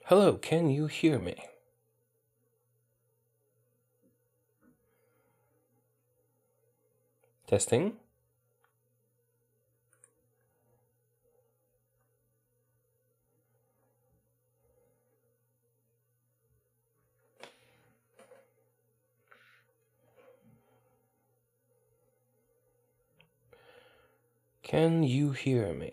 Hello, can you hear me? Testing. Can you hear me?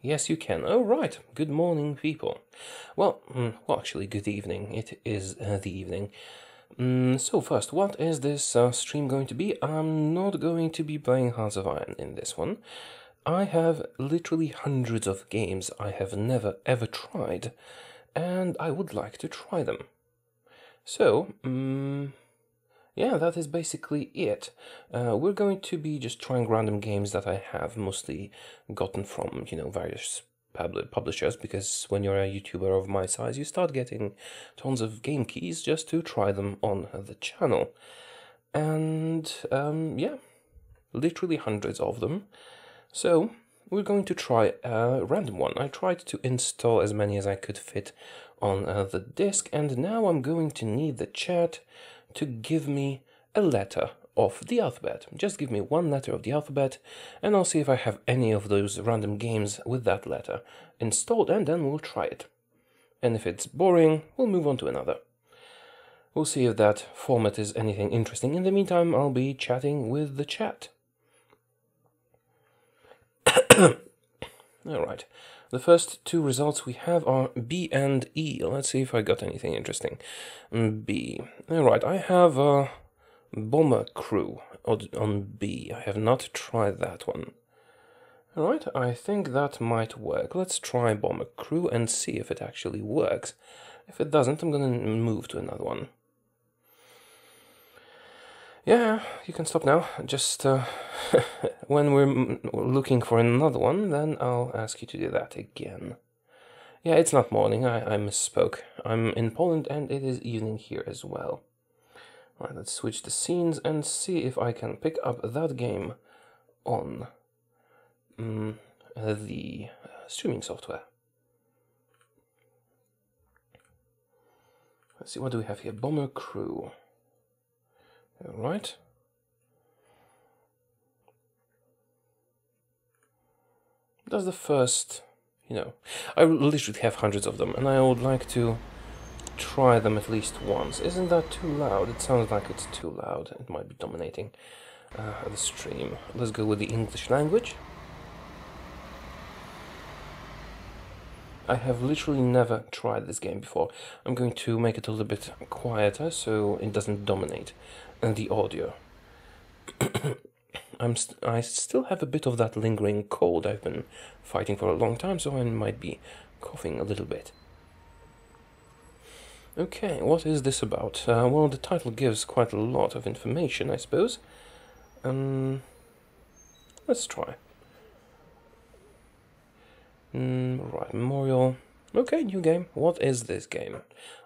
Yes, you can. Oh, right. Good morning, people. Well, actually, good evening. It is the evening. So first, what is this stream going to be? I'm not going to be playing Hearts of Iron in this one. I have literally hundreds of games I have never ever tried, and I would like to try them. So, yeah, that is basically it. We're going to be just trying random games that I have mostly gotten from, various publishers, because when you're a YouTuber of my size, you start getting tons of game keys just to try them on the channel. And, yeah, literally hundreds of them. So, we're going to try a random one. I tried to install as many as I could fit on the disk, and now I'm going to need the chat to give me a letter of the alphabet. Just give me one letter of the alphabet, and I'll see if I have any of those random games with that letter installed, and then we'll try it. And if it's boring, we'll move on to another. We'll see if that format is anything interesting. In the meantime, I'll be chatting with the chat. Alright, the first two results we have are B and E. Let's see if I got anything interesting. B. Alright, I have Bomber Crew on B. I have not tried that one. Alright, I think that might work. Let's try Bomber Crew and see if it actually works. If it doesn't, I'm gonna move to another one. Yeah, you can stop now. Just when we're looking for another one, then I'll ask you to do that again. Yeah, it's not morning, I misspoke. I'm in Poland and it is evening here as well. Alright, let's switch the scenes and see if I can pick up that game on the streaming software. Let's see, what do we have here? Bomber Crew. Alright. That's the first, I literally have hundreds of them, and I would like to try them at least once. Isn't that too loud? It sounds like it's too loud. It might be dominating the stream. Let's go with the English language. I have literally never tried this game before. I'm going to make it a little bit quieter so it doesn't dominate the audio. I still have a bit of that lingering cold I've been fighting for a long time, so I might be coughing a little bit. Okay, what is this about? Well, the title gives quite a lot of information, I suppose. Let's try. Right, Memorial. Okay, new game. What is this game?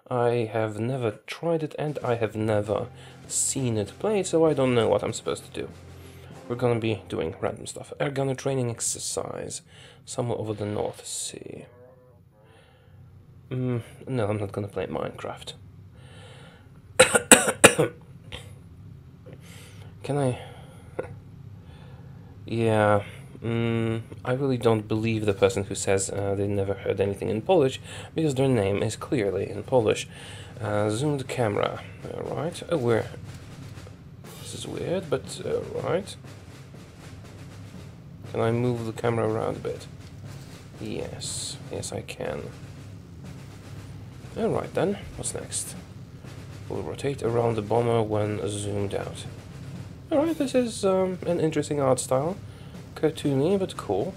I have never tried it and I have never seen it played, so I don't know what I'm supposed to do. We're gonna be doing random stuff. Air gunner training exercise. Somewhere over the North Sea. No, I'm not gonna play Minecraft. Can I... Yeah... I really don't believe the person who says they never heard anything in Polish, because their name is clearly in Polish. Zoomed camera. Right. Oh, we're... This is weird, but right. Can I move the camera around a bit? Yes. Yes, I can. Alright then, what's next? We'll rotate around the bomber when zoomed out. Alright, this is an interesting art style. Cartoony, but cool.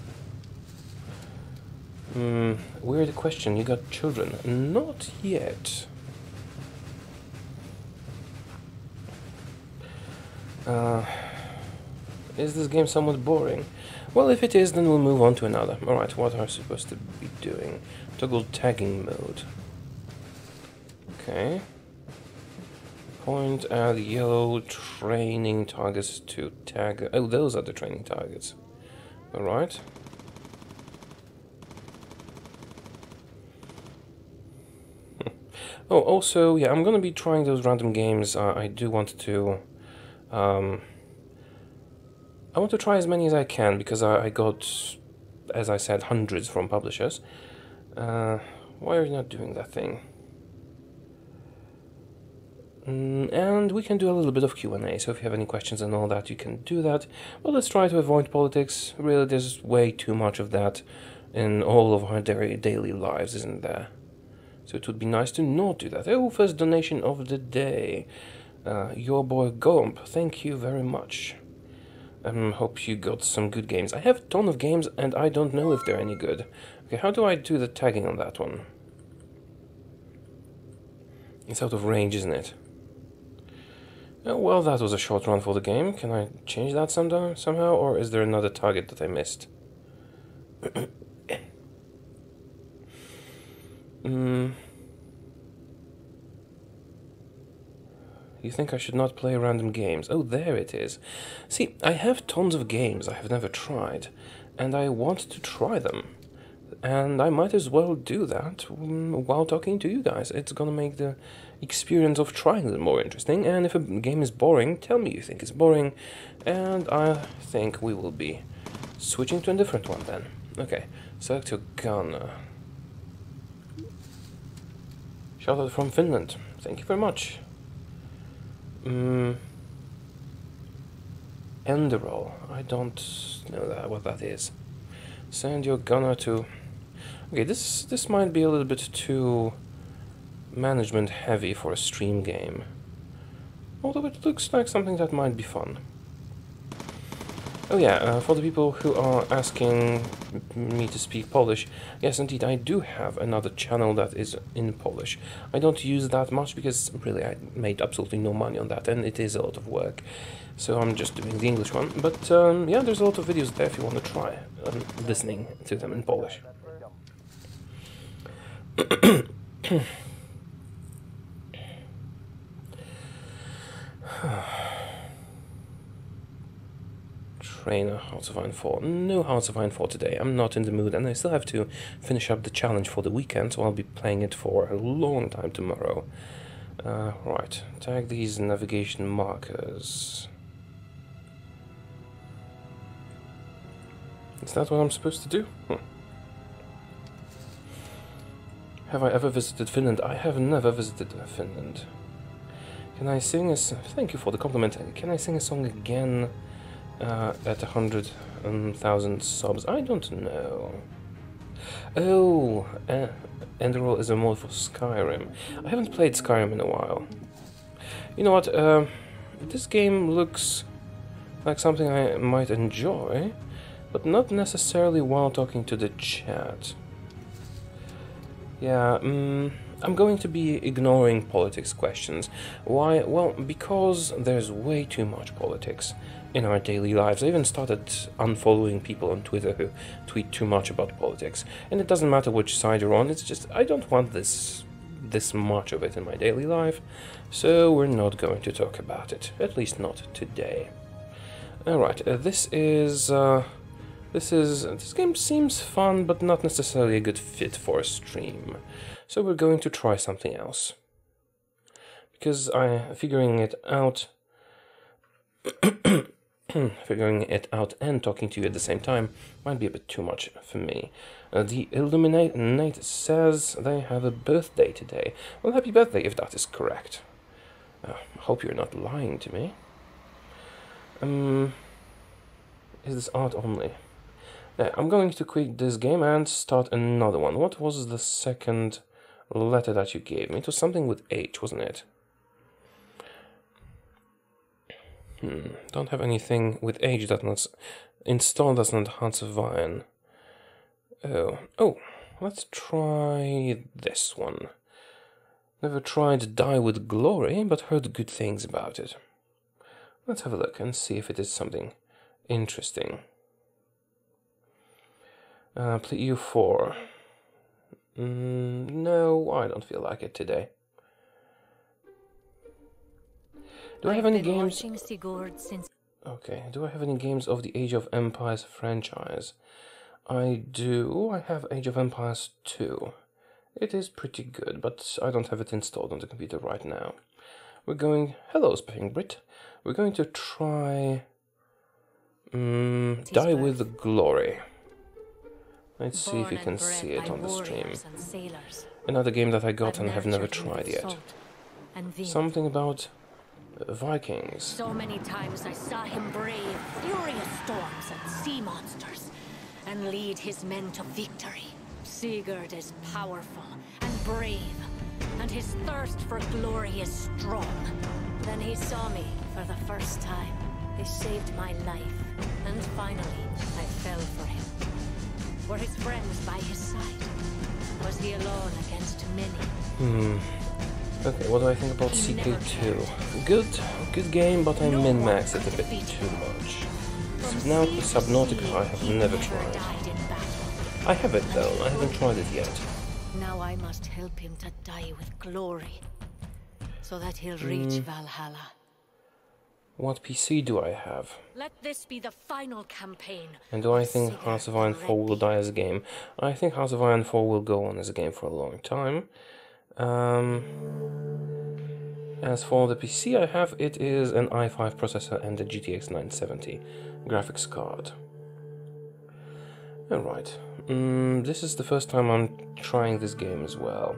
Weird question, you got children? Not yet. Is this game somewhat boring? Well, if it is, then we'll move on to another. Alright, what are we supposed to be doing? Toggle tagging mode. Okay. Point at yellow training targets to tag... Oh, those are the training targets. Alright. Oh, also, yeah, I'm gonna be trying those random games. I do want to... I want to try as many as I can, because I got, as I said, hundreds from publishers. Why are you not doing that thing? And we can do a little bit of Q&A, so if you have any questions and all that, you can do that. But let's try to avoid politics. Really, there's way too much of that in all of our daily lives, isn't there? So it would be nice to not do that. Oh, first donation of the day. Your boy Gomp, thank you very much. Hope you got some good games. I have a ton of games and I don't know if they're any good. Okay, how do I do the tagging on that one? It's out of range, isn't it? Oh, well, that was a short run for the game. Can I change that somehow? Or is there another target that I missed? You think I should not play random games? Oh, there it is. See, I have tons of games I have never tried, and I want to try them. And I might as well do that while talking to you guys. It's gonna make the experience of trying them more interesting. And if a game is boring, tell me you think it's boring. And I think we will be switching to a different one then. Okay, select your gun. Shout out from Finland. Thank you very much. Enderroll. I don't know what that is. Send your gunner to... Okay, this might be a little bit too management heavy for a stream game. Although it looks like something that might be fun. Oh yeah, for the people who are asking me to speak Polish, yes indeed, I do have another channel that is in Polish. I don't use that much because really I made absolutely no money on that and it is a lot of work. So I'm just doing the English one. But yeah, there's a lot of videos there if you want to try listening to them in Polish. Trainer, Hearts of Iron 4. No Hearts of Iron 4 today. I'm not in the mood and I still have to finish up the challenge for the weekend, so I'll be playing it for a long time tomorrow. Right, tag these navigation markers. Is that what I'm supposed to do? Have I ever visited Finland? I have never visited Finland. Can I sing a... Thank you for the compliment. Can I sing a song again at 100,000 subs? I don't know. Oh, Enderroll is a mod for Skyrim. I haven't played Skyrim in a while. You know what? This game looks like something I might enjoy, but not necessarily while talking to the chat. Yeah, I'm going to be ignoring politics questions. Why? Well, because there's way too much politics in our daily lives. I even started unfollowing people on Twitter who tweet too much about politics. And it doesn't matter which side you're on, it's just, I don't want this much of it in my daily life. So we're not going to talk about it, at least not today. Alright, this game seems fun, but not necessarily a good fit for a stream. So we're going to try something else. Because figuring it out and talking to you at the same time might be a bit too much for me. The Illuminate says they have a birthday today. Well, happy birthday if that is correct. I hope you're not lying to me. Is this art only? Yeah, I'm going to quit this game and start another one. What was the second letter that you gave me? It was something with H, wasn't it? Don't have anything with H that's not installed, that's not Hearts of Iron. Oh, let's try this one. Never tried Die with Glory, but heard good things about it. Let's have a look and see if it is something interesting. Play U4. No, I don't feel like it today. Do I have any games? Okay, do I have any games of the Age of Empires franchise? I do. I have Age of Empires 2. It is pretty good, but I don't have it installed on the computer right now. We're going... Hello, Spring Brit. We're going to try... Die with Glory. Let's see if you can see it on the stream. Another game that I got and have never tried yet. Something about Vikings. So many times I saw him brave furious storms and sea monsters and lead his men to victory. Sigurd is powerful and brave, and his thirst for glory is strong. Then he saw me for the first time. He saved my life, and finally I fell for him. Were his friends by his side? Was he alone against many? Okay, what do I think about CK2? Good game, but I min-maxed it a bit too much. Subnautica I have never tried. I have it though, I haven't tried it yet. Now I must help him to die with glory, so that he'll reach Valhalla. What PC do I have? Let this be the final campaign. And do I think Hearts of Iron 4 will die as a game? I think Hearts of Iron 4 will go on as a game for a long time. As for the PC I have, it is an i5 processor and a GTX 970 graphics card. Alright, this is the first time I'm trying this game as well.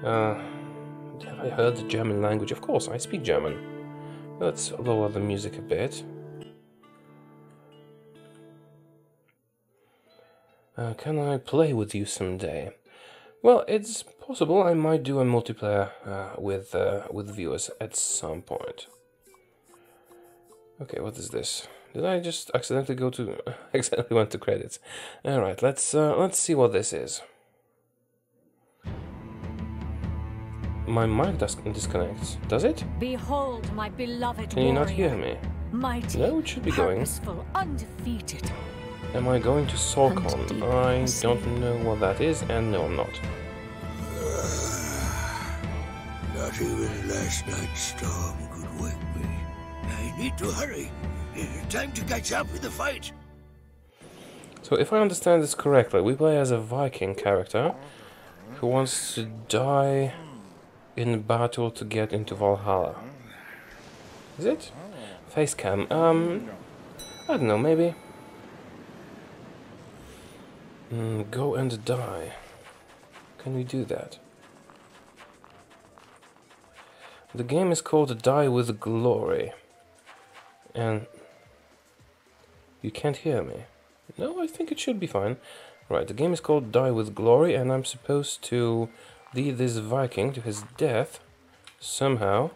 Have I heard the German language? Of course, I speak German. Let's lower the music a bit. Can I play with you someday? Well, it's possible I might do a multiplayer with viewers at some point. Okay, what is this? Did I just accidentally go to accidentally went to credits? All right, let's see what this is. My mic disconnects. Does it? Behold my beloved Can you not warrior, hear me? mighty, No, it should be going. purposeful, undefeated. Am I going to Sorcon? I don't know what that is, and no, I'm not. Not even last night's storm could wake me. I need to hurry. Time to catch up with the fight. So if I understand this correctly, we play as a Viking character who wants to die in battle to get into Valhalla. Is it? Facecam. I don't know, maybe. Go and die. Can we do that? The game is called Die with Glory. And you can't hear me. No, I think it should be fine. Right, the game is called Die with Glory, and I'm supposed to lead this Viking to his death somehow.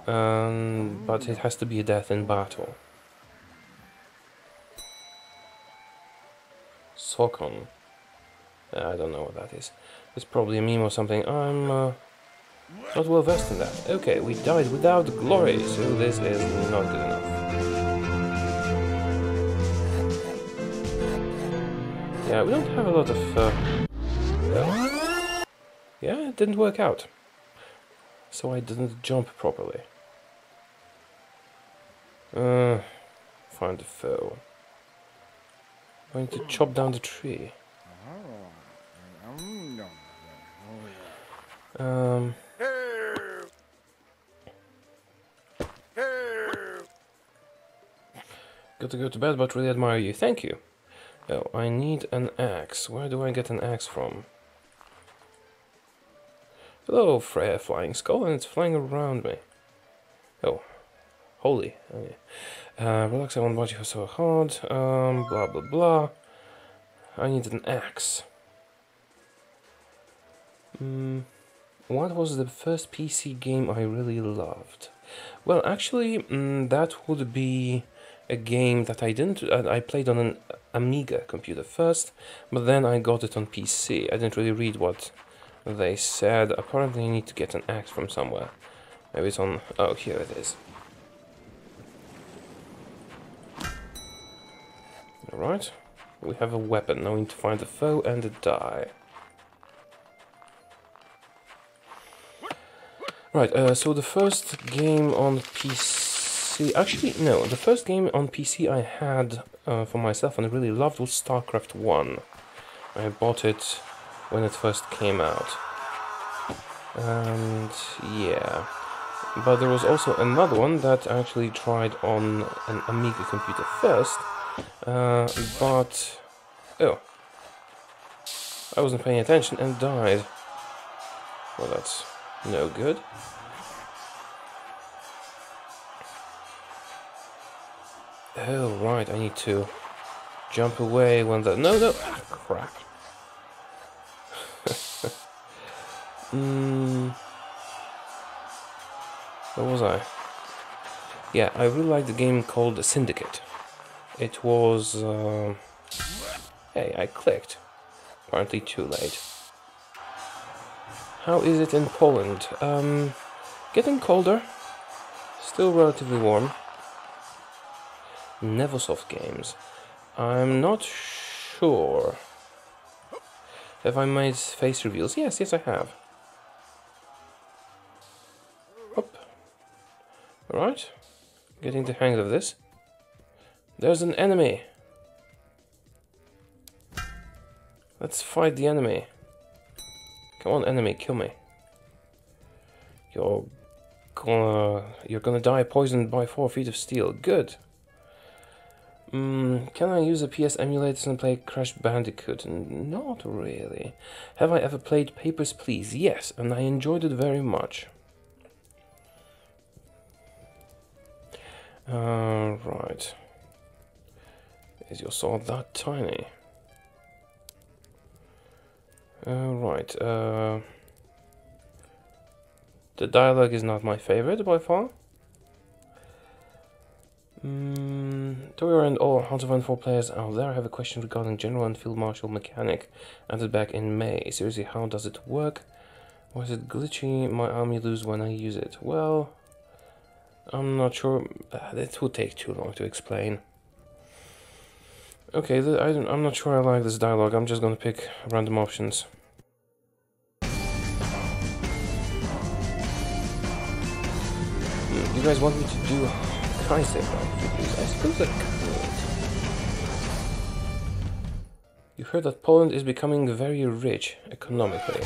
But it has to be a death in battle. Sokon. I don't know what that is. It's probably a meme or something. I'm not well versed in that. Okay, we died without glory, so this is not good enough. Yeah, we don't have a lot of... yeah, it didn't work out. So I didn't jump properly. Find a foe. I'm going to chop down the tree. Got to go to bed, but really admire you. Thank you. Oh, I need an axe. Where do I get an axe from? Hello, Freya Flying Skull, and it's flying around me. Oh, holy. Okay. Relax, I won't bite you so hard. Blah, blah, blah. I need an axe. What was the first PC game I really loved? Well, actually, that would be a game that I played on an Amiga computer first, but then I got it on PC. I didn't really read what they said. Apparently, you need to get an axe from somewhere. Maybe it's on... oh, here it is. Alright, we have a weapon. Now we need to find a foe and a die. Right, so the first game on PC... actually, no, the first game on PC I had for myself and I really loved was StarCraft 1. I bought it when it first came out. And yeah. But there was also another one that I actually tried on an Amiga computer first. But... oh. I wasn't paying attention and died. Well, that's no good. Oh, right, I need to jump away when that... no, no! Ah, crap. Where was I? Yeah, I really liked the game called Syndicate. It was... hey, I clicked. Apparently too late. How is it in Poland? Getting colder. Still relatively warm. Neversoft games. I'm not sure. Have I made face reveals? Yes, yes I have. Hop. Alright. Getting the hang of this. There's an enemy. Let's fight the enemy. Come on, enemy, kill me. You're gonna die poisoned by 4 feet of steel. Good. Can I use a PS emulator and play Crash Bandicoot? Not really. Have I ever played Papers, Please? Yes, and I enjoyed it very much. Right. Is your sword that tiny? Right. The dialogue is not my favorite by far. Taureor and all Hearts of Iron 4 players out there have a question regarding General and Field Marshal mechanic added back in May. Seriously, how does it work? Why is it glitchy? My army lose when I use it. Well, I'm not sure. It would take too long to explain. Okay, I'm not sure I like this dialogue. I'm just gonna pick random options. You guys want me to do Kaiser? I suppose I could. You heard that Poland is becoming very rich economically.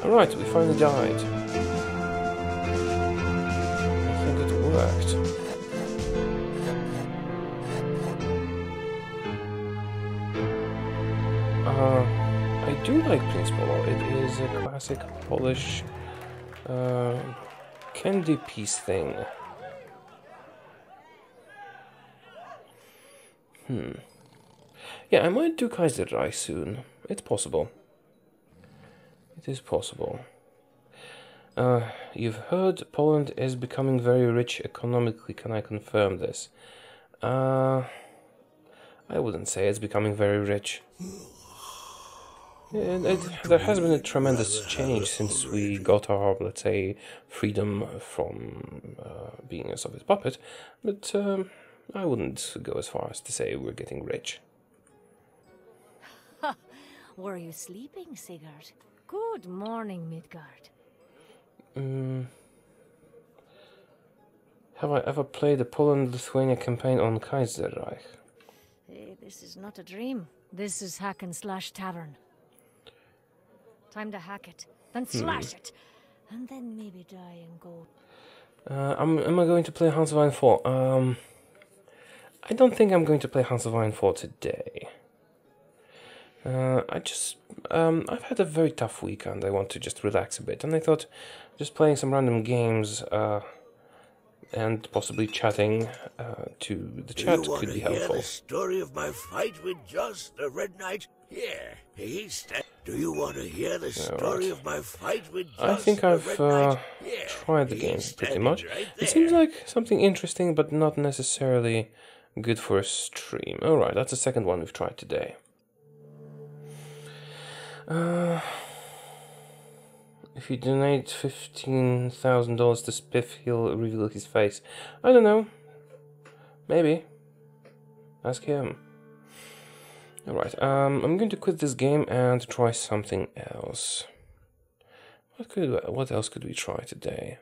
Alright, we finally died. I think it worked. I do like Prince Polo. It is a classic Polish candy piece thing. Yeah, I might do Kaiserreich soon. It's possible. It is possible. You've heard Poland is becoming very rich economically. Can I confirm this? I wouldn't say it's becoming very rich. There has been a tremendous change since we got our, let's say, freedom from being a Soviet puppet, but I wouldn't go as far as to say we're getting rich. Were you sleeping, Sigurd? Good morning, Midgard. Have I ever played a Poland-Lithuania campaign on Kaiserreich? Hey, this is not a dream. This is hack and slash tavern. Time to hack it, then slash it, and then maybe die and go. Am I going to play Hearts of Iron 4? I don't think I'm going to play Hearts of Iron 4 today. I've had a very tough weekend. I want to just relax a bit, and I thought just playing some random games and possibly chatting to the chat could be helpful. Do you want to hear the story of my fight with Joss, the Red Knight? Yeah, he's dead. Do you want to hear the story of my fight with Joss, I think I've tried the game pretty much. It seems like something interesting, but not necessarily good for a stream. Alright, that's the second one we've tried today. If you donate $15,000 to Spiff, he'll reveal his face. I don't know. Maybe. Ask him. Alright, I'm going to quit this game and try something else. What else could we try today?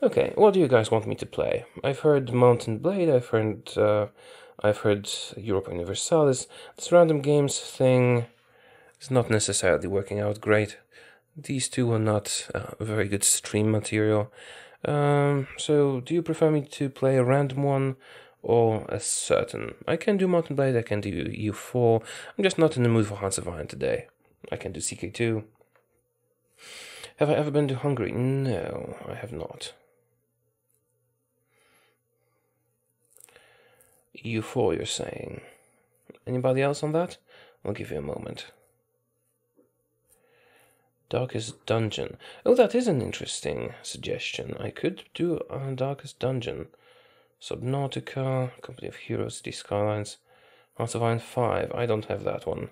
Okay, what do you guys want me to play? I've heard Mountain Blade, I've I've heard Europa Universalis. This random games thing is not necessarily working out great. These two are not very good stream material. So do you prefer me to play a random one or a certain? I can do Mountain Blade, I can do U4. I'm just not in the mood for Hearts of Iron today. I can do CK2. Have I ever been to Hungary? No, I have not. U4, you're saying. Anybody else on that? I'll give you a moment. Darkest Dungeon. Oh, that is an interesting suggestion. I could do Darkest Dungeon. Subnautica, Company of Heroes, City Skylines, Hearts of Iron 5. I don't have that one.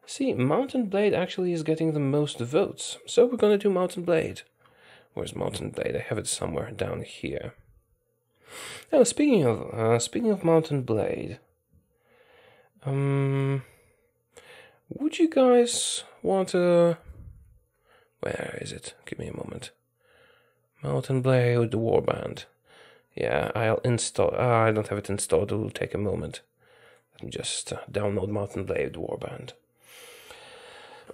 See, Mountain Blade actually is getting the most votes, so we're gonna do Mountain Blade. Where's Mountain Blade? I have it somewhere down here. Now, speaking of Mountain Blade, would you guys want to? Where is it? Give me a moment. Mountain Blade, the Warband. Yeah, I'll install. I don't have it installed. It will take a moment. Let me just download Mountain Blade Warband.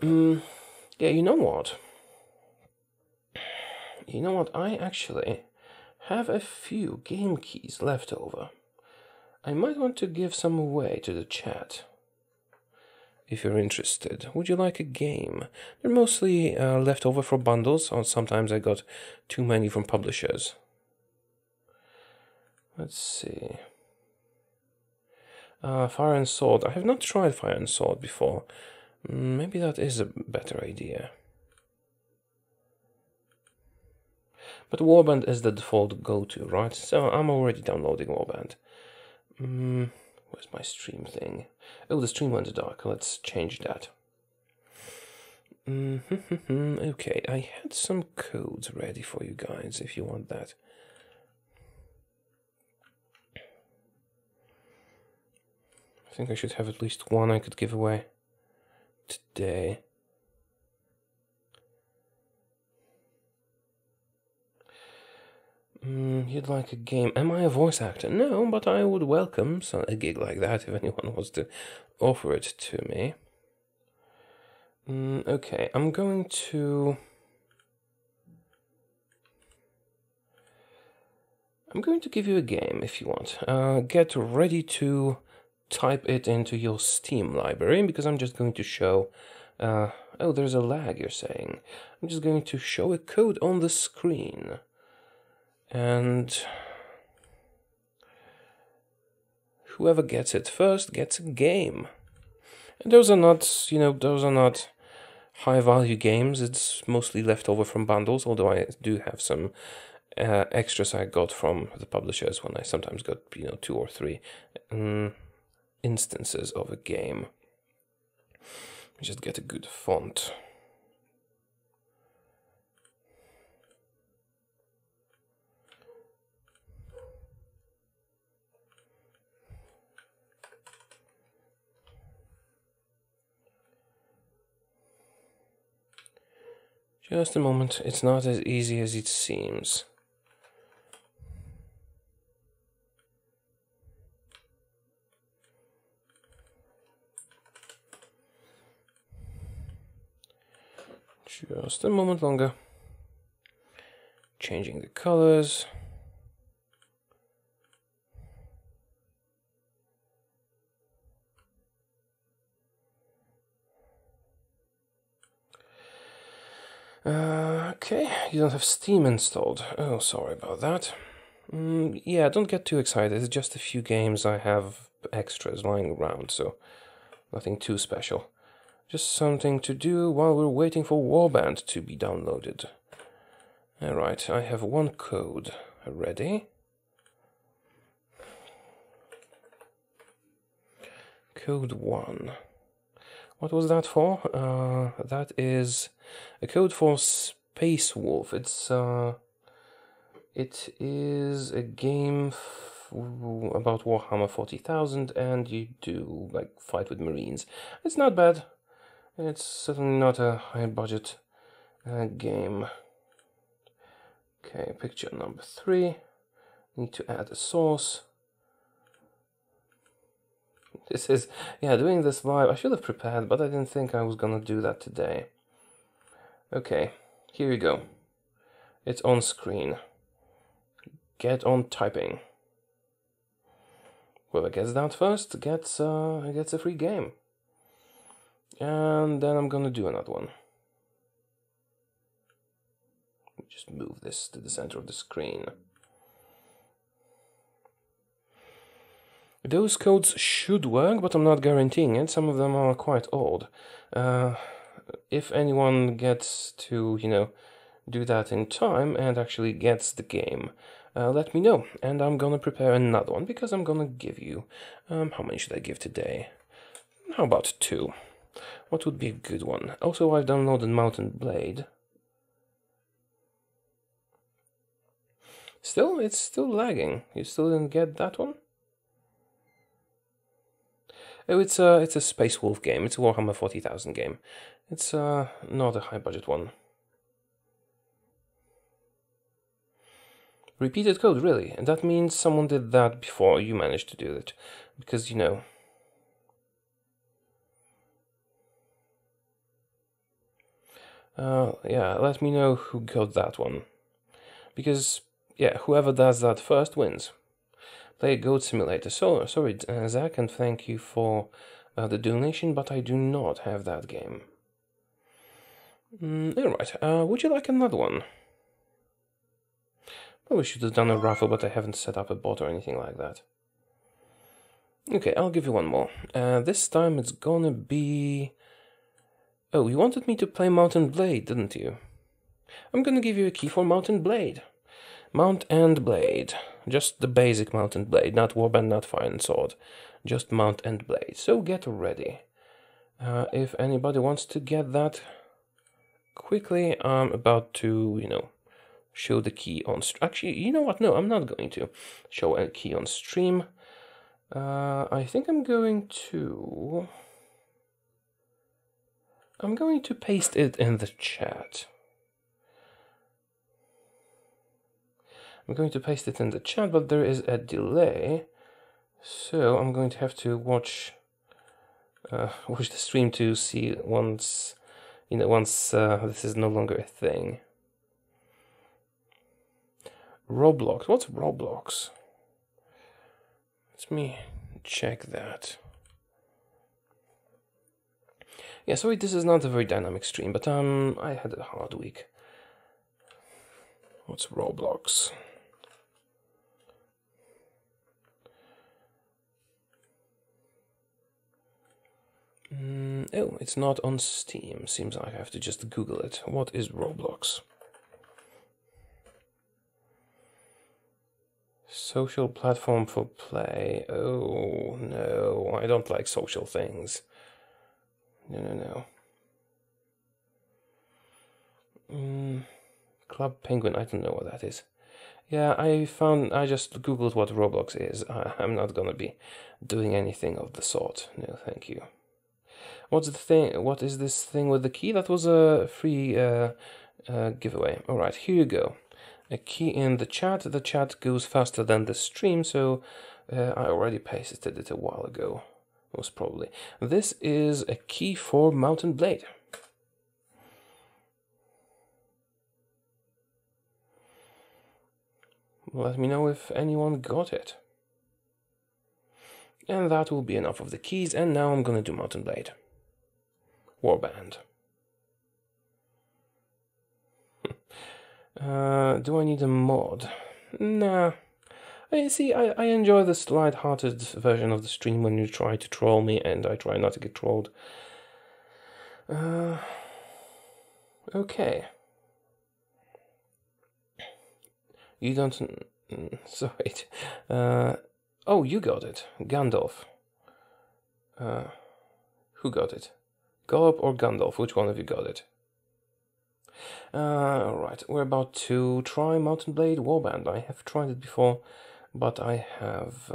Yeah, you know what? I actually have a few game keys left over. I might want to give some away to the chat. If you're interested, would you like a game? They're mostly left over for bundles, or sometimes I got too many from publishers. Let's see. Fire and Sword. I have not tried Fire and Sword before. Maybe that is a better idea. But Warband is the default go-to, right? So I'm already downloading Warband. Where's my stream thing? Oh, the stream went dark. Let's change that. Okay, I had some codes ready for you guys if you want that. I think I should have at least one I could give away today. You'd like a game. Am I a voice actor? No, but I would welcome a gig like that if anyone wants to offer it to me. Okay, I'm going to give you a game if you want. Get ready to type it into your Steam library, because I'm just going to show... oh, there's a lag, you're saying. I'm just going to show a code on the screen. And whoever gets it first gets a game. And those are not, those are not high-value games. It's mostly left over from bundles, although I do have some extras I got from the publishers when I sometimes got, 2 or 3 instances of a game. Just get a good font. Just a moment, it's not as easy as it seems. Just a moment longer. Changing the colors. Okay, you don't have Steam installed. Oh, sorry about that. Yeah, don't get too excited. It's just a few games I have extras lying around, so nothing too special. Just something to do while we're waiting for Warband to be downloaded. Alright, I have one code ready. Code 1. What was that for? That is a code for Space Wolf. It is a game about Warhammer 40,000, and you do fight with Marines. It's not bad. It's certainly not a high budget game. Okay, picture number 3. Need to add a source. This is, yeah, doing this live. I should have prepared, but I didn't think I was gonna do that today. Okay, here you go. It's on screen. Get on typing. Whoever gets that first gets a free game. And then I'm gonna do another one. Just move this to the center of the screen. Those codes should work, but I'm not guaranteeing it. Some of them are quite old. If anyone gets to, do that in time and actually gets the game, let me know. And I'm gonna prepare another one, because I'm gonna give you... how many should I give today? How about 2? What would be a good one? Also, I've downloaded Mountain Blade. Still, it's still lagging. You still didn't get that one? Oh, it's a Space Wolf game. It's a Warhammer 40,000 game. It's not a high budget one. Repeated code, really? And that means someone did that before you managed to do it. Because, yeah, let me know who got that one. Because, yeah, whoever does that first wins. Play Goat Simulator. So, sorry, Zach, and thank you for the donation, but I do not have that game. Alright, would you like another one? Probably should have done a raffle, but I haven't set up a bot or anything like that. Okay, I'll give you one more. This time it's gonna be... Oh, you wanted me to play Mountain Blade, didn't you? I'm gonna give you a key for Mountain Blade. Mount and Blade. Just the basic Mount and Blade, not Warband, not Fire and Sword. Just Mount and Blade. So get ready. If anybody wants to get that quickly, I'm about to, show the key on... Actually, you know what? No, I'm not going to show a key on stream. I think I'm going to paste it in the chat. I'm going to paste it in the chat, but there is a delay, so I'm going to have to watch the stream to see once this is no longer a thing. Roblox. What's Roblox? Let me check that. Yeah, sorry, this is not a very dynamic stream, but I had a hard week. What's Roblox? Oh, it's not on Steam. Seems like I have to just Google it. What is Roblox? Social platform for play. Oh, no. I don't like social things. No. Club Penguin. I don't know what that is. Yeah, I just Googled what Roblox is. I'm not gonna be doing anything of the sort. No, thank you. What's the thing? What is this thing with the key? That was a free giveaway. Alright, here you go. A key in the chat. The chat goes faster than the stream, so I already pasted it a while ago. Most probably. This is a key for Mountain Blade. Let me know if anyone got it. And that will be enough of the keys, and now I'm gonna do Mountain Blade. Warband. Do I need a mod? Nah. I enjoy this light-hearted version of the stream when you try to troll me, and I try not to get trolled. Okay. You don't... Sorry. Oh, you got it. Gandalf. Who got it? Golub or Gandalf? Which one of you got it? Right, we're about to try Mountain Blade Warband. I have tried it before, but I have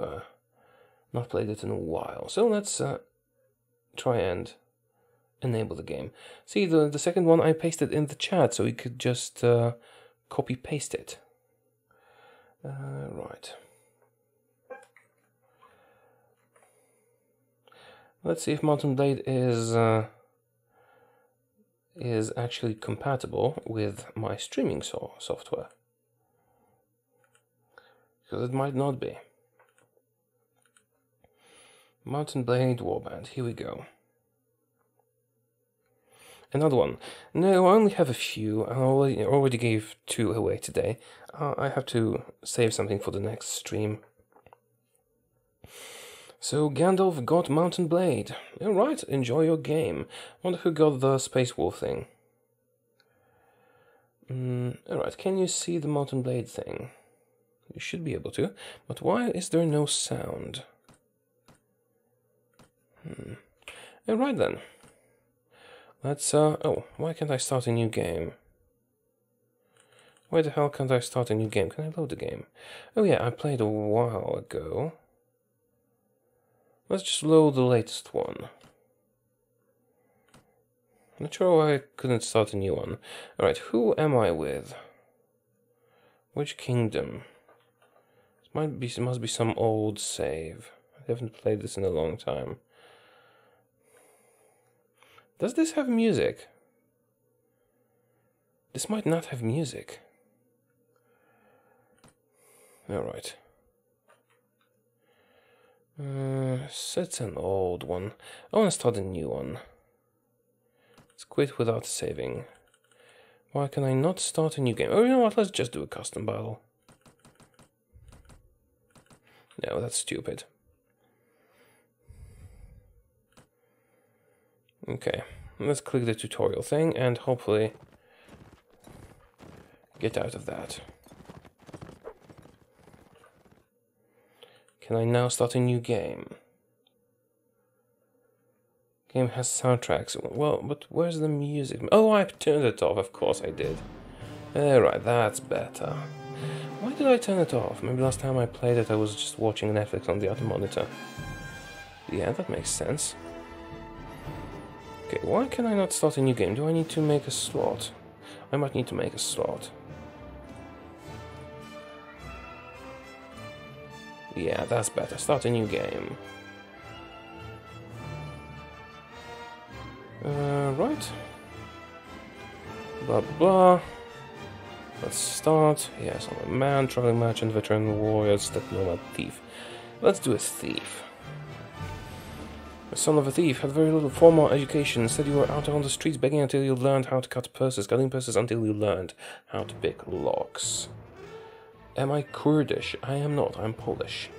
not played it in a while. So let's try and enable the game. See, the second one I pasted in the chat, so we could just copy-paste it. Right. Let's see if Mountain Blade is actually compatible with my streaming software. Because it might not be. Mountain Blade Warband, here we go. Another one. No, I only have a few. I already gave 2 away today. I have to save something for the next stream. So Gandalf got Mountain Blade. Alright, enjoy your game. Wonder who got the Space Wolf thing. Alright, can you see the Mountain Blade thing? You should be able to. But why is there no sound? Alright then. Let's, oh, why can't I start a new game? Why the hell can't I start a new game? Can I load the game? Oh yeah, I played a while ago. Let's just load the latest one. Not sure why I couldn't start a new one. Alright, who am I with? Which kingdom? It must be some old save. I haven't played this in a long time. Does this have music? This might not have music. Alright. It's an old one. I want to start a new one. Let's quit without saving. Why can I not start a new game? Oh, you know what? Let's just do a custom battle. No, that's stupid. Okay, let's click the tutorial thing and hopefully get out of that. Can I now start a new game? Game has soundtracks. Well, but where's the music? Oh, I turned it off. Of course I did. Alright, that's better. Why did I turn it off? Maybe last time I played it I was just watching Netflix on the other monitor. Yeah, that makes sense. Okay, why can I not start a new game? Do I need to make a slot? I might need to make a slot. Yeah, that's better. Start a new game. Right. Blah blah. Let's start. Yes, I'm a man, traveling merchant, veteran, warrior, step nomad, thief. Let's do a thief. The son of a thief had very little formal education. Instead, you were out on the streets begging until you learned how to cut purses, cutting purses until you learned how to pick locks. Am I Kurdish? I am not. I'm Polish.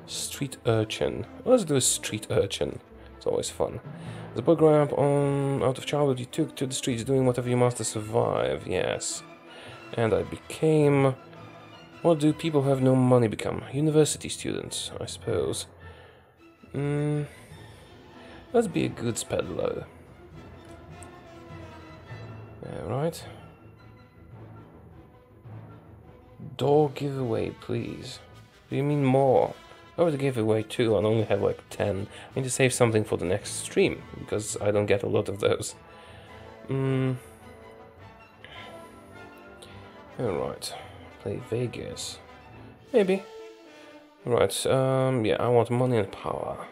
Street urchin. Let's do a street urchin. It's always fun. The boy grew up out of childhood. You took to the streets, doing whatever you must to survive. Yes. And I became... What do people who have no money become? University students, I suppose. Let's be a goods peddler. Alright. Door giveaway, please. Do you mean more? I already gave away 2 and only have like 10. I need to save something for the next stream, because I don't get a lot of those. Alright. Play Vegas. Maybe. Right, yeah, I want money and power.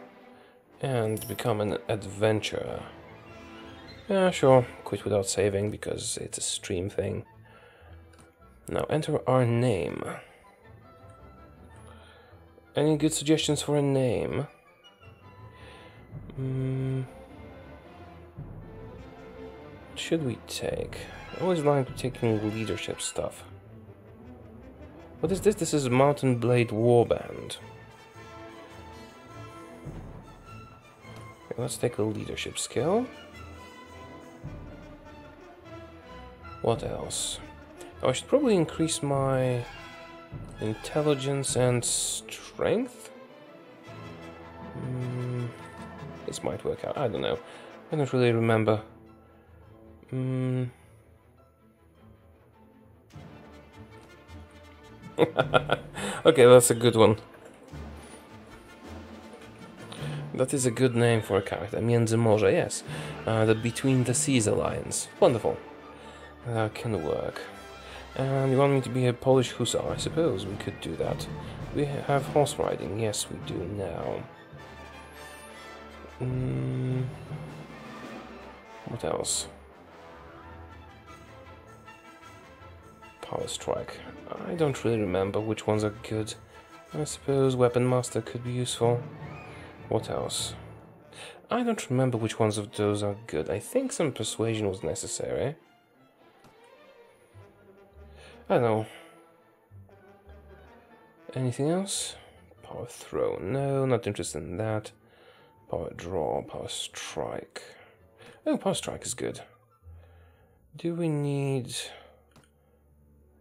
And become an adventurer. Yeah, sure. Quit without saving, because it's a stream thing. Now, enter our name. Any good suggestions for a name? What should we take? I always like taking leadership stuff. What is this? This is Mountain Blade Warband. Okay, let's take a leadership skill. What else? Oh, I should probably increase my intelligence and strength? This might work out. I don't know. I don't really remember. Okay, that's a good one. That is a good name for a character. Międzymorze, yes. The Between the Seas Alliance. Wonderful. That can work. And you want me to be a Polish hussar? I suppose we could do that. We have horse riding. Yes, we do now. What else? Power strike. I don't really remember which ones are good. I suppose Weapon Master could be useful. What else? I don't remember which ones of those are good. I think some persuasion was necessary. I don't know. Anything else? Power throw. No, not interested in that. Power draw, power strike. Oh, power strike is good. Do we need...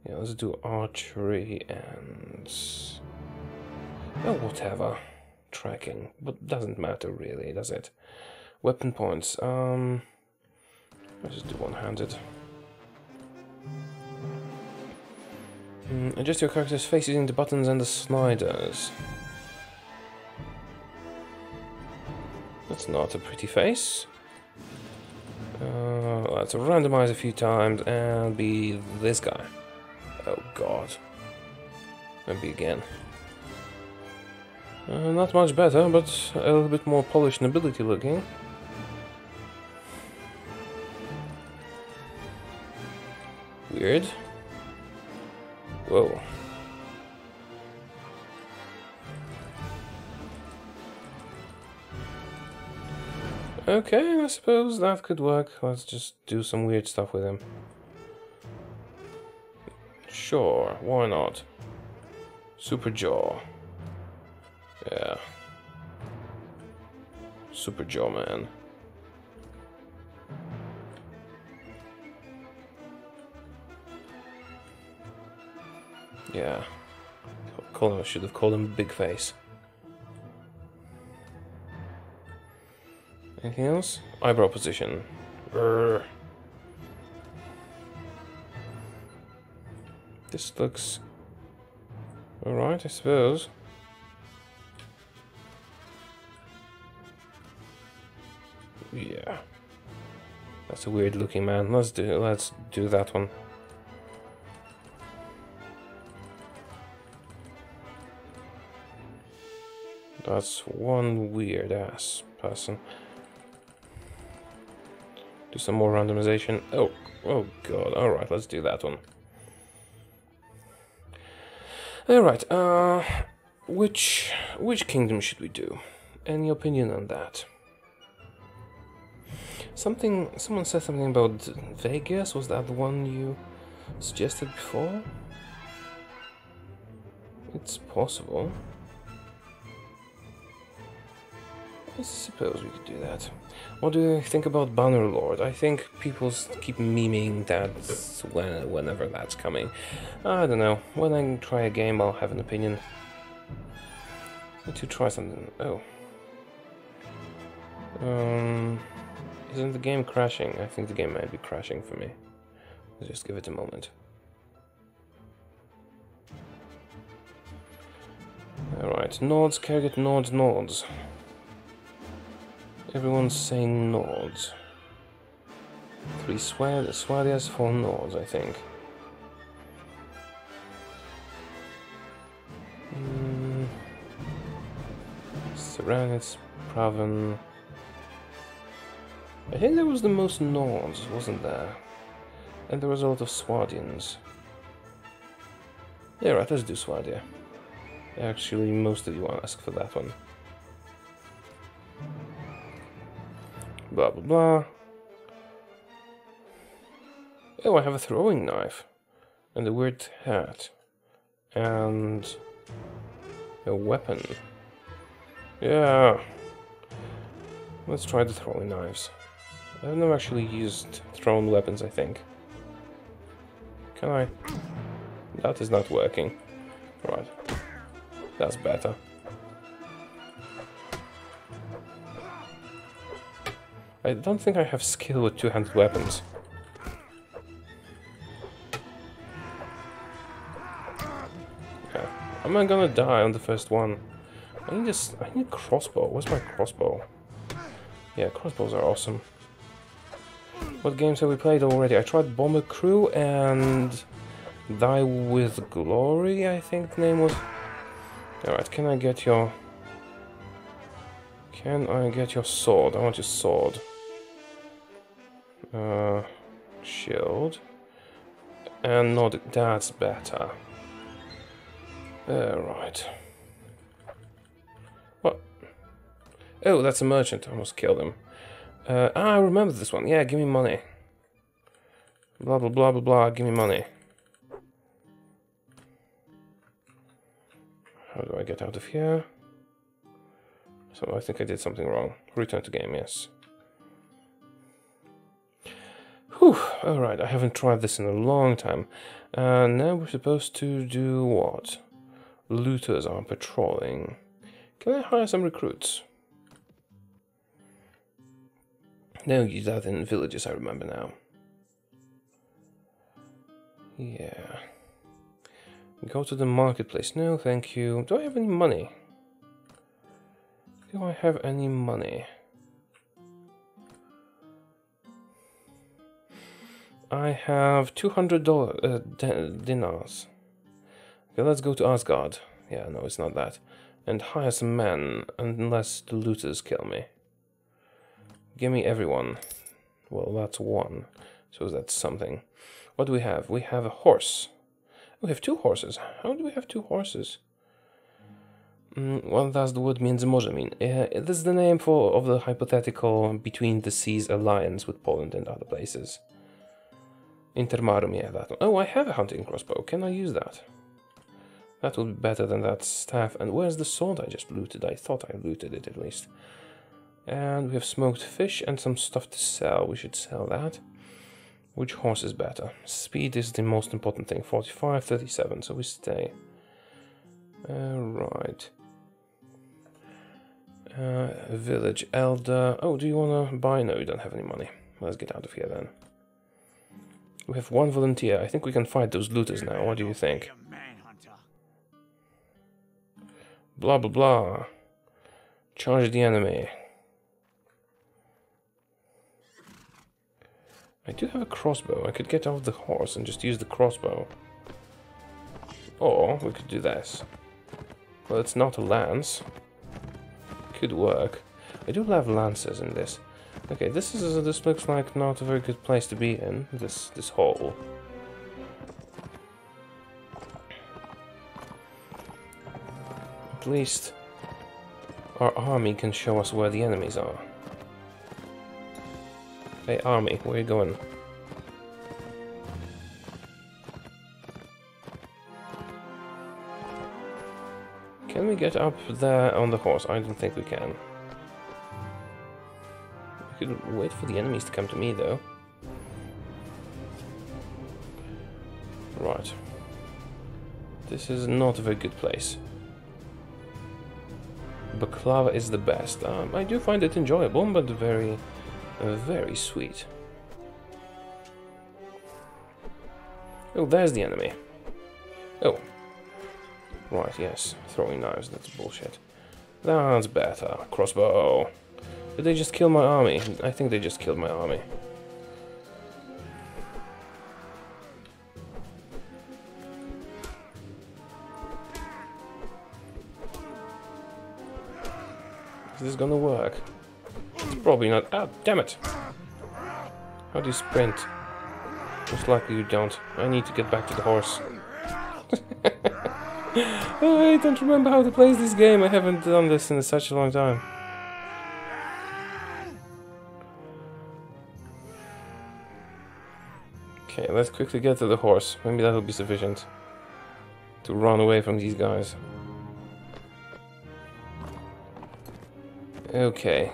Yeah, let's do archery and... Oh, whatever. Tracking. But doesn't matter really, does it? Weapon points. Let's just do one-handed. Adjust your character's face using the buttons and the sliders. That's not a pretty face. Let's randomize a few times and be this guy. Oh god. Maybe again. Not much better, but a little bit more polished and ability looking. Weird. Whoa. Okay, I suppose that could work. Let's just do some weird stuff with him. Sure, why not? Super Jaw. Yeah. Super Jaw Man. Yeah. I should have called him Big Face. Anything else? Eyebrow position. Urgh. This looks alright, I suppose. Yeah. That's a weird looking man. Let's do that one. That's one weird ass person. Do some more randomization. Oh god. Alright, let's do that one. Alright, which kingdom should we do? Any opinion on that? Someone said something about Vegas. Was that the one you suggested before? It's possible. I suppose we could do that. What do you think about Bannerlord? I think people keep memeing that whenever that's coming. I don't know. When I try a game, I'll have an opinion. Need to try something. Oh. Isn't the game crashing? I think the game might be crashing for me. Let's just give it a moment. Alright, nods, Kerrigan, nods. Everyone's saying nods. 3 Swadias, 4 nods, I think. Seranitz, Praven. I think there was the most nods, wasn't there? And there was a lot of Swadians. Yeah, right, let's do Swadia. Actually, most of you asked for that one. Blah blah blah. Oh, I have a throwing knife. And a weird hat. And a weapon. Yeah. Let's try the throwing knives. I've never actually used thrown weapons, I think. Can I? That is not working. Right. That's better. I don't think I have skill with two-handed weapons. Okay. Am I gonna die on the first one? I need a crossbow. Where's my crossbow? Yeah, crossbows are awesome. What games have we played already? I tried Bomber Crew and Die with Glory, I think the name was. Alright, can I get your... Can I get your sword? I want your sword. Shield. And not... That's better. Right. What? Oh, that's a merchant. I almost killed him. I remember this one. Yeah, give me money. Blah, blah, blah, blah, blah. Give me money. How do I get out of here? So I think I did something wrong. Return to game, yes. Whew, alright, I haven't tried this in a long time. Now we're supposed to do what? Looters are patrolling. Can I hire some recruits? No, use that in villages, I remember now. Yeah. Go to the marketplace. No, thank you. Do I have any money? Do I have any money? I have $200 dinars. Okay, let's go to Asgard. Yeah, no, it's not that. And hire some men, unless the looters kill me. Give me everyone. Well, that's one. So that's something. What do we have? We have a horse. We have 2 horses. How do we have 2 horses? What does the word Międzymorze mean? This is the name of the hypothetical between the seas alliance with Poland and other places. Intermarum, yeah, that one. Oh, I have a hunting crossbow. Can I use that? That would be better than that staff. And where's the sword I just looted? I thought I looted it at least. And we have smoked fish and some stuff to sell. We should sell that. Which horse is better? Speed is the most important thing. 45, 37, so we stay. Right. Village elder. Oh, do you want to buy? No, you don't have any money. Let's get out of here then. We have 1 volunteer. I think we can fight those looters now. What do you think? Blah, blah, blah. Charge the enemy. I do have a crossbow. I could get off the horse and just use the crossbow. Or we could do this. Well, it's not a lance. Could work. I do have lances in this. Okay, this looks like not a very good place to be in. This hole. At least our army can show us where the enemies are. Hey, army, where are you going? Can we get up there on the horse? I don't think we can. We could wait for the enemies to come to me, though. Right. This is not a very good place. Baklava is the best. I do find it enjoyable, but very sweet. Oh, there's the enemy. Oh. Right, yes. Throwing knives, that's bullshit. That's better. Crossbow. Did they just kill my army? I think they just killed my army. Is this gonna work? Probably not. Ah, damn it! How do you sprint? Most likely you don't. I need to get back to the horse. Oh, I don't remember how to play this game. I haven't done this in such a long time. Okay, let's quickly get to the horse. Maybe that'll be sufficient to run away from these guys. Okay.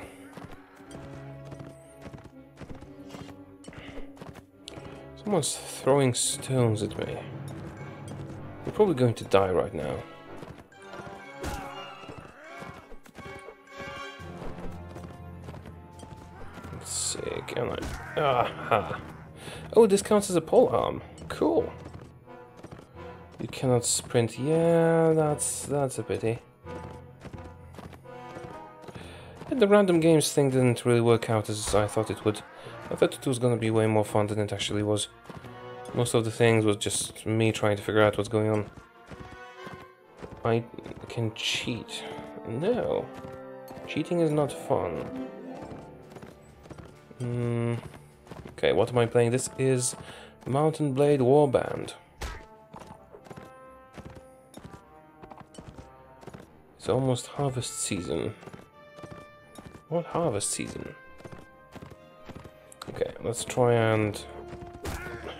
Someone's throwing stones at me. I'm probably going to die right now. Let's see, can I? Aha! Oh, this counts as a pole arm. Cool. You cannot sprint. Yeah, that's a pity. And the random games thing didn't really work out as I thought it would. I thought it was gonna be way more fun than it actually was. Most of the things was just me trying to figure out what's going on. can cheat. No. Cheating is not fun. Okay, what am I playing? This is Mountain Blade Warband. It's almost harvest season. What harvest season? Okay, let's try and...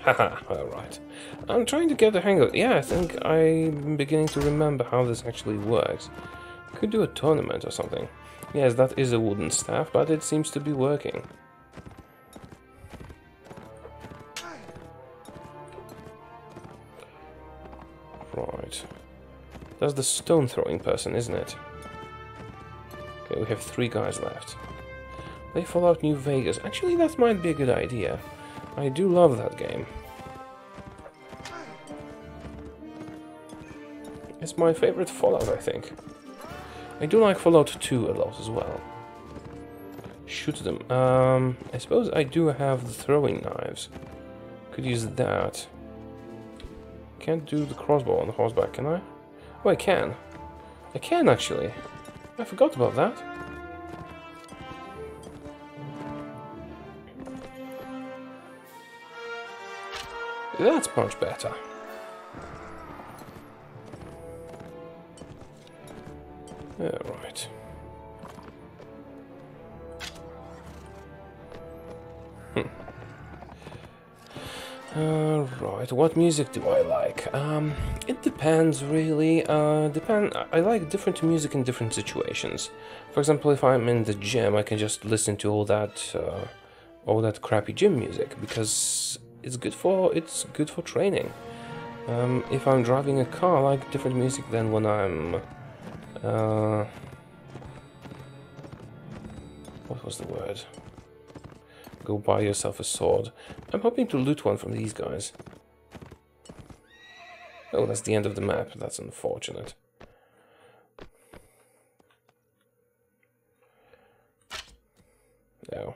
Haha, alright. I'm trying to get the hang of it. Yeah, I think I'm beginning to remember how this actually works. Could do a tournament or something. Yes, that is a wooden staff, but it seems to be working. Right. That's the stone throwing person, isn't it? Okay, we have 3 guys left. Play Fallout New Vegas. Actually, that might be a good idea. I do love that game. It's my favorite Fallout, I think. I do like Fallout 2 a lot as well. Shoot them. I suppose I do have the throwing knives. Could use that. Can't do the crossbow on the horseback, can I? Oh, I can. I can, actually. I forgot about that. That's much better. Right. Right, what music do I like? It depends, really. I like different music in different situations. For example, if I'm in the gym, I can just listen to all that crappy gym music because it's good for training. If I'm driving a car, I like different music than when I'm what was the word? Go buy yourself a sword. I'm hoping to loot one from these guys. Oh, that's the end of the map. That's unfortunate. No.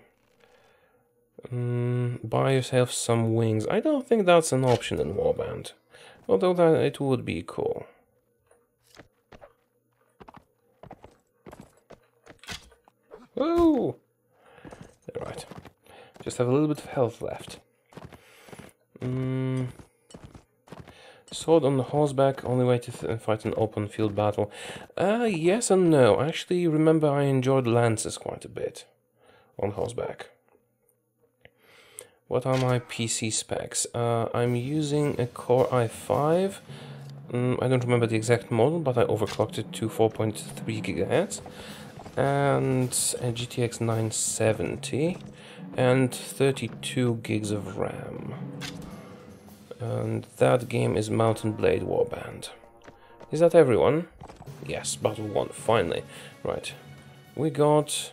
Buy yourself some wings. I don't think that's an option in Warband. Although that it would be cool. Whoa! Alright. Just have a little bit of health left. Sword on the horseback, only way to fight an open field battle. Yes and no. Actually, remember I enjoyed lances quite a bit on horseback. What are my PC specs? I'm using a Core i5. I don't remember the exact model, but I overclocked it to 4.3 GHz. And a GTX 970 and 32 gigs of RAM. And that game is Mountain Blade Warband. Is that everyone? Yes, Battle 1, finally. Right. We got...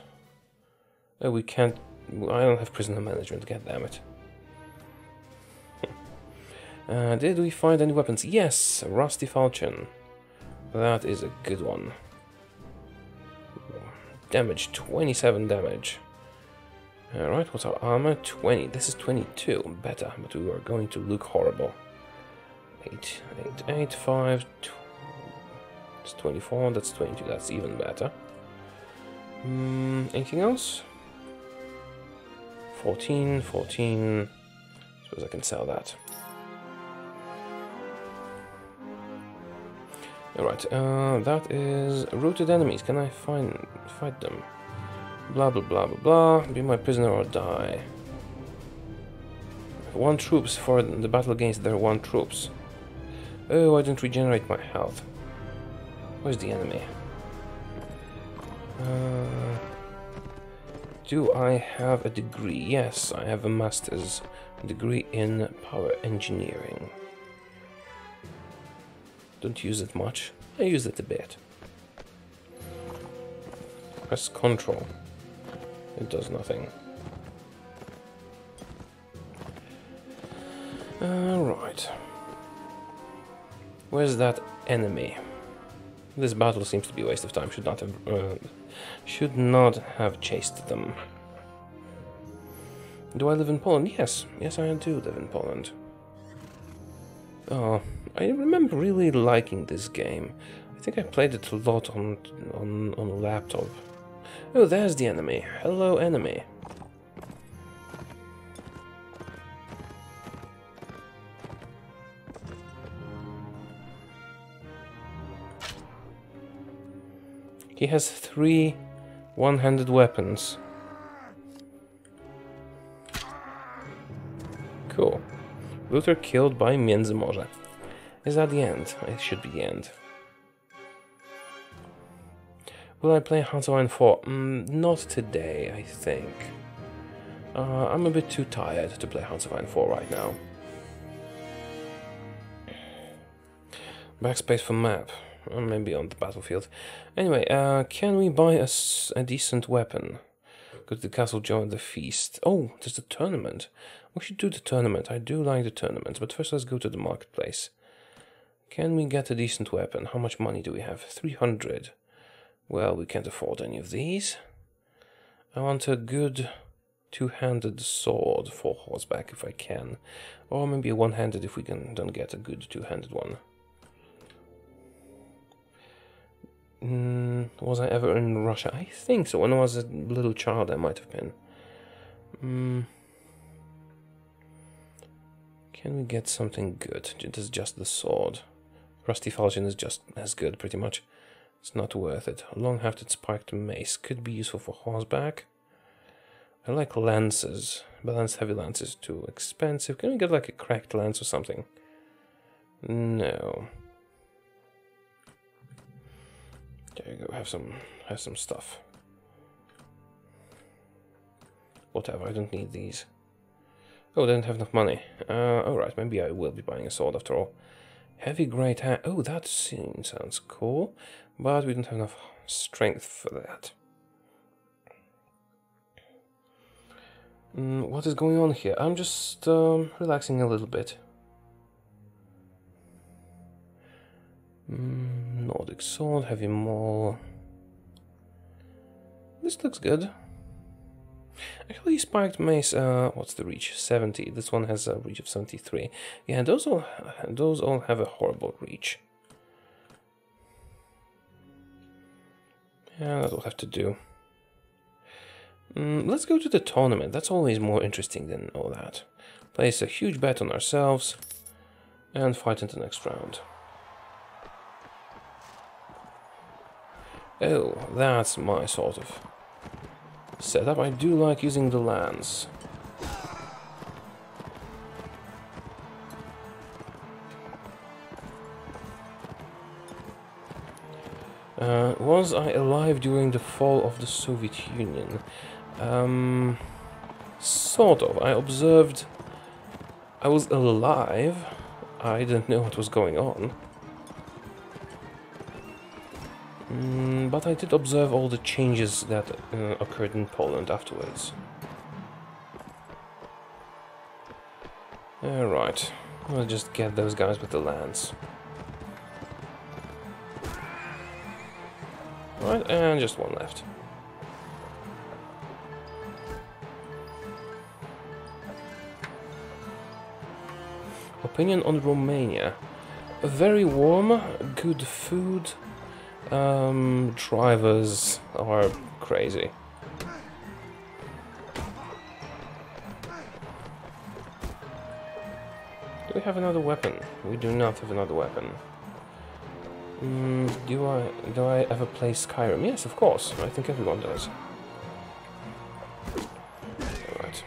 Oh, we can't... I don't have prisoner management, goddammit. Did we find any weapons? Yes, Rusty Falchion. That is a good one. Damage, 27 damage. Alright, what's our armor? 20. This is 22. Better, but we are going to look horrible. 8, 8, 8, 5. It's 24. That's 22. That's even better. Anything else? 14, 14. Suppose I can sell that. Alright, that is rooted enemies. Can I fight them? Blah blah blah blah blah. Be my prisoner or die. 1 troops for the battle against their 1 troops. Oh, I didn't regenerate my health. Where's the enemy? Do I have a degree? Yes, I have a master's degree in power engineering. Don't use it much. I use it a bit. Press Control. It does nothing. Right. Where's that enemy? This battle seems to be a waste of time. Should not have chased them. Do I live in Poland? Yes. Yes, I do live in Poland. Oh, I remember really liking this game. I I think I played it a lot on a laptop. Oh, there's the enemy. Hello, enemy. He has 3 one-handed weapons. Cool. Luther killed by Międzymorze. Is that the end? It should be the end. Will I play Hearts of Iron 4? Not today, I think. I'm a bit too tired to play Hearts of Iron 4 right now. Backspace for map. Maybe on the battlefield. Anyway, can we buy a decent weapon? Go to the castle, join the feast. Oh, there's a tournament. We should do the tournament. I do like the tournament, but first let's go to the marketplace. Can we get a decent weapon? How much money do we have? 300. Well, we can't afford any of these. I want a good two-handed sword for horseback if I can. Or maybe a one-handed if we don't get a good two-handed one. Was I ever in Russia? I think so. When I was a little child, I might have been. Can we get something good? It is just the sword. Rusty falchion is just as good, pretty much. It's not worth it. A long-hafted spiked mace could be useful for horseback. I like lances. Balanced heavy lance is too expensive. Can we get like a cracked lance or something? No. There you go, have some stuff. Whatever, I don't need these. Oh, I don't have enough money. Alright, maybe I will be buying a sword after all. Heavy great hand. Oh, that sounds cool. But we don't have enough strength for that. What is going on here? I'm just relaxing a little bit. Nordic sword, heavy maul. This looks good. Actually, spiked mace. What's the reach? 70. This one has a reach of 73. Yeah, those all have a horrible reach. Yeah, that'll have to do. Let's go to the tournament. That's always more interesting than all that. Place a huge bet on ourselves and fight in the next round. Oh, that's my sort of setup. I do like using the lance. Was I alive during the fall of the Soviet Union? Sort of. I observed. I was alive. I didn't know what was going on. But I did observe all the changes that occurred in Poland afterwards. Alright, we'll just get those guys with the lance. Right, and just one left. Opinion on Romania. Very warm, good food. Drivers are crazy. Do we have another weapon? We do not have another weapon. Do I ever play Skyrim? Yes, of course. I think everyone does. Alright.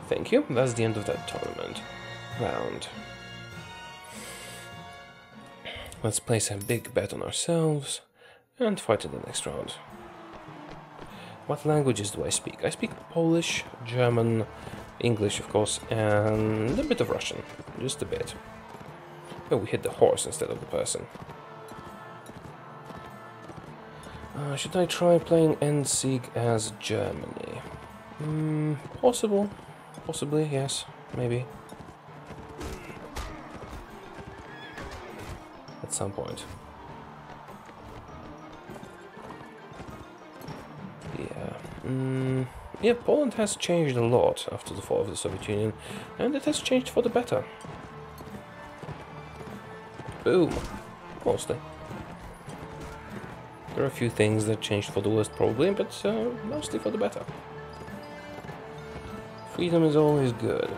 Thank you. That's the end of that tournament round. Let's place a big bet on ourselves and fight in the next round. What languages do I speak? I speak Polish, German, English, of course, and a bit of Russian. Just a bit. Oh, we hit the horse instead of the person. Should I try playing Endsieg as Germany? Possible. Possibly, yes. Maybe. At some point. Yeah. Yeah, Poland has changed a lot after the fall of the Soviet Union, and it has changed for the better. Boom. Mostly. There are a few things that changed for the worst probably, but mostly for the better. Freedom is always good.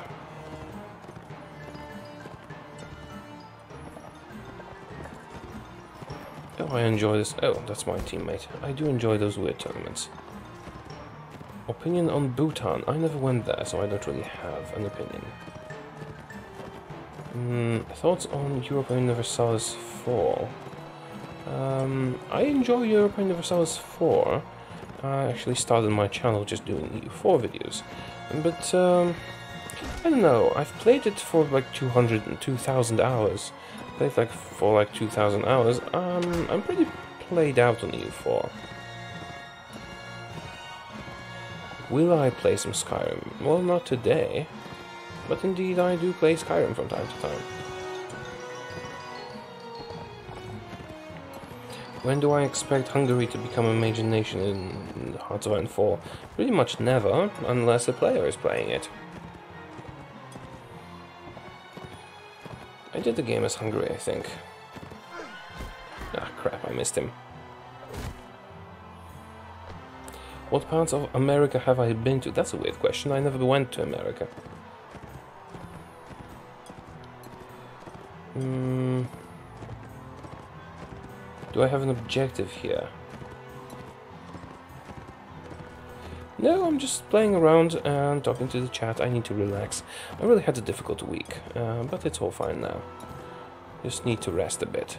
Oh, I enjoy this. Oh, that's my teammate. I do enjoy those weird tournaments. Opinion on Bhutan. I never went there, so I don't really have an opinion. Thoughts on Europa Universalis 4? I enjoy Europa Universalis 4. I actually started my channel just doing EU4 videos. But, I don't know, I've played it for like 2,000 hours. Played like for like 2,000 hours. I'm pretty played out on EU4. Will I play some Skyrim? Well, not today. But indeed, I do play Skyrim from time to time. When do I expect Hungary to become a major nation in Hearts of Iron 4? Pretty much never, unless a player is playing it. I did the game as Hungary, I think. Ah, crap, I missed him. What parts of America have I been to? That's a weird question. I never went to America. Do I have an objective here? No, I'm just playing around and talking to the chat. I need to relax. I really had a difficult week, but it's all fine now. Just need to rest a bit.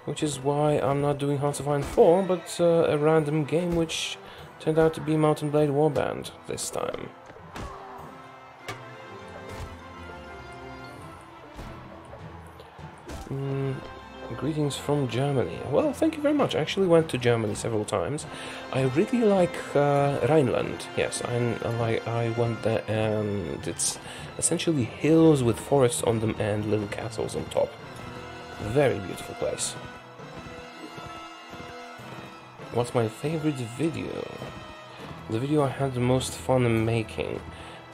Which is why I'm not doing Hearts of Iron 4, but a random game which turned out to be Mountain Blade Warband this time. Greetings from Germany. Well, thank you very much. I actually went to Germany several times. I really like Rhineland. Yes, I went there, and it's essentially hills with forests on them and little castles on top. Very beautiful place. What's my favorite video? The video I had the most fun making.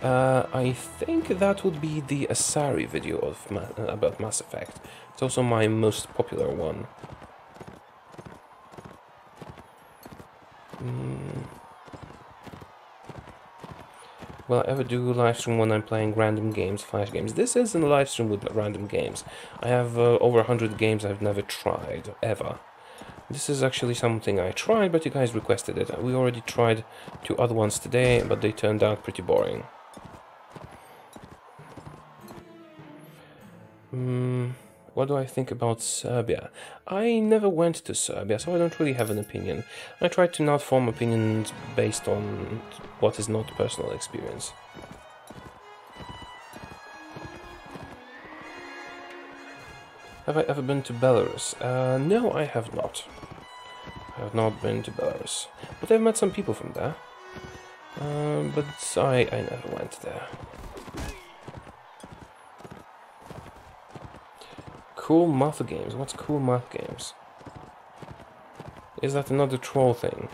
I think that would be the Asari video about Mass Effect. It's also my most popular one. Will I ever do a live stream when I'm playing random games, flash games? This isn't a live stream with random games. I have over 100 games I've never tried, ever. This is actually something I tried, but you guys requested it. We already tried 2 other ones today, but they turned out pretty boring. What do I think about Serbia? I never went to Serbia, so I don't really have an opinion. I try to not form opinions based on what is not personal experience. Have I ever been to Belarus? No, I have not. I have not been to Belarus. But I've met some people from there. But I never went there. Cool math games. What's cool math games? Is that another troll thing?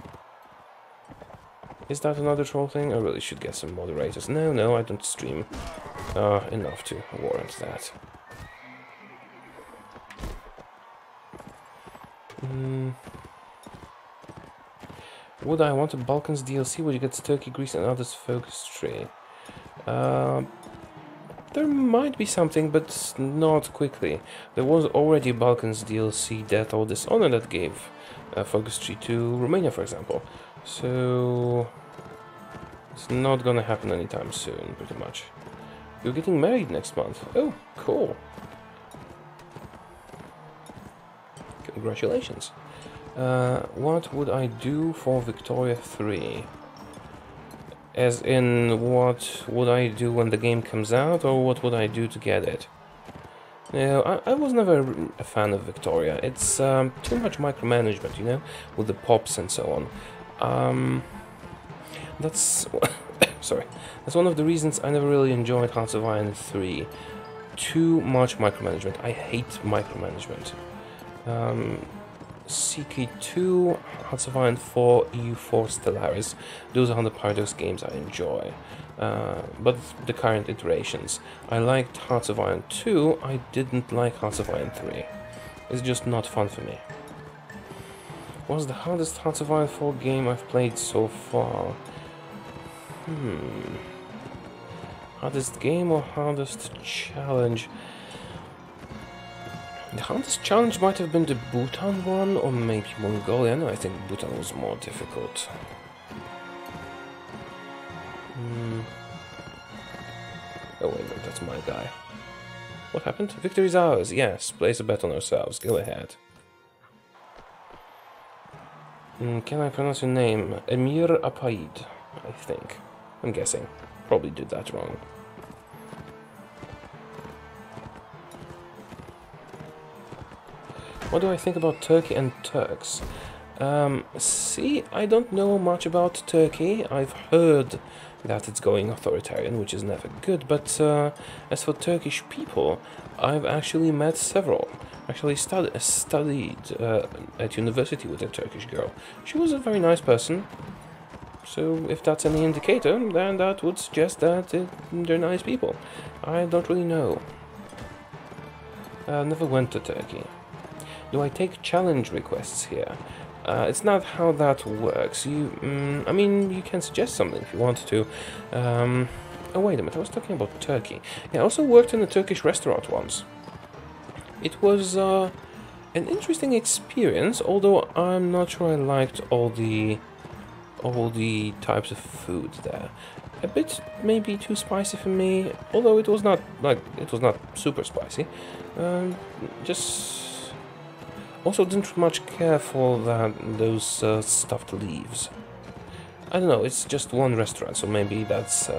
Is that another troll thing? I really should get some moderators. No, I don't stream enough to warrant that. Would I want a Balkans DLC where you get Turkey, Greece and others focus tree? There might be something, but not quickly. There was already a Balkans DLC, Death or Dishonor, that gave focus tree to Romania, for example. So it's not gonna happen anytime soon, pretty much. You're getting married next month. Oh, cool. Congratulations. What would I do for Victoria 3? As in, what would I do when the game comes out, or what would I do to get it? No, I was never a fan of Victoria. It's too much micromanagement, you know, with the pops and so on. That's... sorry. That's one of the reasons I never really enjoyed Hearts of Iron 3. Too much micromanagement. I hate micromanagement. CK2, Hearts of Iron 4, EU4, Stellaris. Those are the Paradox games I enjoy. But the current iterations. I liked Hearts of Iron 2, I didn't like Hearts of Iron 3. It's just not fun for me. was the hardest Hearts of Iron 4 game I've played so far? Hardest game or hardest challenge? The hardest challenge might have been the Bhutan one, or maybe Mongolia. No, I think Bhutan was more difficult. Oh wait, no, that's my guy. What happened? Victory's ours. Yes, place a bet on ourselves. Go ahead. Can I pronounce your name? Emir Apaid, I think. I'm guessing. Probably did that wrong. What do I think about Turkey and Turks? See, I don't know much about Turkey. I've heard that it's going authoritarian, which is never good, but as for Turkish people, I've actually met several. Actually studied at university with a Turkish girl. She was a very nice person. So if that's any indicator, then that would suggest that they're nice people. I don't really know. Never went to Turkey. Do I take challenge requests here? It's not how that works. I mean, you can suggest something if you want to. Oh, wait a minute, I was talking about Turkey. Yeah, I also worked in a Turkish restaurant once. It was an interesting experience, although I'm not sure I liked all the types of food there. A bit maybe too spicy for me, although it was not super spicy. Just also didn't much care for those stuffed leaves. I don't know, it's just one restaurant, so maybe that's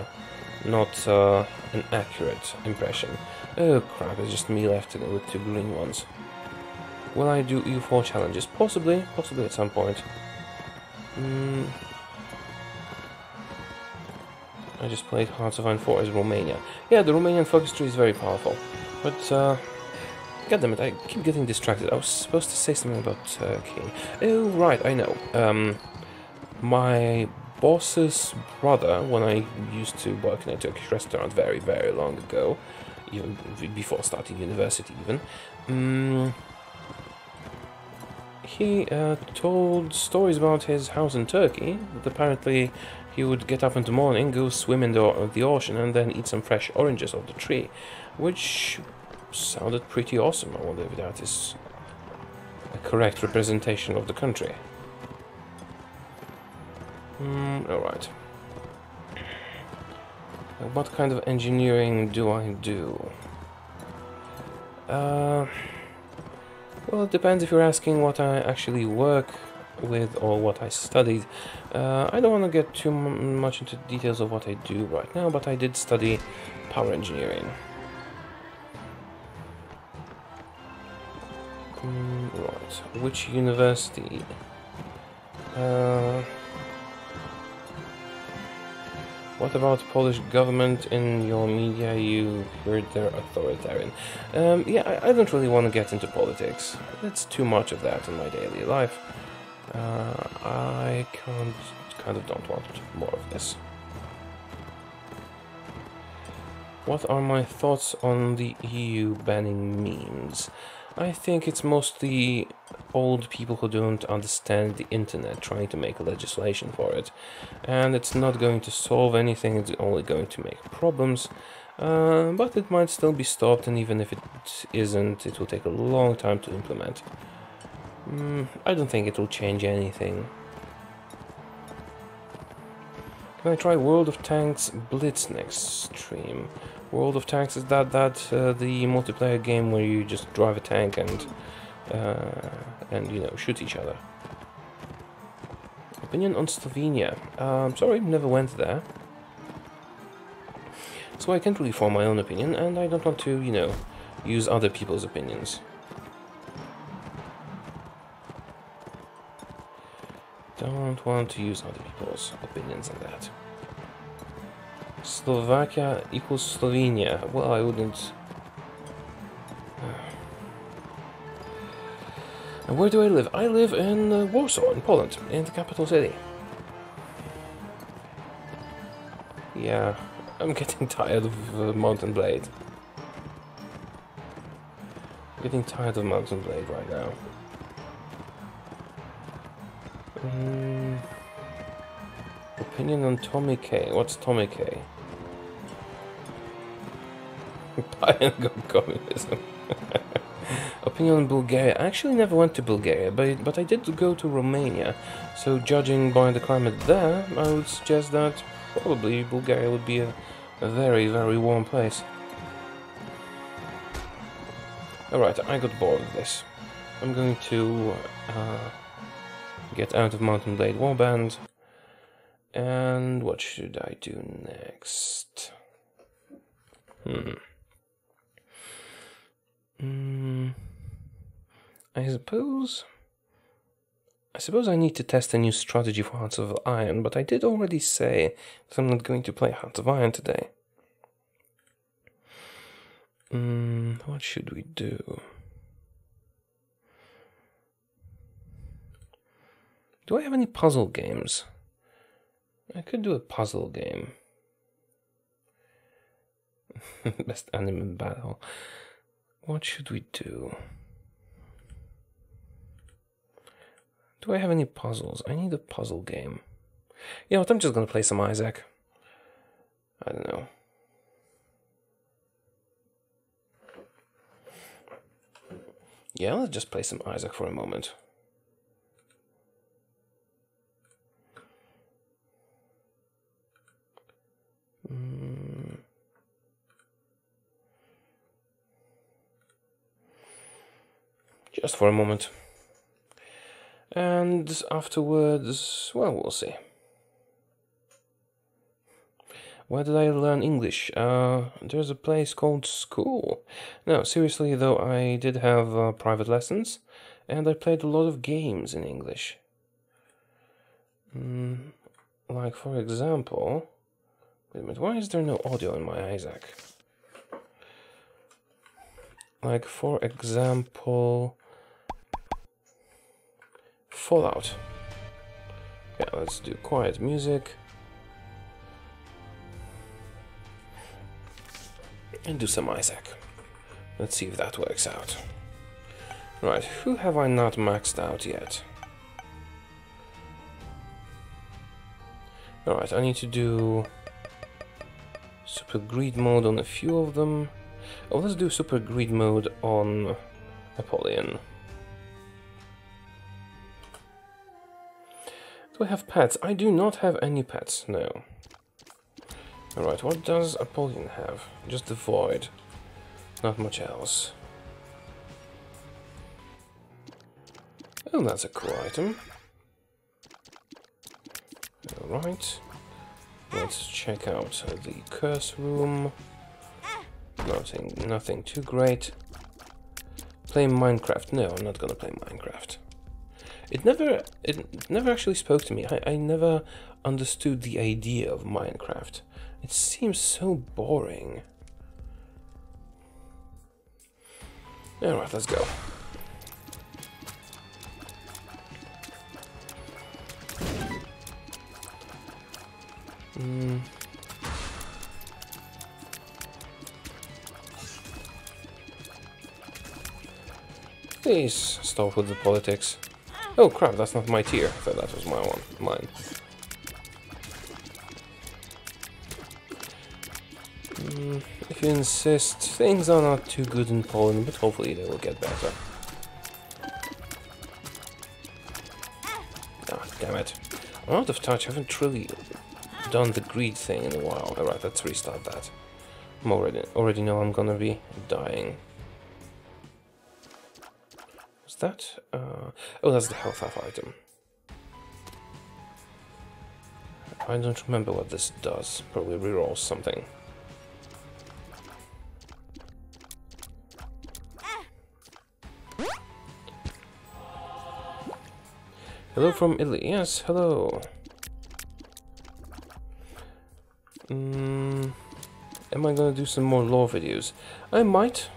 not an accurate impression. Oh crap, it's just me left with 2 green ones. Will I do EU4 challenges? Possibly at some point. I just played Hearts of Iron 4 as Romania. Yeah, the Romanian focus tree is very powerful. But, goddammit, I keep getting distracted. I was supposed to say something about Turkey. Oh, right, I know. My boss's brother, when I used to work in a Turkish restaurant very, very long ago, even before starting university even, he told stories about his house in Turkey, that apparently he would get up in the morning, go swim in the ocean, and then eat some fresh oranges off the tree, which sounded pretty awesome. I wonder if that is a correct representation of the country. Alright. What kind of engineering do I do? Well, it depends if you're asking what I actually work with or what I studied. I don't want to get too much into details of what I do right now, but I did study power engineering. Right, which university? What about Polish government? In your media you heard they're authoritarian. Yeah, I don't really want to get into politics. It's too much of that in my daily life. I kind of don't want more of this. What are my thoughts on the EU banning memes? I think it's mostly old people who don't understand the internet trying to make legislation for it. And it's not going to solve anything, it's only going to make problems. But it might still be stopped, and even if it isn't, it will take a long time to implement. I don't think it will change anything. Can I try World of Tanks Blitz next stream? World of Tanks, is that the multiplayer game where you just drive a tank and you know, shoot each other? Opinion on Slovenia? Sorry, never went there. So I can't really form my own opinion, and I don't want to, you know, use other people's opinions. Don't want to use other people's opinions on that. Slovakia equals Slovenia. Well, I wouldn't... And where do I live? I live in Warsaw, in Poland, in the capital city. Yeah, I'm getting tired of Mountain Blade. I'm getting tired of Mountain Blade right now. Opinion on Tommy K. What's Tommy K? Pioneer communism. Opinion on Bulgaria. I actually never went to Bulgaria, but I did go to Romania. So judging by the climate there, I would suggest that probably Bulgaria would be a very, very warm place. Alright, I got bored of this. I'm going to get out of Mountain Blade Warband. And what should I do next? I suppose I need to test a new strategy for Hearts of Iron, but I did already say that I'm not going to play Hearts of Iron today. What should we do? Do I have any puzzle games? I could do a puzzle game. Best anime battle. What should we do? Do I have any puzzles? I need a puzzle game. You know what, I'm just gonna play some Isaac. I don't know. Yeah, let's just play some Isaac for a moment. Just for a moment. And afterwards, well, we'll see. Where did I learn English? There's a place called school. No, seriously though, I did have private lessons, and I played a lot of games in English. Like, for example... Wait a minute, why is there no audio in my Isaac? Like, for example... Fallout. Yeah, let's do quiet music. And do some Isaac. Let's see if that works out. Right, who have I not maxed out yet? Alright, I need to do super greed mode on a few of them. Oh, let's do super greed mode on Apollyon. Do I have pets? I do not have any pets, no. Alright, what does Apollyon have? Just the void. Not much else. Oh, that's a cool item. Alright. Let's check out the curse room. Nothing too great. Play Minecraft. No, I'm not gonna play Minecraft. It never actually spoke to me. I never understood the idea of Minecraft. It seems so boring. Alright, let's go. Please stop with the politics. Oh crap, that's not my tier. I thought that was mine. If you insist, things are not too good in Poland, but hopefully they will get better. Ah, damn it. I'm out of touch, I haven't really done the greed thing in a while. Alright, let's restart that. I already know I'm gonna be dying. What's that? Oh, that's the health up item. I don't remember what this does. Probably rerolls something. Hello from Italy. Yes, hello. Am I gonna do some more lore videos? I might.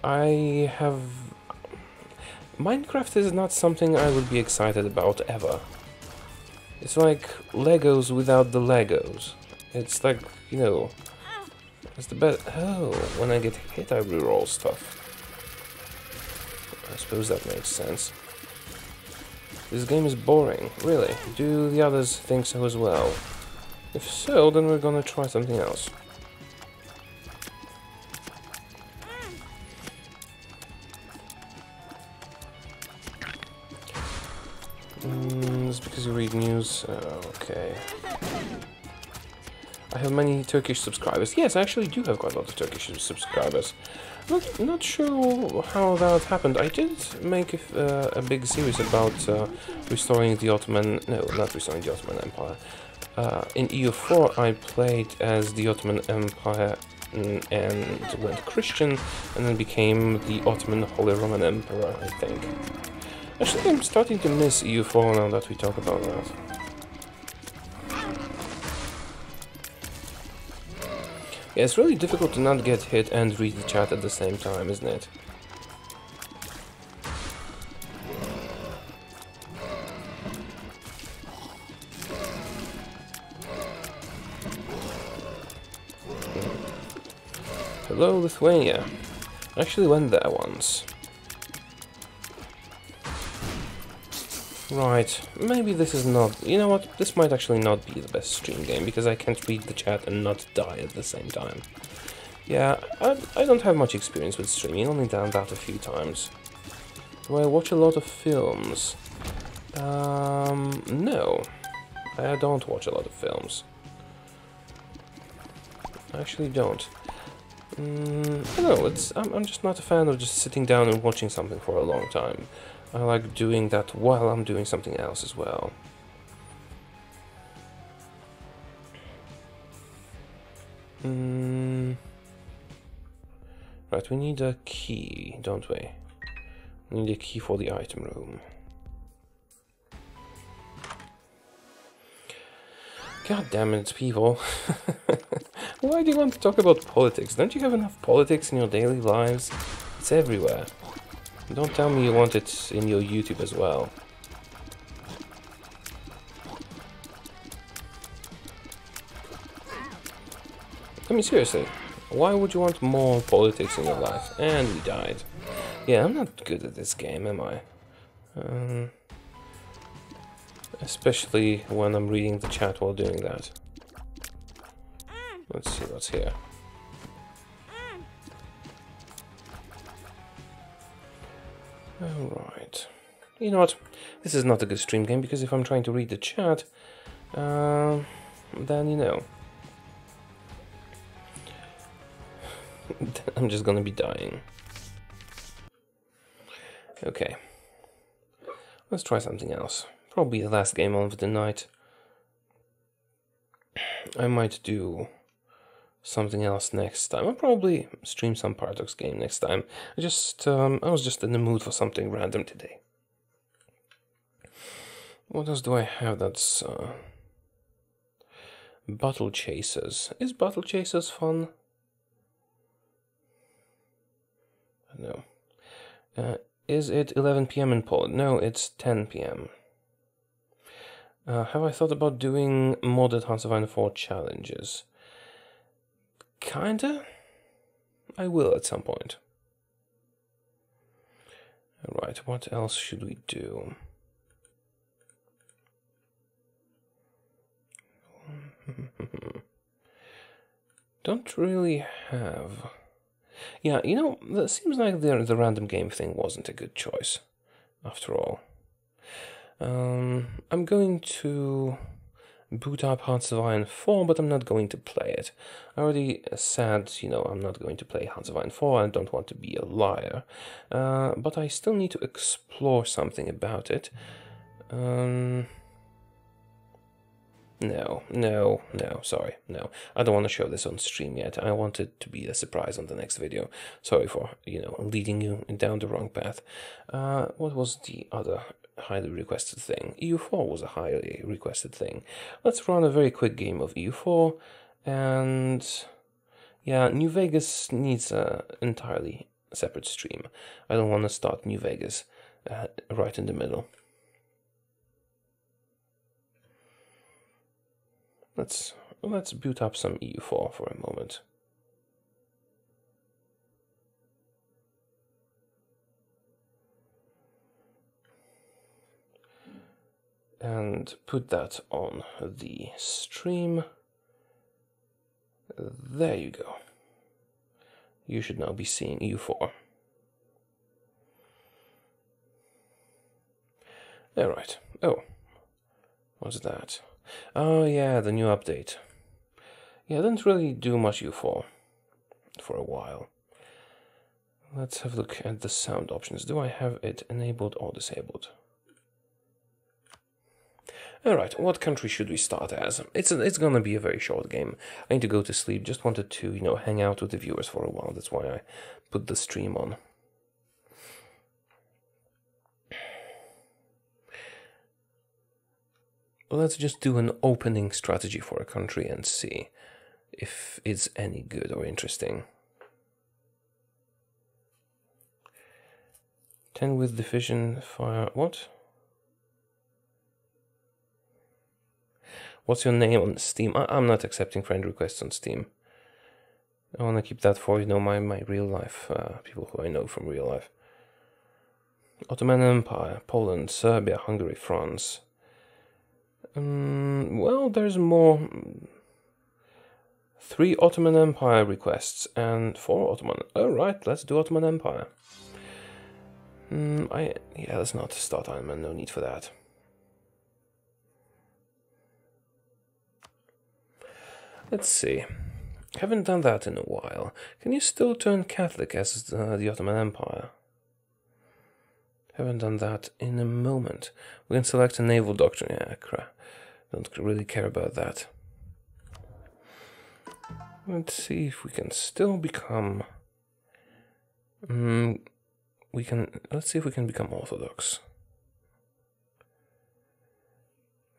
I have... Minecraft is not something I would be excited about ever. It's like Legos without the Legos. It's like, you know... It's the best... Oh, when I get hit I reroll stuff. I suppose that makes sense. This game is boring. Really? Do the others think so as well? If so, then we're gonna try something else. It's because you read news. Okay. I have many Turkish subscribers. Yes, I actually do have quite a lot of Turkish subscribers. Not sure how that happened. I did make a big series about restoring the Ottoman... No, not restoring the Ottoman Empire. In EU4, I played as the Ottoman Empire and went Christian, and then became the Ottoman Holy Roman Emperor, I think. Actually, I'm starting to miss EU4 now that we talk about that. Yeah, it's really difficult to not get hit and read the chat at the same time, isn't it? Hello, Lithuania. I actually went there once. Right, maybe this is not... You know what? This might actually not be the best stream game, because I can't read the chat and not die at the same time. Yeah, I don't have much experience with streaming, only done that a few times. Do I watch a lot of films? No. I don't watch a lot of films. I actually don't. I don't know, I'm just not a fan of just sitting down and watching something for a long time. I like doing that while I'm doing something else as well. Right, we need a key, don't we? We need a key for the item room. God damn it, people. Why do you want to talk about politics? Don't you have enough politics in your daily lives? It's everywhere. Don't tell me you want it in your YouTube as well. I mean, seriously, why would you want more politics in your life? And we died. Yeah, I'm not good at this game, am I? Especially when I'm reading the chat while doing that. Let's see what's here. Alright. You know what? This is not a good stream game, because if I'm trying to read the chat, then you know. I'm just gonna be dying. Okay. Let's try something else. Probably the last game of the night. I might do something else next time. I'll probably stream some Paradox game next time. I was just in the mood for something random today. What else do I have that's Battle Chasers. Is Battle Chasers fun? No. Is it 11 PM in Poland? No, it's 10 PM. Have I thought about doing modded Hearts of Iron 4 challenges? Kinda? I will at some point. Alright, what else should we do? Don't really have... Yeah, you know, it seems like the random game thing wasn't a good choice, after all. I'm going to boot up Hearts of Iron 4, but I'm not going to play it. I already said, you know, I'm not going to play Hearts of Iron 4, I don't want to be a liar. But I still need to explore something about it. No, sorry, no. I don't want to show this on stream yet. I want it to be a surprise on the next video. Sorry for, you know, leading you down the wrong path. What was the other highly requested thing? EU4 was a highly requested thing. Let's run a very quick game of EU4, and yeah, New Vegas needs an entirely separate stream. I don't want to start New Vegas right in the middle. Let's boot up some EU4 for a moment. and put that on the stream. There you go. You should now be seeing U4. Alright. Oh. What's that? Oh yeah, the new update. Yeah, I didn't really do much U4 for a while. Let's have a look at the sound options. Do I have it enabled or disabled? Alright, what country should we start as? It's gonna be a very short game. I need to go to sleep. Just wanted to, hang out with the viewers for a while. That's why I put the stream on. Let's just do an opening strategy for a country and see if it's any good or interesting. 10 with division fire. What? What's your name on Steam? I'm not accepting friend requests on Steam. I want to keep that for, my real life, people who I know from real life. Ottoman Empire, Poland, Serbia, Hungary, France. Well, there's more. 3 Ottoman Empire requests and 4 Ottoman. Alright, let's do Ottoman Empire. Yeah, let's not start Iron, no need for that. Let's see. Haven't done that in a while. Can you still turn Catholic as the Ottoman Empire? Haven't done that in a moment. We can select a naval doctrine. Yeah, crap. Don't really care about that. Let's see if we can still become... Let's see if we can become Orthodox.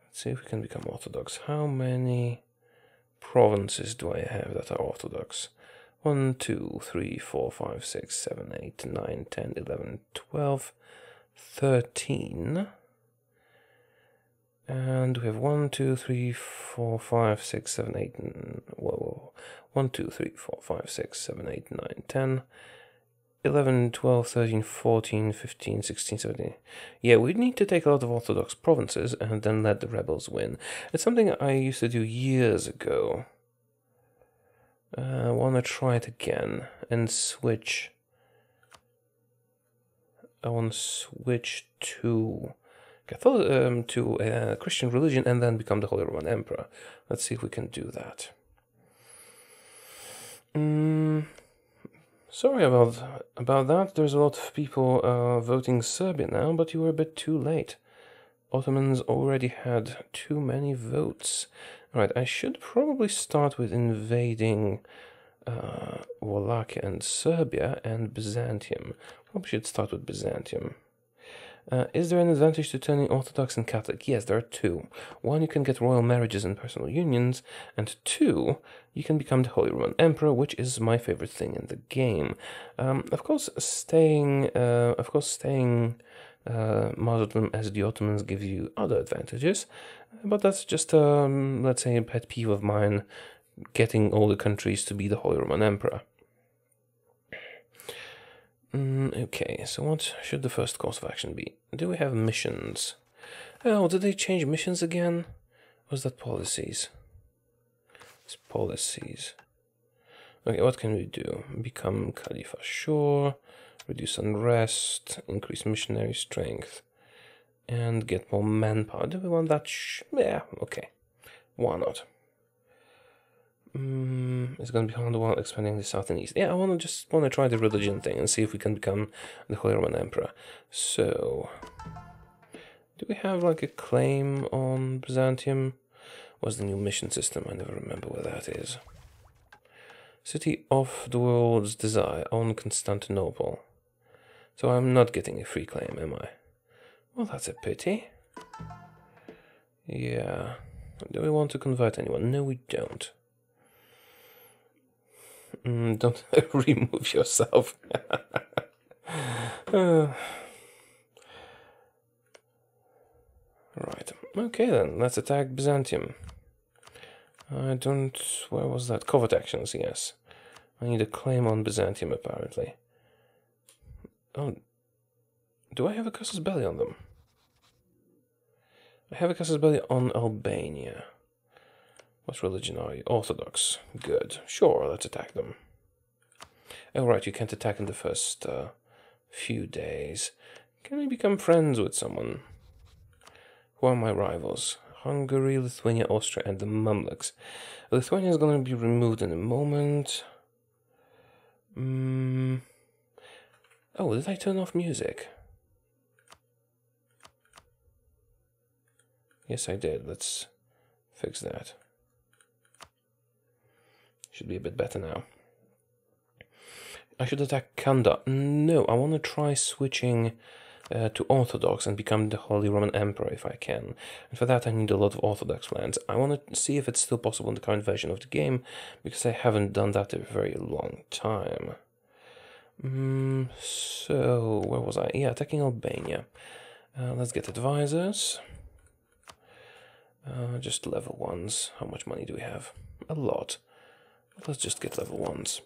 Let's see if we can become Orthodox. How many provinces do I have that are Orthodox? 1, 2, 3, 4, 5, 6, 7, 8, 9, 10, 11, 12, 13. And we have 1, 2, 3, 4, 5, 6, 7, 8, whoa. 1, 2, 3, 4, 5, 6, 7, 8, 9, 10, 11, 12, 13, 14, 15, 16, 17. Yeah, we need to take a lot of Orthodox provinces and then let the rebels win. It's something I used to do years ago. I want to try it again and switch. I want to switch to Catholic, to Christian religion and then become the Holy Roman Emperor. Let's see if we can do that. Sorry about that. There's a lot of people voting Serbia now, but you were a bit too late. Ottomans already had too many votes. Alright, I should probably start with invading Wallachia and Serbia and Byzantium. Probably should start with Byzantium. Is there an advantage to turning Orthodox and Catholic? Yes, there are 2. 1, you can get royal marriages and personal unions, and 2, you can become the Holy Roman Emperor, which is my favorite thing in the game. Of course, staying martyrdom as the Ottomans gives you other advantages, but that's just, let's say, a pet peeve of mine, getting all the countries to be the Holy Roman Emperor. Okay, so what should the first course of action be? Do we have missions? Oh, did they change missions again? Or was that policies? It's policies. Okay, what can we do? Become Caliph Ashur, reduce unrest, increase missionary strength, and get more manpower. Do we want that? Yeah, okay. Why not? It's gonna be hard while expanding the south and east. Yeah, I just want to try the religion thing and see if we can become the Holy Roman Emperor. So, do we have like a claim on Byzantium? What's the new mission system? I never remember where that is. City of the World's Desire on Constantinople. So I'm not getting a free claim, am I? Well, that's a pity. Yeah. Do we want to convert anyone? No, we don't. Don't remove yourself. Right. Okay then, let's attack Byzantium. Where was that? Covert actions, yes. I need a claim on Byzantium, apparently. Oh, do I have a casus belli on them? I have a casus belli on Albania. What religion are you? Orthodox. Good. Sure, let's attack them. Oh, right, you can't attack in the first few days. Can we become friends with someone? Who are my rivals? Hungary, Lithuania, Austria, and the Mamluks. Lithuania is going to be removed in a moment. Oh, did I turn off music? Yes, I did. Let's fix that. Should be a bit better now. I should attack Kanda. No, I want to try switching to Orthodox and become the Holy Roman Emperor if I can. And for that I need a lot of Orthodox lands. I want to see if it's still possible in the current version of the game, because I haven't done that in a very long time. So, where was I? Yeah, attacking Albania. Let's get advisors. Just level 1s. How much money do we have? A lot. Let's just get level 1s.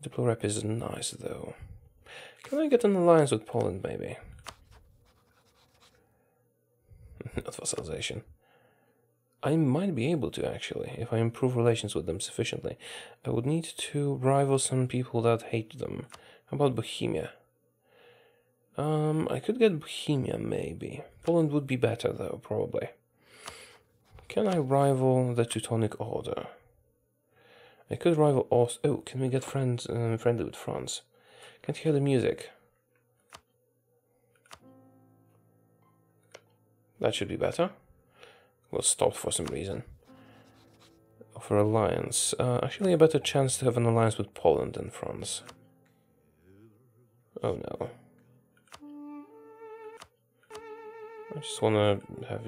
Diplo rep is nice, though. Can I get an alliance with Poland, maybe? Not vassalization. I might be able to, actually, if I improve relations with them sufficiently. I would need to rival some people that hate them. How about Bohemia? I could get Bohemia, maybe. Poland would be better, though, probably. Can I rival the Teutonic Order? I could rival Oh, can we get friendly with France? Can't hear the music. That should be better. We'll stop for some reason. Offer alliance. Actually, a better chance to have an alliance with Poland than France. Oh no. I just want to have,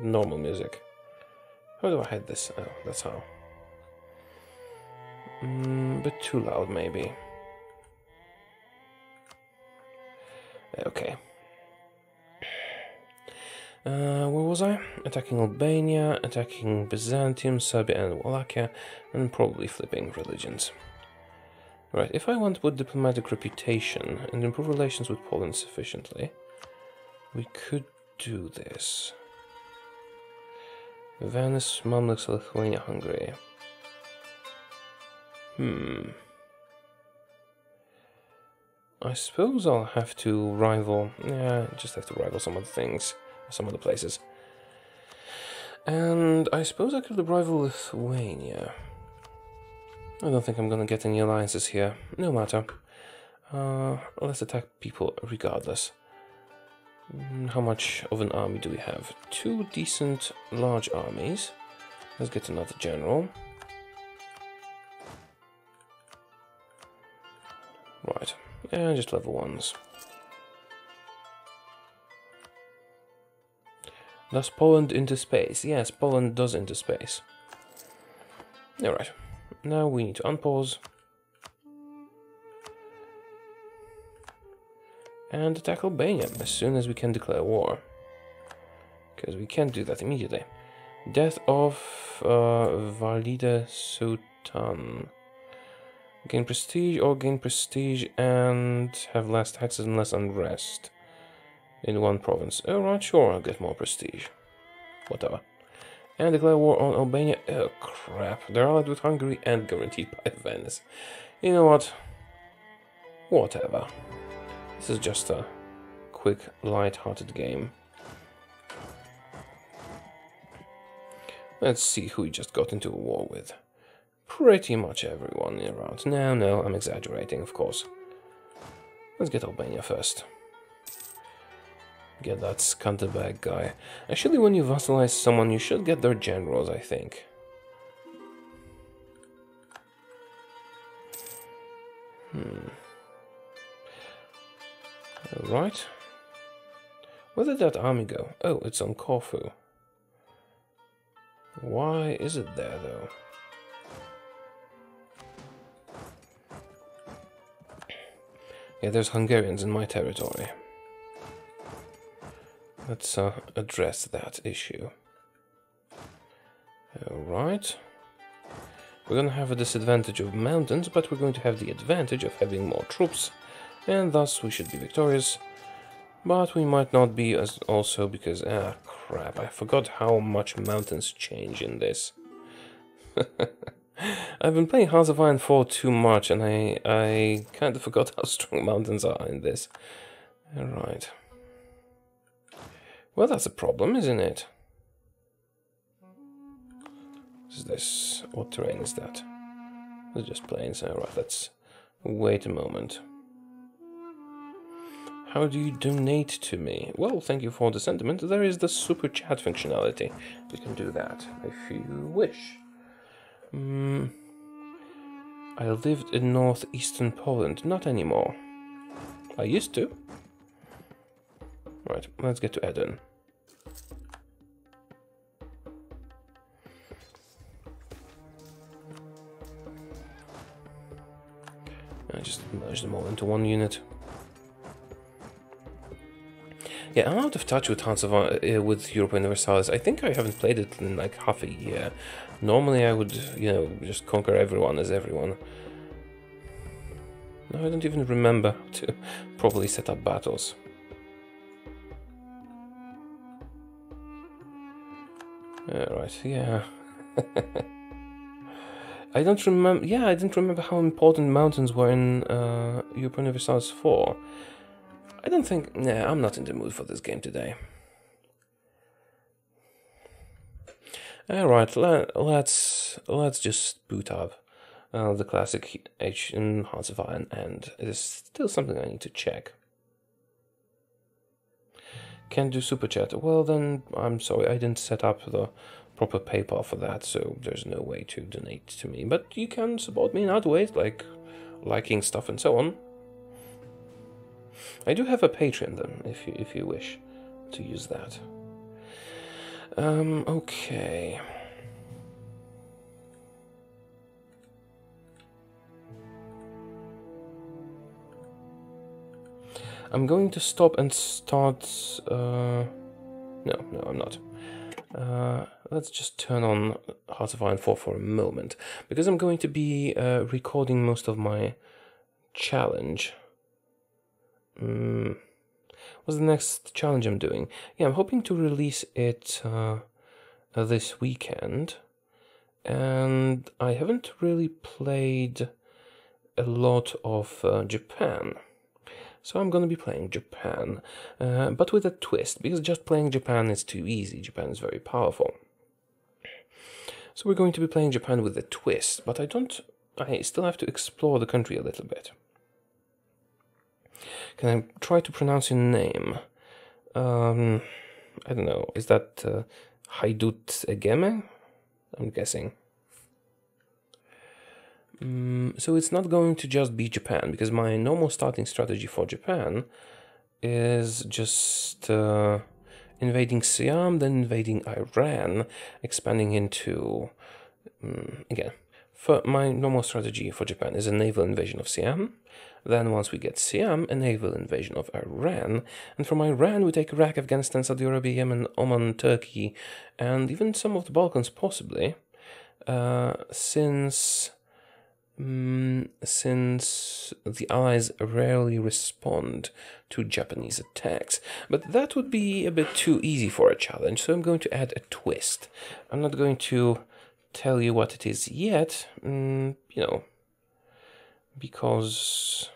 normal music. How do I hide this? Oh, that's how. Bit too loud, maybe. Okay. Where was I? Attacking Albania, attacking Byzantium, Serbia and Wallachia, and probably flipping religions. Right, if I want to put diplomatic reputation and improve relations with Poland sufficiently, we could do this. Venice, Mamluks, Lithuania, Hungary. I suppose I'll have to rival... Yeah, just have to rival some other things, some other places. And I suppose I could rival Lithuania. I don't think I'm gonna get any alliances here. No matter. Let's attack people regardless. How much of an army do we have? 2 decent large armies. Let's get another general. Right. Yeah, just level 1s. Does Poland into space? Yes, Poland does into space. Alright. Now we need to unpause. And attack Albania as soon as we can declare war. Because we can't do that immediately. Death of Valide Sultan. Gain prestige and have less taxes and less unrest in one province. Alright, sure, I'll get more prestige. Whatever. And declare war on Albania. Oh crap, they're allied with Hungary and guaranteed by Venice. You know what? Whatever. This is just a quick, light-hearted game. Let's see who we just got into a war with. Pretty much everyone around. No, I'm exaggerating, of course. Let's get Albania first. Get that Skanderbeg guy. Actually, when you vassalize someone, you should get their generals, I think. Alright. Where did that army go? Oh, it's on Corfu. Why is it there, though? Yeah, there's Hungarians in my territory. Let's address that issue. Alright. We're gonna have a disadvantage of mountains, but we're going to have the advantage of having more troops, and thus we should be victorious. But we might not be as also because... Ah, crap, I forgot how much mountains change in this. I've been playing Hearts of Iron 4 too much, and I kind of forgot how strong mountains are in this. Alright. Well, that's a problem, isn't it? What is this? What terrain is that? It's just plains. Alright, let's wait a moment. How do you donate to me? Well, thank you for the sentiment. There is the super chat functionality. You can do that if you wish. I lived in northeastern Poland. Not anymore. I used to. Right, let's get to Eden. I just merged them all into one unit. Yeah, I'm out of touch with Hearts of with Europa Universalis. I think I haven't played it in like half a year. Normally I would, you know, just conquer everyone as everyone. No, I don't even remember to properly set up battles. Right, yeah. I don't remember. Yeah, I didn't remember how important mountains were in Europa Universalis 4. I don't think... Nah, I'm not in the mood for this game today. Alright, let's just boot up the classic H in Hearts of Iron, and it is still something I need to check. Can't do super chat. Well then, I'm sorry, I didn't set up the proper PayPal for that, so there's no way to donate to me. But you can support me in other ways, like liking stuff and so on. I do have a Patreon then, if you wish to use that. Okay. I'm going to stop and start... No, I'm not. Let's just turn on Hearts of Iron 4 for a moment, because I'm going to be recording most of my challenge. What's the next challenge I'm doing? Yeah, I'm hoping to release it this weekend, and I haven't really played a lot of Japan. So I'm going to be playing Japan, but with a twist, because just playing Japan is too easy. Japan is very powerful. So we're going to be playing Japan with a twist, but I still have to explore the country a little bit. Can I try to pronounce your name? I don't know, is that Haidut Egeme? I'm guessing. So it's not going to just be Japan, because my normal starting strategy for Japan is just invading Siam, then invading Iran, expanding into... again, my normal strategy for Japan is a naval invasion of Siam. Then once we get Siam, a naval invasion of Iran, and from Iran we take Iraq, Afghanistan, Saudi Arabia, Yemen, Oman, Turkey, and even some of the Balkans possibly, since the Allies rarely respond to Japanese attacks. But that would be a bit too easy for a challenge, so I'm going to add a twist. I'm not going to tell you what it is yet, you know, because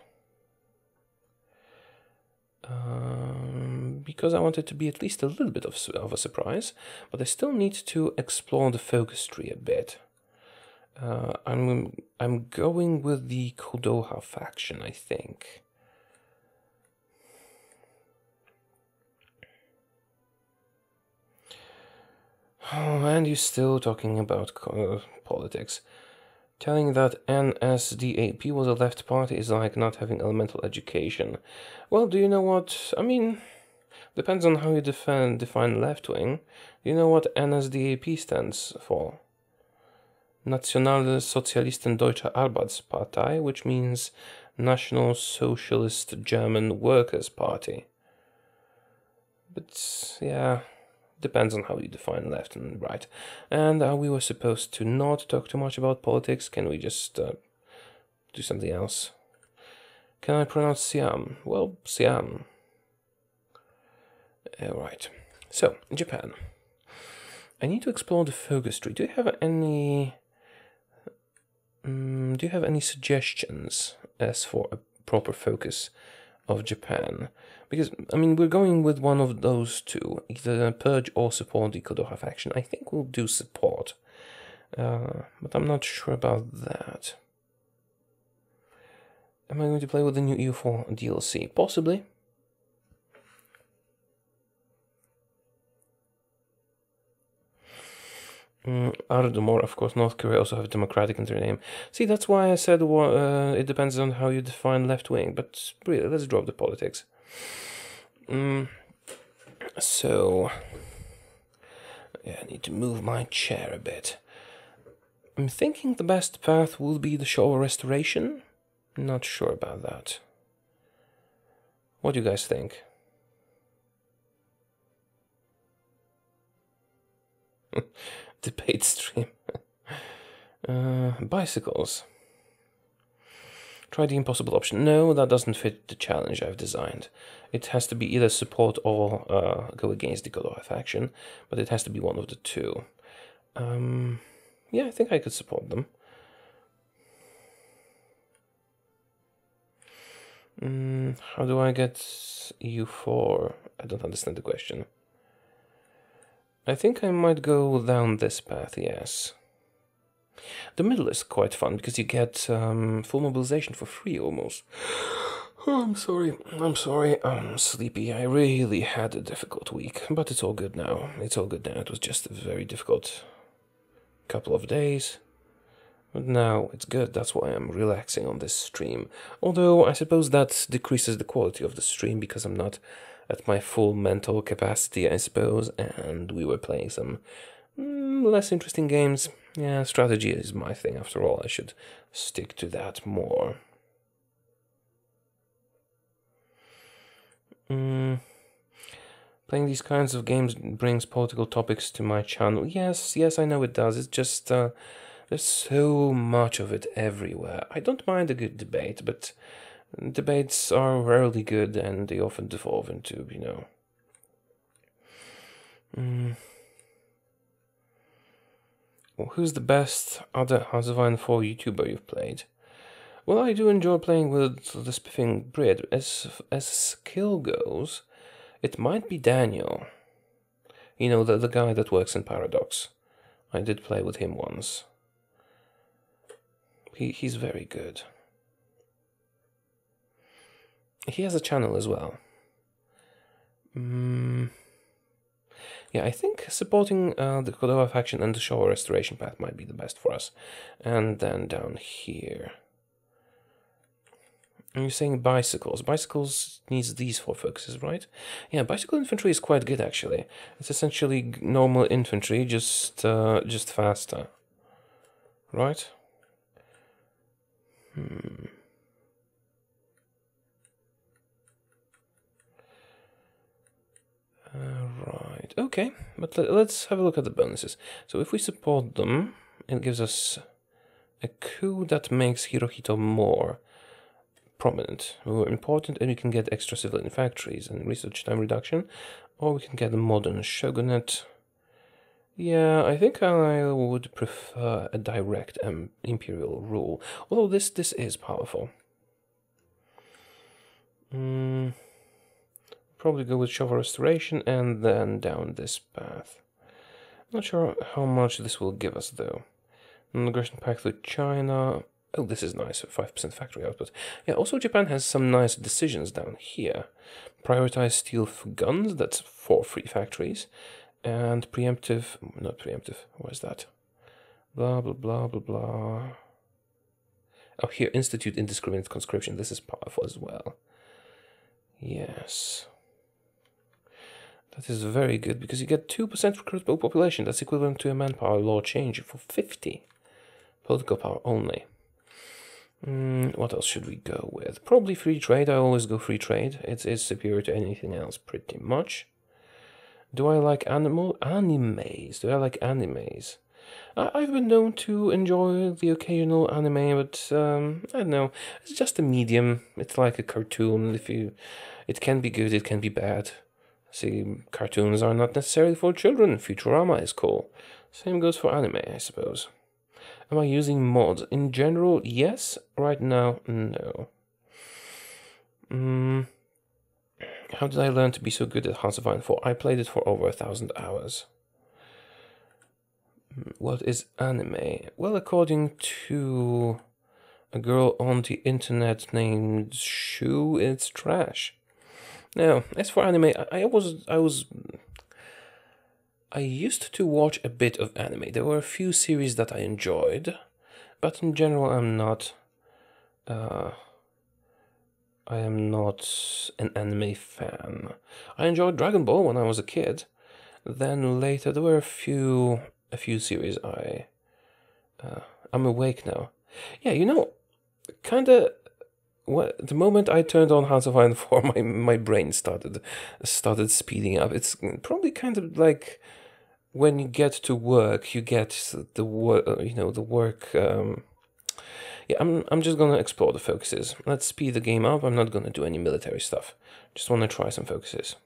I want it to be at least a little bit of a surprise, but I still need to explore the focus tree a bit. I'm going with the Kodoha faction, I think. Oh, and you're still talking about politics. Telling that NSDAP was a left party is like not having elemental education. Well, do you know what? I mean, depends on how you define left-wing. Do you know what NSDAP stands for? Nationalsozialisten Deutsche Arbeitspartei, which means National Socialist German Workers' Party. But, yeah... depends on how you define left and right. And we were supposed to not talk too much about politics. Can we just do something else? Can I pronounce Siam? Well, Siam. Alright. So, Japan. I need to explore the focus tree. Do you have any... do you have any suggestions as for a proper focus of Japan? Because, I mean, we're going with one of those two. Either Purge or support the Kodoha faction. I think we'll do support. But I'm not sure about that. Am I going to play with the new EU4 DLC? Possibly. Ardomor, of course, North Korea also have democratic in their name. See, that's why I said it depends on how you define left wing. But really, let's drop the politics. So, yeah, I need to move my chair a bit. I'm thinking the best path will be the Showa Restoration. Not sure about that. What do you guys think? Debate stream. Bicycles. Try the impossible option. No, that doesn't fit the challenge I've designed. It has to be either support or go against the Kodoha faction, but it has to be one of the two. Yeah, I think I could support them. How do I get EU4? I don't understand the question. I think I might go down this path, yes. The middle is quite fun, because you get full mobilization for free, almost. Oh, I'm sorry, I'm sleepy. I really had a difficult week, but it's all good now. It was just a very difficult couple of days. But now it's good, that's why I'm relaxing on this stream. Although, I suppose that decreases the quality of the stream, because I'm not at my full mental capacity, I suppose, and we were playing some less interesting games. Yeah, strategy is my thing, after all. I should stick to that more. Playing these kinds of games brings political topics to my channel. Yes, I know it does. It's just, there's so much of it everywhere. I don't mind a good debate, but debates are rarely good, and they often devolve into, you know... Well, who's the best other House of Iron 4 YouTuber you've played? Well, I do enjoy playing with the Spiffing Brit. As skill goes, it might be Daniel. You know, the guy that works in Paradox. I did play with him once. He's very good. He has a channel as well. Yeah, I think supporting the Kodoha faction and the Showa Restoration path might be the best for us. And then down here. And you're saying bicycles. Bicycles needs these 4 focuses, right? Yeah, bicycle infantry is quite good, actually. It's essentially normal infantry, just faster. Right? Right, okay, but let's have a look at the bonuses. So if we support them, it gives us a coup that makes Hirohito more prominent, more important, and we can get extra civilian factories and research time reduction, or we can get a modern shogunate. Yeah, I think I would prefer a direct imperial rule, although this is powerful. Probably go with Showa Restoration and then down this path. Not sure how much this will give us though. Non-aggression pact with China. Oh, this is nice, 5% factory output. Yeah, also Japan has some nice decisions down here. Prioritize steel for guns, that's 4 free factories. And preemptive, not preemptive, what is that? Blah, blah, blah, blah, blah. Oh, here, institute indiscriminate conscription, this is powerful as well. Yes. That is very good, because you get 2% recruitable population. That's equivalent to a manpower law change for 50. Political power only. What else should we go with? Probably free trade. I always go free trade. It is superior to anything else, pretty much. Do I like animes? Do I like animes? I've been known to enjoy the occasional anime, but I don't know. It's just a medium. It's like a cartoon. It can be good, it can be bad. See, cartoons are not necessarily for children. Futurama is cool. Same goes for anime, I suppose. Am I using mods? In general, yes. Right now, no. How did I learn to be so good at Hearts of Iron 4? I played it for over 1,000 hours. What is anime? Well, according to a girl on the internet named Shu, it's trash. Now, as for anime, I used to watch a bit of anime. There were a few series that I enjoyed, but in general, I am not an anime fan. I enjoyed Dragon Ball when I was a kid. Then later there were a few series I'm awake now. Yeah, you know, kinda. The moment I turned on Hearts of Iron 4, my brain started speeding up. It's probably kind of like when you get to work, you get the work, the work. Yeah, I'm just gonna explore the focuses. Let's speed the game up. I'm not gonna do any military stuff. Just wanna try some focuses.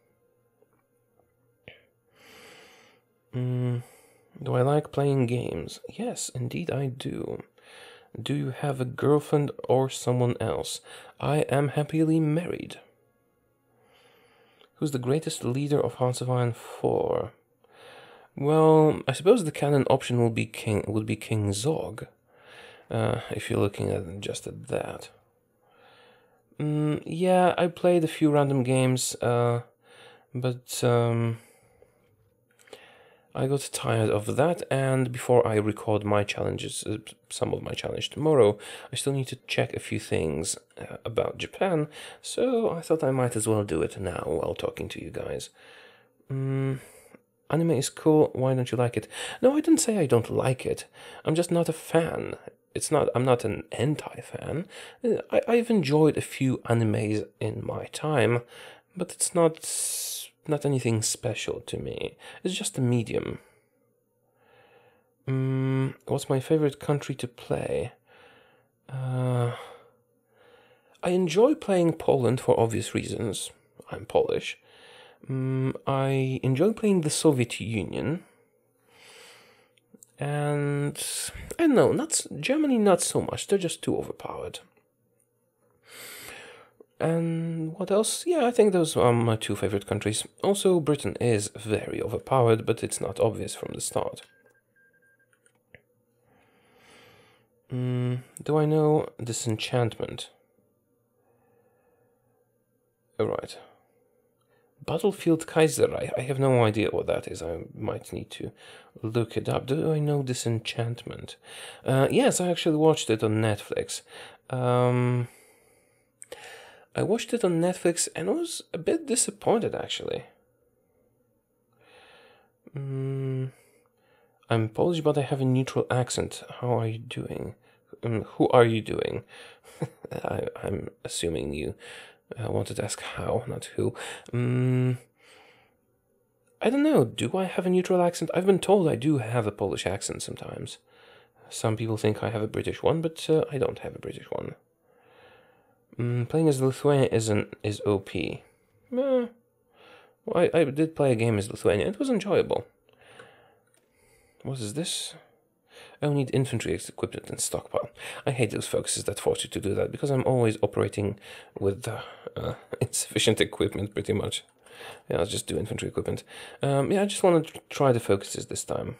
Do I like playing games? Yes, indeed I do. Do you have a girlfriend or someone else? I am happily married. Who's the greatest leader of Hearts of Iron 4? Well, I suppose the canon option would be King Zog. If you're looking at just at that. Yeah, I played a few random games, but I got tired of that, and before I record my challenges, some of my challenge tomorrow, I still need to check a few things about Japan, so I thought I might as well do it now while talking to you guys. Anime is cool, why don't you like it? No, I didn't say I don't like it. I'm just not a fan. I'm not an anti-fan. I've enjoyed a few animes in my time, but it's not anything special to me. It's just a medium. What's my favorite country to play? I enjoy playing Poland for obvious reasons. I'm Polish. I enjoy playing the Soviet Union. And I don't know, Germany not so much. They're just too overpowered. And what else? Yeah, I think those are my two favorite countries. Also, Britain is very overpowered, but it's not obvious from the start. Do I know Disenchantment? Alright. Battlefield Kaiserreich. I have no idea what that is. I might need to look it up. Do I know Disenchantment? Yes, I actually watched it on Netflix. I watched it on Netflix and was a bit disappointed, actually. I'm Polish, but I have a neutral accent. How are you doing? Who are you doing? I'm assuming you wanted to ask how, not who. I don't know. Do I have a neutral accent? I've been told I do have a Polish accent sometimes. Some people think I have a British one, but I don't have a British one. Playing as Lithuania is OP. Well, I did play a game as Lithuania. It was enjoyable. What is this? I will need infantry equipment and stockpile. I hate those focuses that force you to do that, because I'm always operating with insufficient equipment, pretty much. Yeah, I'll just do infantry equipment. Yeah, I just want to try the focuses this time.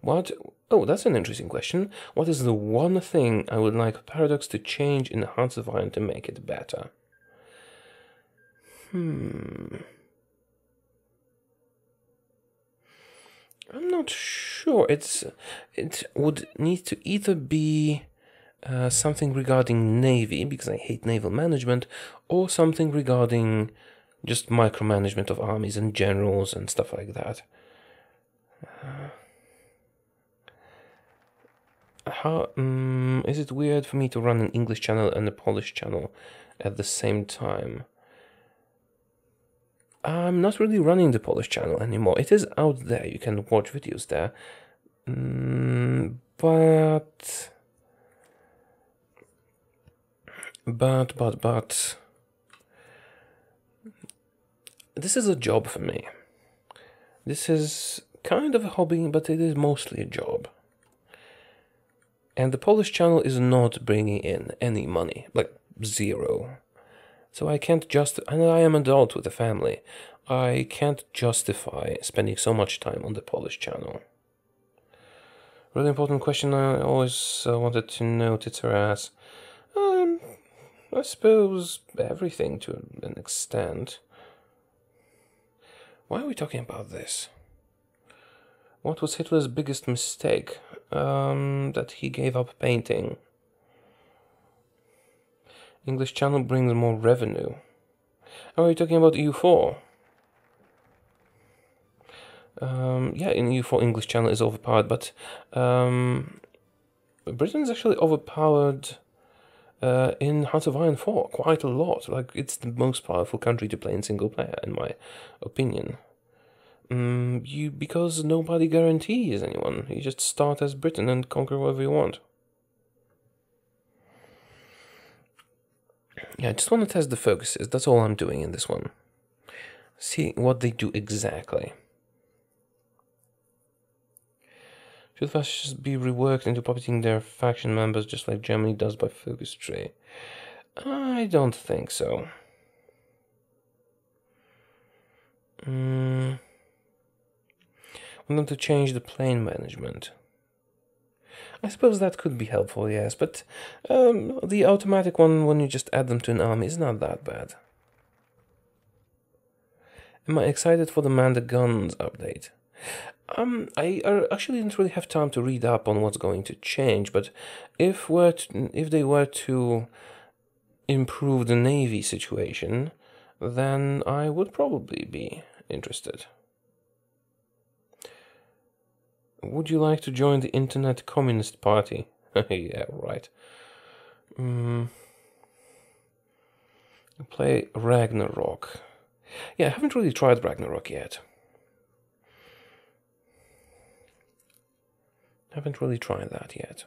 What? Oh, that's an interesting question. What is the one thing I would like Paradox to change in Hearts of Iron to make it better? I'm not sure. It would need to either be something regarding Navy, because I hate naval management, or something regarding just micromanagement of armies and generals and stuff like that. Is it weird for me to run an English channel and a Polish channel at the same time? I'm not really running the Polish channel anymore. It is out there. You can watch videos there. But this is a job for me. This is kind of a hobby, but it is mostly a job. And the Polish channel is not bringing in any money, like zero. So I can't and I am an adult with a family. I can't justify spending so much time on the Polish channel. Really important question I always wanted to know, Titsaras. I suppose everything to an extent. Why are we talking about this? What was Hitler's biggest mistake? That he gave up painting. English channel brings more revenue. Are you talking about EU4? Yeah, in EU4 English channel is overpowered, but Britain is actually overpowered in Hearts of Iron 4 quite a lot. Like, it's the most powerful country to play in single player, in my opinion. Because nobody guarantees anyone. You just start as Britain and conquer whatever you want. Yeah, I just want to test the focuses. That's all I'm doing in this one. See what they do exactly. Should fascists be reworked into puppeting their faction members just like Germany does by focus tree? I don't think so. Want them to change the plane management. I suppose that could be helpful, yes, but the automatic one, when you just add them to an army, is not that bad. Am I excited for the Man the Guns update? I actually didn't really have time to read up on what's going to change, but if they were to improve the Navy situation, then I would probably be interested. Would you like to join the Internet Communist Party? Yeah, right. Play Ragnarok. Yeah, I haven't really tried Ragnarok yet. Haven't really tried that yet.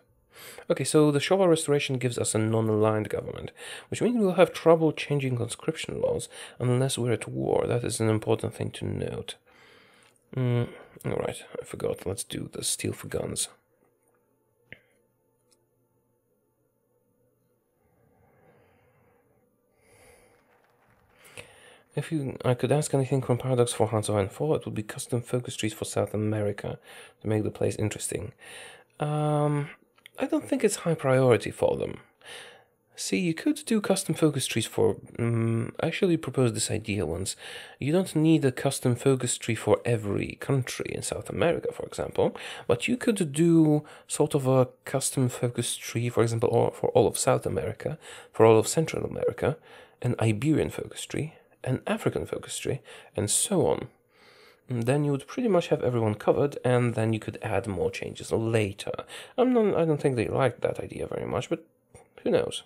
Okay, so the Showa Restoration gives us a non-aligned government, which means we'll have trouble changing conscription laws unless we're at war. That is an important thing to note. Alright, I forgot. Let's do the Steel for Guns. If I could ask anything from Paradox for Hearts of Iron 4, it would be custom focus trees for South America to make the place interesting. I don't think it's high priority for them. See, you could do custom focus trees for... I actually proposed this idea once. You don't need a custom focus tree for every country in South America, for example, but you could do sort of a custom focus tree, for example, for all of South America, for all of Central America, an Iberian focus tree, an African focus tree, and so on. And then you would pretty much have everyone covered, and then you could add more changes later. I don't think they liked that idea very much, but who knows?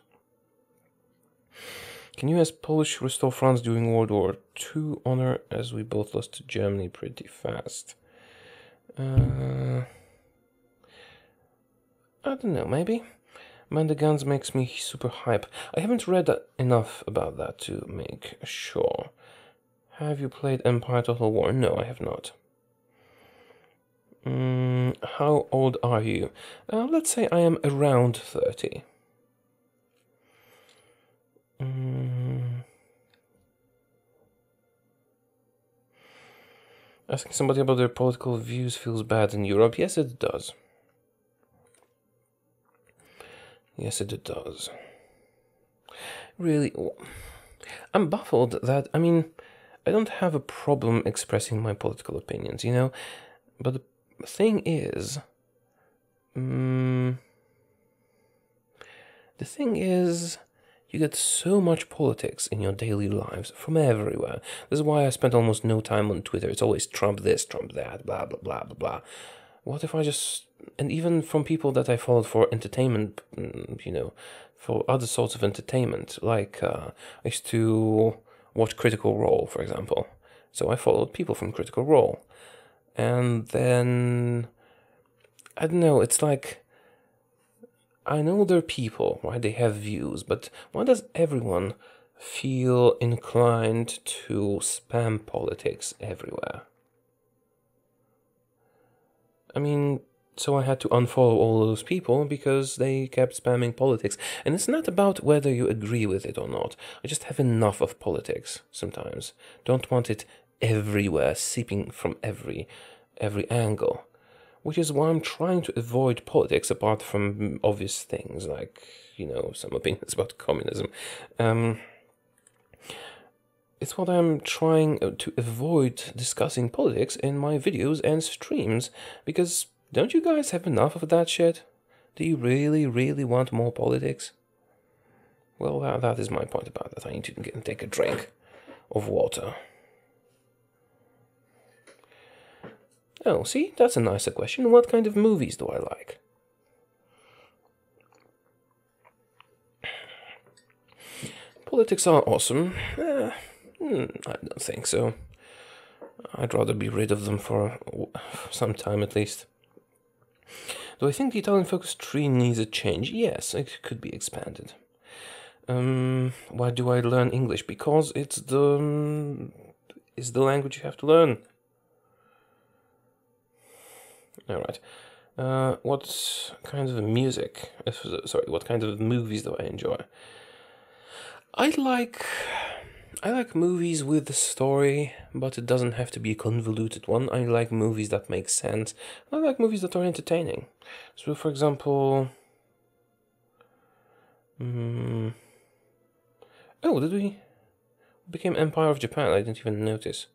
Can you, as Polish, restore France during World War II? Honor, as we both lost to Germany pretty fast. I don't know, maybe? Man the Guns makes me super hype. I haven't read enough about that to make sure. Have you played Empire Total War? No, I have not. How old are you? Let's say I am around 30. Asking somebody about their political views feels bad in Europe. Yes, it does. Yes, it does. Really, I'm baffled that, I mean, I don't have a problem expressing my political opinions, you know? But the thing is... you get so much politics in your daily lives from everywhere. This is why I spent almost no time on Twitter. It's always Trump this, Trump that, blah, blah, blah, blah, blah. What if I just... And even from people that I followed for entertainment, you know, for other sorts of entertainment, like I used to watch Critical Role, for example. So I followed people from Critical Role. And then... I don't know, it's like... I know they're people, right? They have views, but why does everyone feel inclined to spam politics everywhere. I mean, so I had to unfollow all those people because they kept spamming politics. And it's not about whether you agree with it or not. I just have enough of politics sometimes. Don't want it everywhere, seeping from every angle. Which is why I'm trying to avoid politics, apart from obvious things like, you know, some opinions about communism. It's what I'm trying to avoid discussing politics in my videos and streams, because don't you guys have enough of that shit? Do you really, really want more politics? Well, that is my point about that. I need to take a drink of water. Oh, see, that's a nicer question. What kind of movies do I like? Politics are awesome. I don't think so. I'd rather be rid of them for some time at least. Do I think the Italian-focused tree needs a change? Yes, it could be expanded. Why do I learn English? Because it's the language you have to learn. Alright. What kind of music? What kind of movies do I enjoy? I like movies with a story, but it doesn't have to be a convoluted one. I like movies that make sense. I like movies that are entertaining. So, for example... Oh, did we became Empire of Japan? I didn't even notice.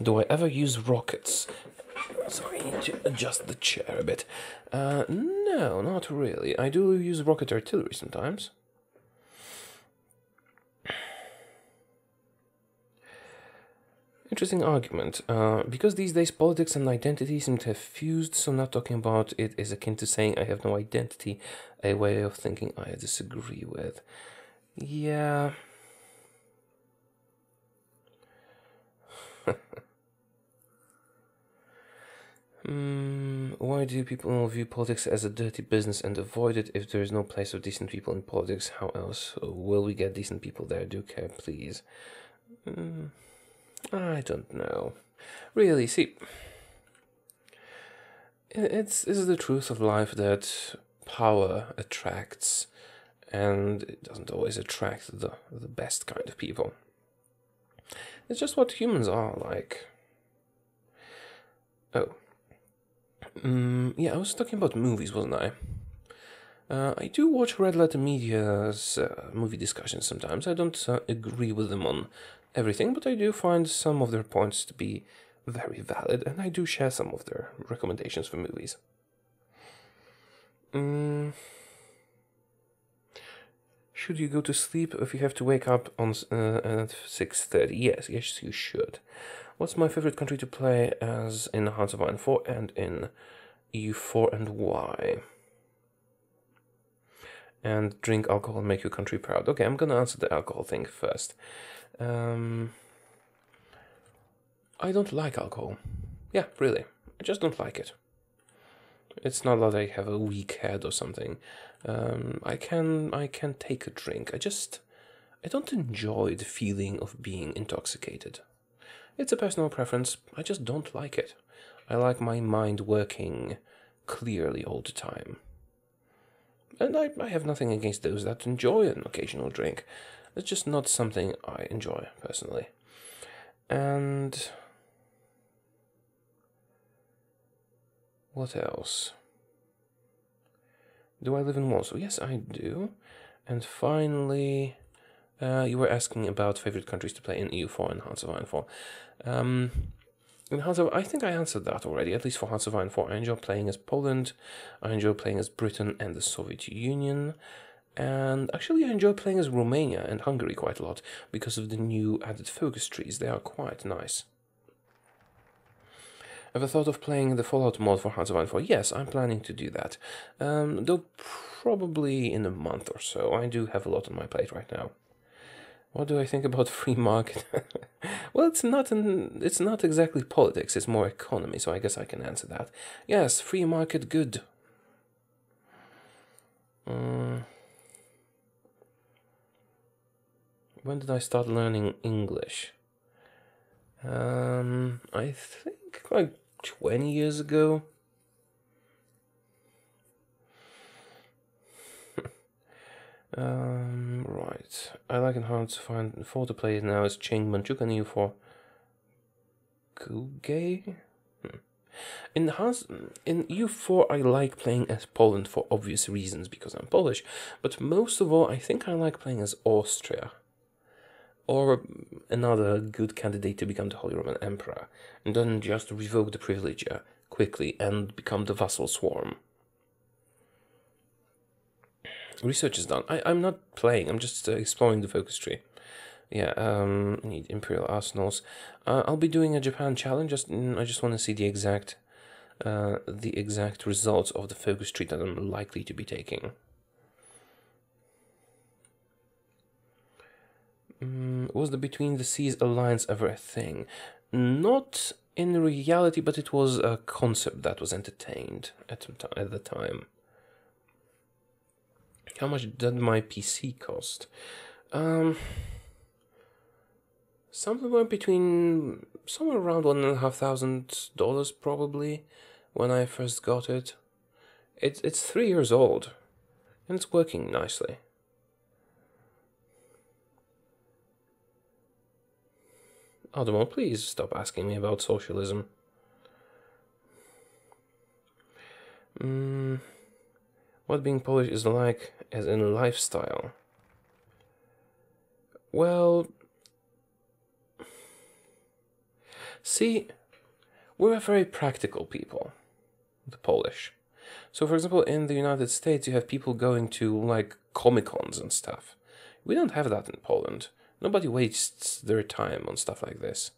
Do I ever use rockets? Sorry, I need to adjust the chair a bit. No, not really. I do use rocket artillery sometimes. Interesting argument. Because these days politics and identity seem to have fused, so not talking about it is akin to saying I have no identity, a way of thinking I disagree with. Yeah. Why do people view politics as a dirty business and avoid it? If there is no place for decent people in politics, how else will we get decent people there? Do care, please. I don't know. Really, see, it's the truth of life that power attracts, and it doesn't always attract the best kind of people. It's just what humans are like. Oh. Yeah, I was talking about movies, wasn't I? I do watch Red Letter Media's movie discussions sometimes. I don't agree with them on everything, but I do find some of their points to be very valid, and I do share some of their recommendations for movies. Should you go to sleep if you have to wake up on at 6:30? Yes, you should. What's my favorite country to play as in Hearts of Iron 4 and in EU4, and why? And drink alcohol and make your country proud. Okay, I'm gonna answer the alcohol thing first. I don't like alcohol. Yeah, really. I just don't like it. It's not that I have a weak head or something. I can take a drink. I don't enjoy the feeling of being intoxicated. It's a personal preference. I just don't like it. I like my mind working clearly all the time. And I have nothing against those that enjoy an occasional drink. It's just not something I enjoy, personally. And... what else? Do I live in Warsaw? Yes, I do. And finally... you were asking about favorite countries to play in EU4 and Hearts of Iron 4. In Hearts of, I think I answered that already, at least for Hearts of Iron 4. I enjoy playing as Poland, I enjoy playing as Britain and the Soviet Union, and actually I enjoy playing as Romania and Hungary quite a lot, because of the new added focus trees. They are quite nice. Ever thought of playing the Fallout mod for Hearts of Iron 4? Yes, I'm planning to do that. Though probably in a month or so. I do have a lot on my plate right now. What do I think about free market? Well, it's not exactly politics, it's more economy, so I guess I can answer that. Yes, free market good. When did I start learning English? I think like 20 years ago. Right. I like and hard to find for to play now is Ching Manchuk and U4 Kuge. In U4 I like playing as Poland for obvious reasons because I'm Polish, but most of all I think I like playing as Austria. Or another good candidate to become the Holy Roman Emperor, and then just revoke the privilege quickly and become the vassal swarm. Research is done. I'm not playing, I'm just exploring the focus tree. Yeah, need Imperial Arsenals. I'll be doing a Japan challenge, I just want to see the exact results of the focus tree that I'm likely to be taking. Was the Between the Seas Alliance ever a thing? Not in reality, but it was a concept that was entertained at the time. How much did my PC cost? Somewhere around $1,500 probably when I first got it. It's 3 years old and it's working nicely. Audemars, please stop asking me about socialism. What being Polish is like as in a lifestyle? Well, see, we're a very practical people, the Polish. So, for example, in the United States, you have people going to, like, Comic-Cons and stuff. We don't have that in Poland. Nobody wastes their time on stuff like this.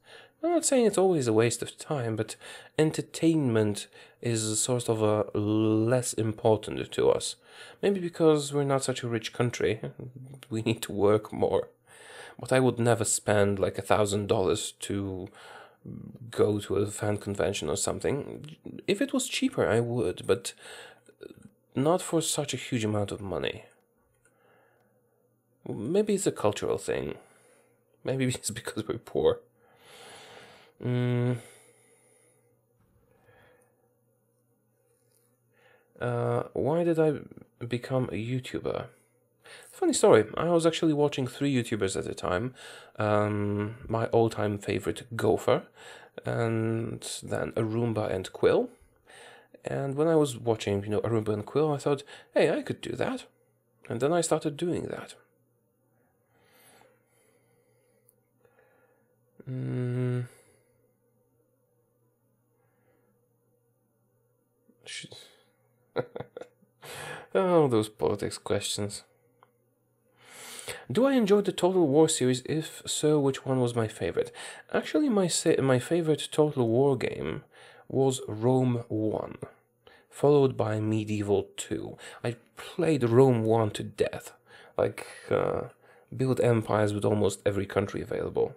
I'm not saying it's always a waste of time, but entertainment is sort of a less important to us. Maybe because we're not such a rich country, we need to work more. But I would never spend like $1,000 to go to a fan convention or something. If it was cheaper, I would, but not for such a huge amount of money. Maybe it's a cultural thing. Maybe it's because we're poor. Why did I become a YouTuber? Funny story, I was actually watching 3 YouTubers at a time. My all-time favorite, Gopher, and then Arumba and Quill. And when I was watching, Arumba and Quill, I thought, hey, I could do that. And then I started doing that. Oh, those politics questions. Do I enjoy the Total War series? If so, which one was my favorite? Actually, my favorite Total War game was Rome 1, followed by Medieval 2. I played Rome 1 to death. Like, built empires with almost every country available.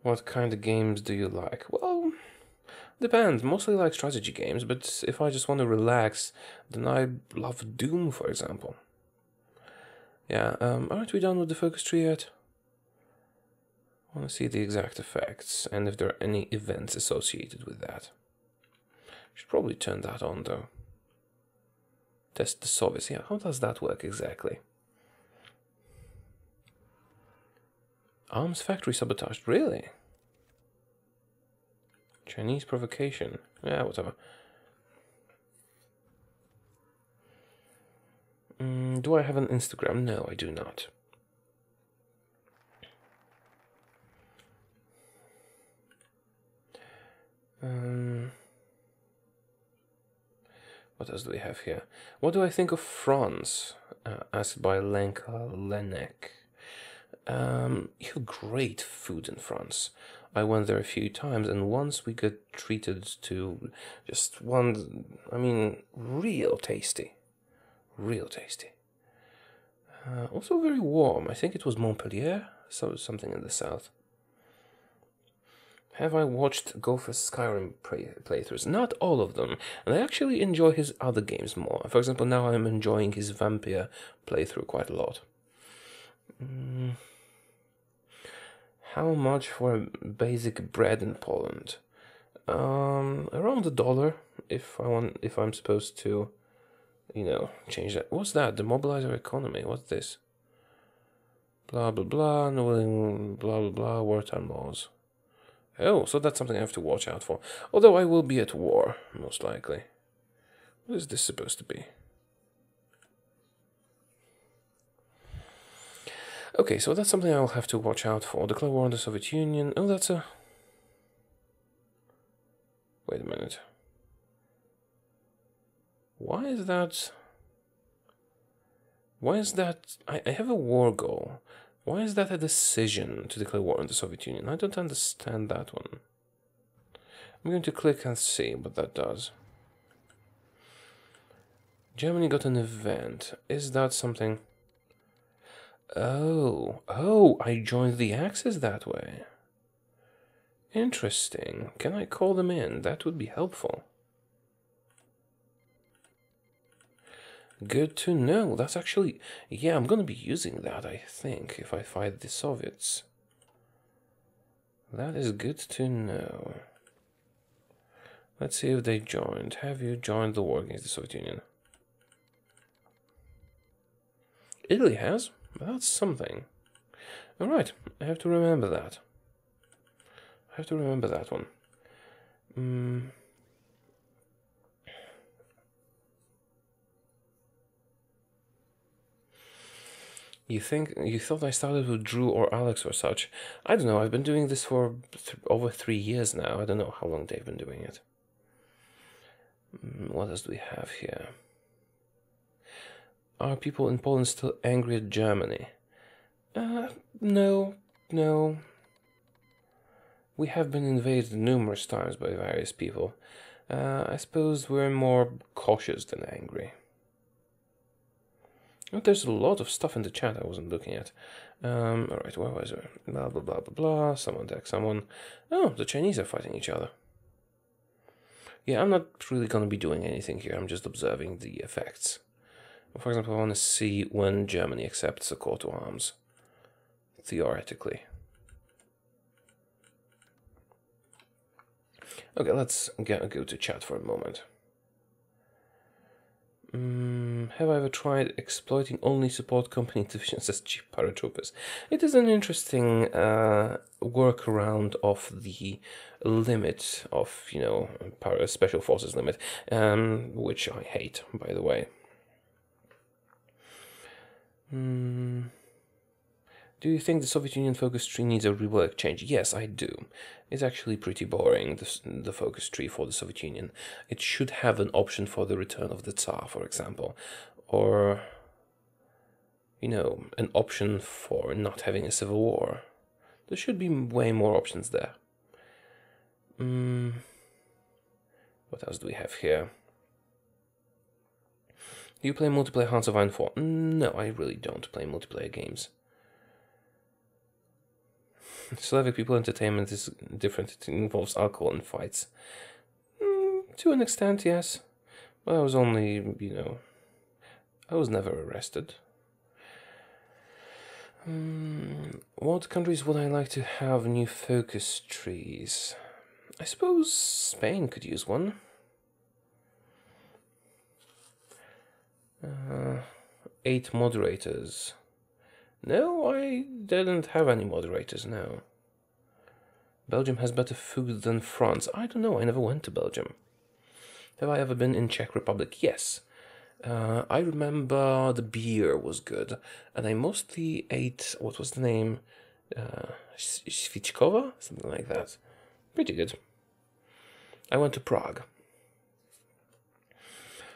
What kind of games do you like? Well, depends. Mostly like strategy games, but if I just want to relax, then I love Doom, for example. Yeah, aren't we done with the focus tree yet? I want to see the exact effects, and if there are any events associated with that. Should probably turn that on, though. Test the service. Yeah, how does that work exactly? Arms factory sabotaged, really? Chinese provocation. Yeah, whatever. Do I have an Instagram? No, I do not. What else do we have here? What do I think of France? Asked by Lenka Lenek. You have great food in France. I went there a few times, and once we got treated to just one, real tasty. Real tasty. Also very warm. I think it was Montpellier, so something in the south. Have I watched Golfer's Skyrim playthroughs? Not all of them, and I actually enjoy his other games more. For example, now I'm enjoying his Vampire playthrough quite a lot. How much for a basic bread in Poland? Around $1 if I'm supposed to, change that. What's that? Demobilize our economy. What's this? Blah blah blah. No, blah blah blah. Wartime laws. Oh, so that's something I have to watch out for. Although I will be at war, most likely. What is this supposed to be? Okay, so that's something I'll have to watch out for. Declare war on the Soviet Union. Oh, that's a... Wait a minute. Why is that... I have a war goal. Why is that a decision to declare war on the Soviet Union? I don't understand that one. I'm going to click and see what that does. Germany got an event. Is that something... Oh, I joined the Axis that way. Interesting. Can I call them in? That would be helpful. Good to know. That's actually... Yeah, I'm gonna be using that, I think, if I fight the Soviets. That is good to know. Let's see if they joined. Have you joined the war against the Soviet Union? Italy has? That's something. Alright, I have to remember that. I have to remember that one. You thought I started with Drew or Alex or such? I don't know. I've been doing this for over 3 years now. I don't know how long they've been doing it. What else do we have here? Are people in Poland still angry at Germany? No. We have been invaded numerous times by various people. I suppose we're more cautious than angry. Oh, there's a lot of stuff in the chat I wasn't looking at. Alright, where was it? Blah, blah, blah, blah, blah. Someone attacked someone. Oh, the Chinese are fighting each other. Yeah, I'm not really going to be doing anything here. I'm just observing the effects. For example, I want to see when Germany accepts a call to arms. Theoretically. Okay, let's go to chat for a moment. Have I ever tried exploiting only support company divisions as cheap paratroopers? It is an interesting workaround of the limit of, special forces limit, which I hate, by the way. Do you think the Soviet Union focus tree needs a rework change? Yes, I do. It's actually pretty boring, the focus tree for the Soviet Union. It should have an option for the return of the Tsar, for example. Or, an option for not having a civil war. There should be way more options there. What else do we have here? Do you play multiplayer Hearts of Iron 4? No, I really don't play multiplayer games. Slavic people entertainment is different. It involves alcohol and fights. To an extent, yes. But I was only, I was never arrested. What countries would I like to have new focus trees? I suppose Spain could use one. 8 moderators. No, I didn't have any moderators, no. Belgium has better food than France. I don't know, I never went to Belgium. Have I ever been in Czech Republic? Yes. I remember the beer was good, and I mostly ate, what was the name? Svichkova? Something like that. Pretty good. I went to Prague.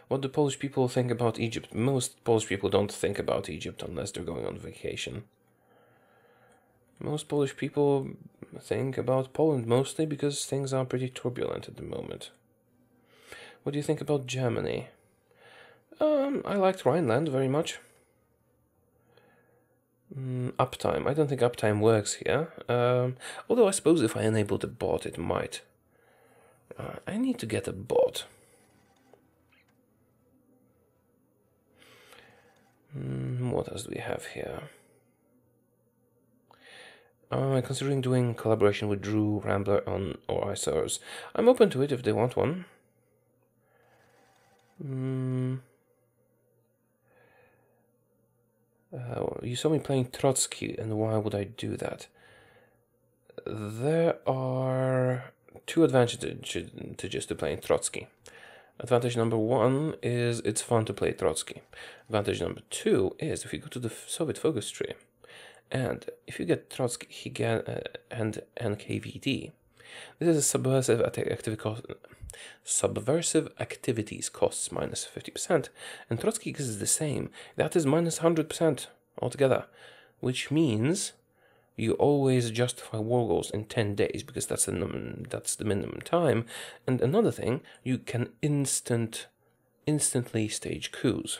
What do Polish people think about Egypt? Most Polish people don't think about Egypt unless they're going on vacation. Most Polish people think about Poland mostly because things are pretty turbulent at the moment. What do you think about Germany? I liked Rhineland very much. Uptime. I don't think uptime works here. Although I suppose if I enable the bot, it might. I need to get a bot. What else do we have here? Considering doing collaboration with Drew, Rambler, on or ISOs. I'm open to it if they want one. You saw me playing Trotsky, and why would I do that? There are two advantages to playing Trotsky. Advantage number one is it's fun to play Trotsky. Advantage number two is if you go to the Soviet focus tree, and if you get Trotsky and NKVD, this is a subversive activities costs minus 50%, and Trotsky is the same. That is minus 100% altogether, which means you always justify war goals in 10 days because that's the minimum time. And another thing, you can instantly stage coups.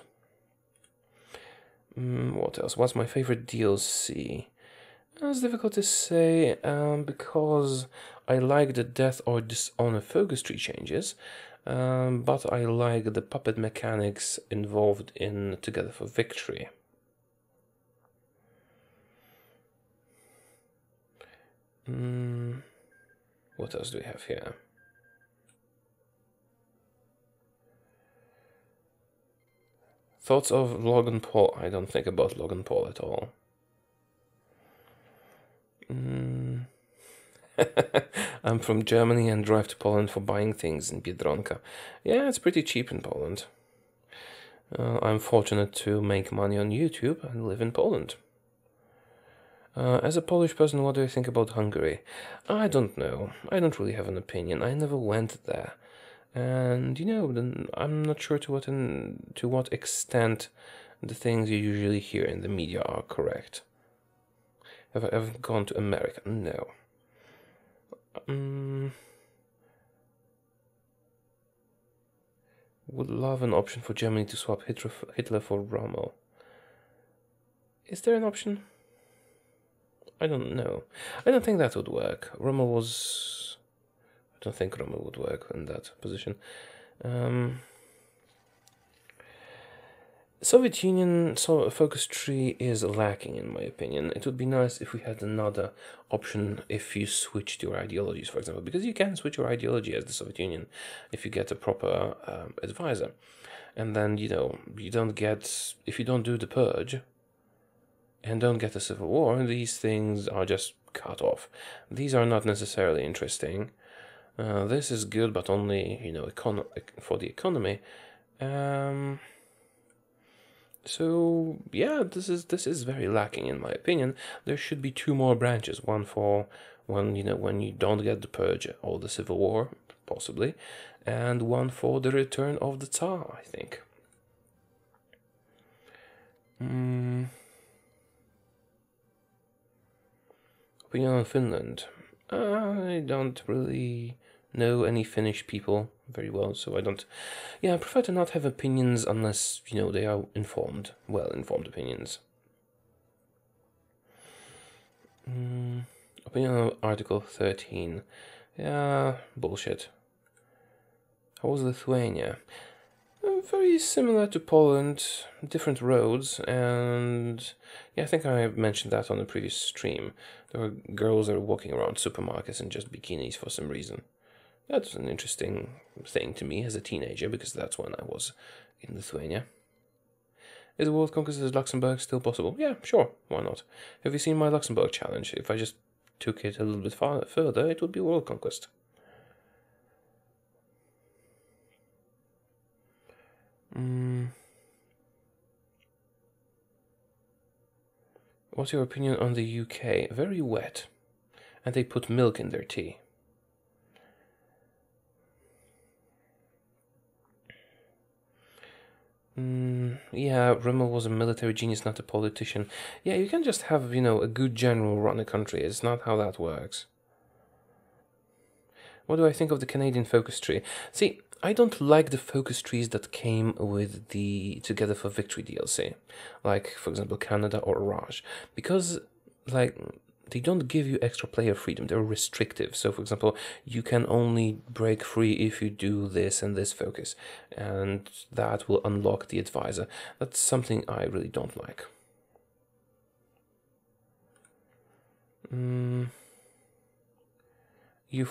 What else? What's my favorite DLC? It's difficult to say because I like the Death or Dishonor focus tree changes, but I like the puppet mechanics involved in Together for Victory. What else do we have here? Thoughts of Logan Paul? I don't think about Logan Paul at all. I'm from Germany and drive to Poland for buying things in Biedronka. Yeah, it's pretty cheap in Poland. I'm fortunate to make money on YouTube and live in Poland. As a Polish person, what do you think about Hungary? I don't know. I don't really have an opinion. I never went there. And, I'm not sure to what extent the things you usually hear in the media are correct. Have I ever gone to America? No. Would love an option for Germany to swap Hitler for Rommel. Is there an option? I don't know. I don't think that would work. I don't think Rommel would work in that position. Soviet Union focus tree is lacking, in my opinion. It would be nice if we had another option if you switched your ideologies, for example, because you can switch your ideology as the Soviet Union if you get a proper advisor. And then, you don't get, if you don't do the purge and don't get a civil war, these things are just cut off. These are not necessarily interesting. This is good, but only, for the economy. So yeah, this is very lacking in my opinion. There should be two more branches. One for when you don't get the purge or the civil war, possibly, and one for the return of the Tsar, I think. Opinion on Finland. I don't really know any Finnish people very well, so I don't. Yeah, I prefer to not have opinions unless they are well-informed opinions. Opinion on Article 13. Yeah, bullshit. How was Lithuania? Very similar to Poland, different roads, and yeah, I think I mentioned that on the previous stream. There were girls that were walking around supermarkets in just bikinis for some reason. That's an interesting thing to me as a teenager, because that's when I was in Lithuania. Is world conquest of Luxembourg still possible? Yeah, sure, why not? Have you seen my Luxembourg challenge? If I just took it a little bit further, it would be world conquest. What's your opinion on the UK? Very wet. And they put milk in their tea. Yeah, Rommel was a military genius, not a politician. Yeah, you can't just have, a good general run a country. It's not how that works. What do I think of the Canadian focus tree? See, I don't like the focus trees that came with the Together for Victory DLC, like for example Canada or Raj, because like they don't give you extra player freedom. They're restrictive. So for example, you can only break free if you do this and this focus, and that will unlock the advisor. That's something I really don't like. U4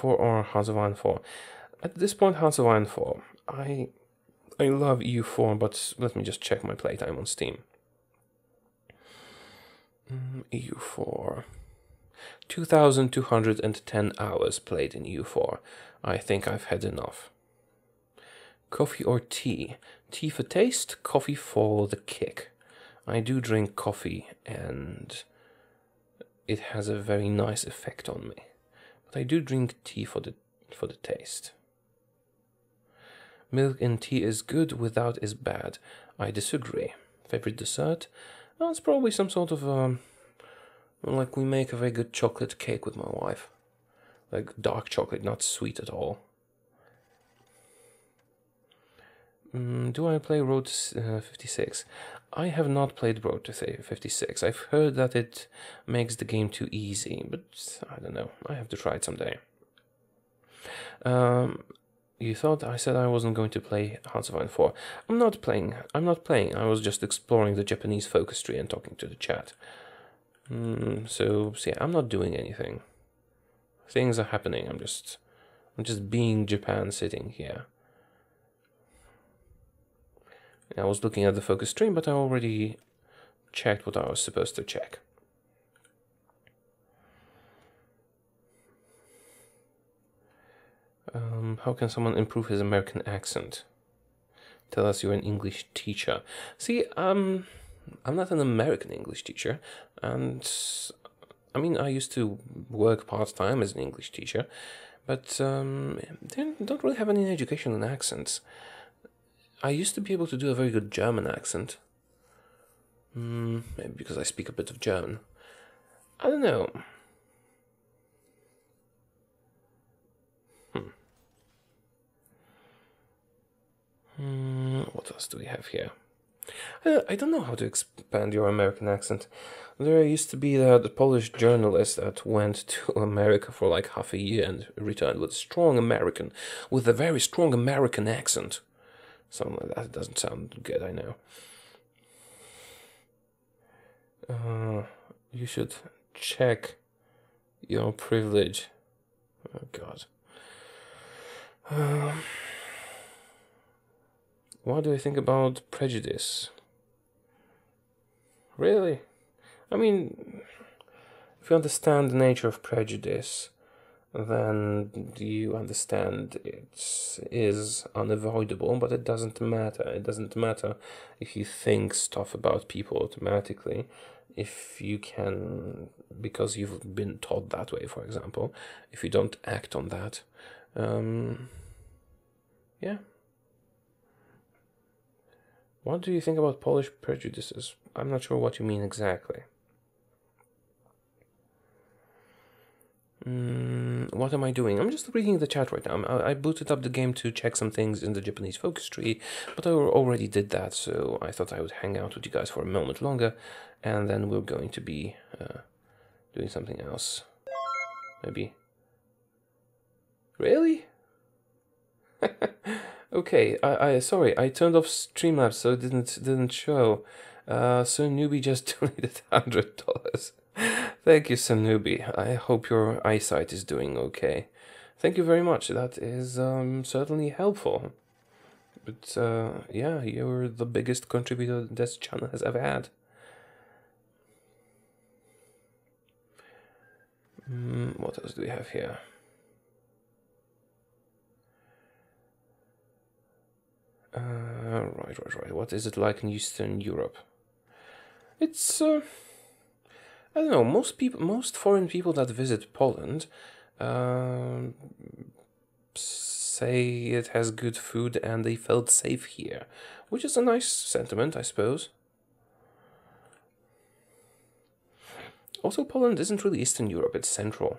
or Hearts of Iron 4? At this point, Hearts of Iron 4. I love EU4, but let me just check my playtime on Steam. EU4. 2,210 hours played in EU4. I think I've had enough. Coffee or tea? Tea for taste, coffee for the kick. I do drink coffee and it has a very nice effect on me. But I do drink tea for the taste. Milk in tea is good, without is bad. I disagree. Favorite dessert? Well, it's probably some sort of like we make a very good chocolate cake with my wife. Like dark chocolate, not sweet at all. Do I play Road to 56? I have not played Road to 56. I've heard that it makes the game too easy, but I don't know. I have to try it someday. You thought I said I wasn't going to play Hearts of Iron 4. I'm not playing. I was just exploring the Japanese focus tree and talking to the chat. So yeah, I'm not doing anything. Things are happening. I'm just being Japan, sitting here. I was looking at the focus stream, but I already checked what I was supposed to check. How can someone improve his American accent? Tell us you're an English teacher. See, I'm not an American English teacher, and I mean, I used to work part-time as an English teacher, but they don't really have any education in accents. I used to be able to do a very good German accent. Maybe because I speak a bit of German. I don't know. What else do we have here? I don't know how to expand your American accent. There used to be the Polish journalist that went to America for like half a year and returned with a very strong American accent. Something like that. It doesn't sound good, I know. You should check your privilege. Oh God. What do I think about prejudice? Really? I mean, if you understand the nature of prejudice, then you understand it is unavoidable, but it doesn't matter. It doesn't matter if you think stuff about people automatically, if you can, because you've been taught that way, for example, if you don't act on that. Yeah. What do you think about Polish prejudices? I'm not sure what you mean exactly. What am I doing? I'm just reading the chat right now. I booted up the game to check some things in the Japanese focus tree, but I already did that, so I thought I would hang out with you guys for a moment longer, and then we're going to be doing something else. Maybe. Really? Okay, sorry, I turned off Streamlabs so it didn't show. So Newbie just donated $100. Thank you, Sanubi. I hope your eyesight is doing okay. Thank you very much. That is certainly helpful. But yeah, you're the biggest contributor this channel has ever had. What else do we have here? Right. What is it like in Eastern Europe? It's I don't know. Most foreign people that visit Poland say it has good food and they felt safe here, which is a nice sentiment, I suppose. Also, Poland isn't really Eastern Europe; it's Central.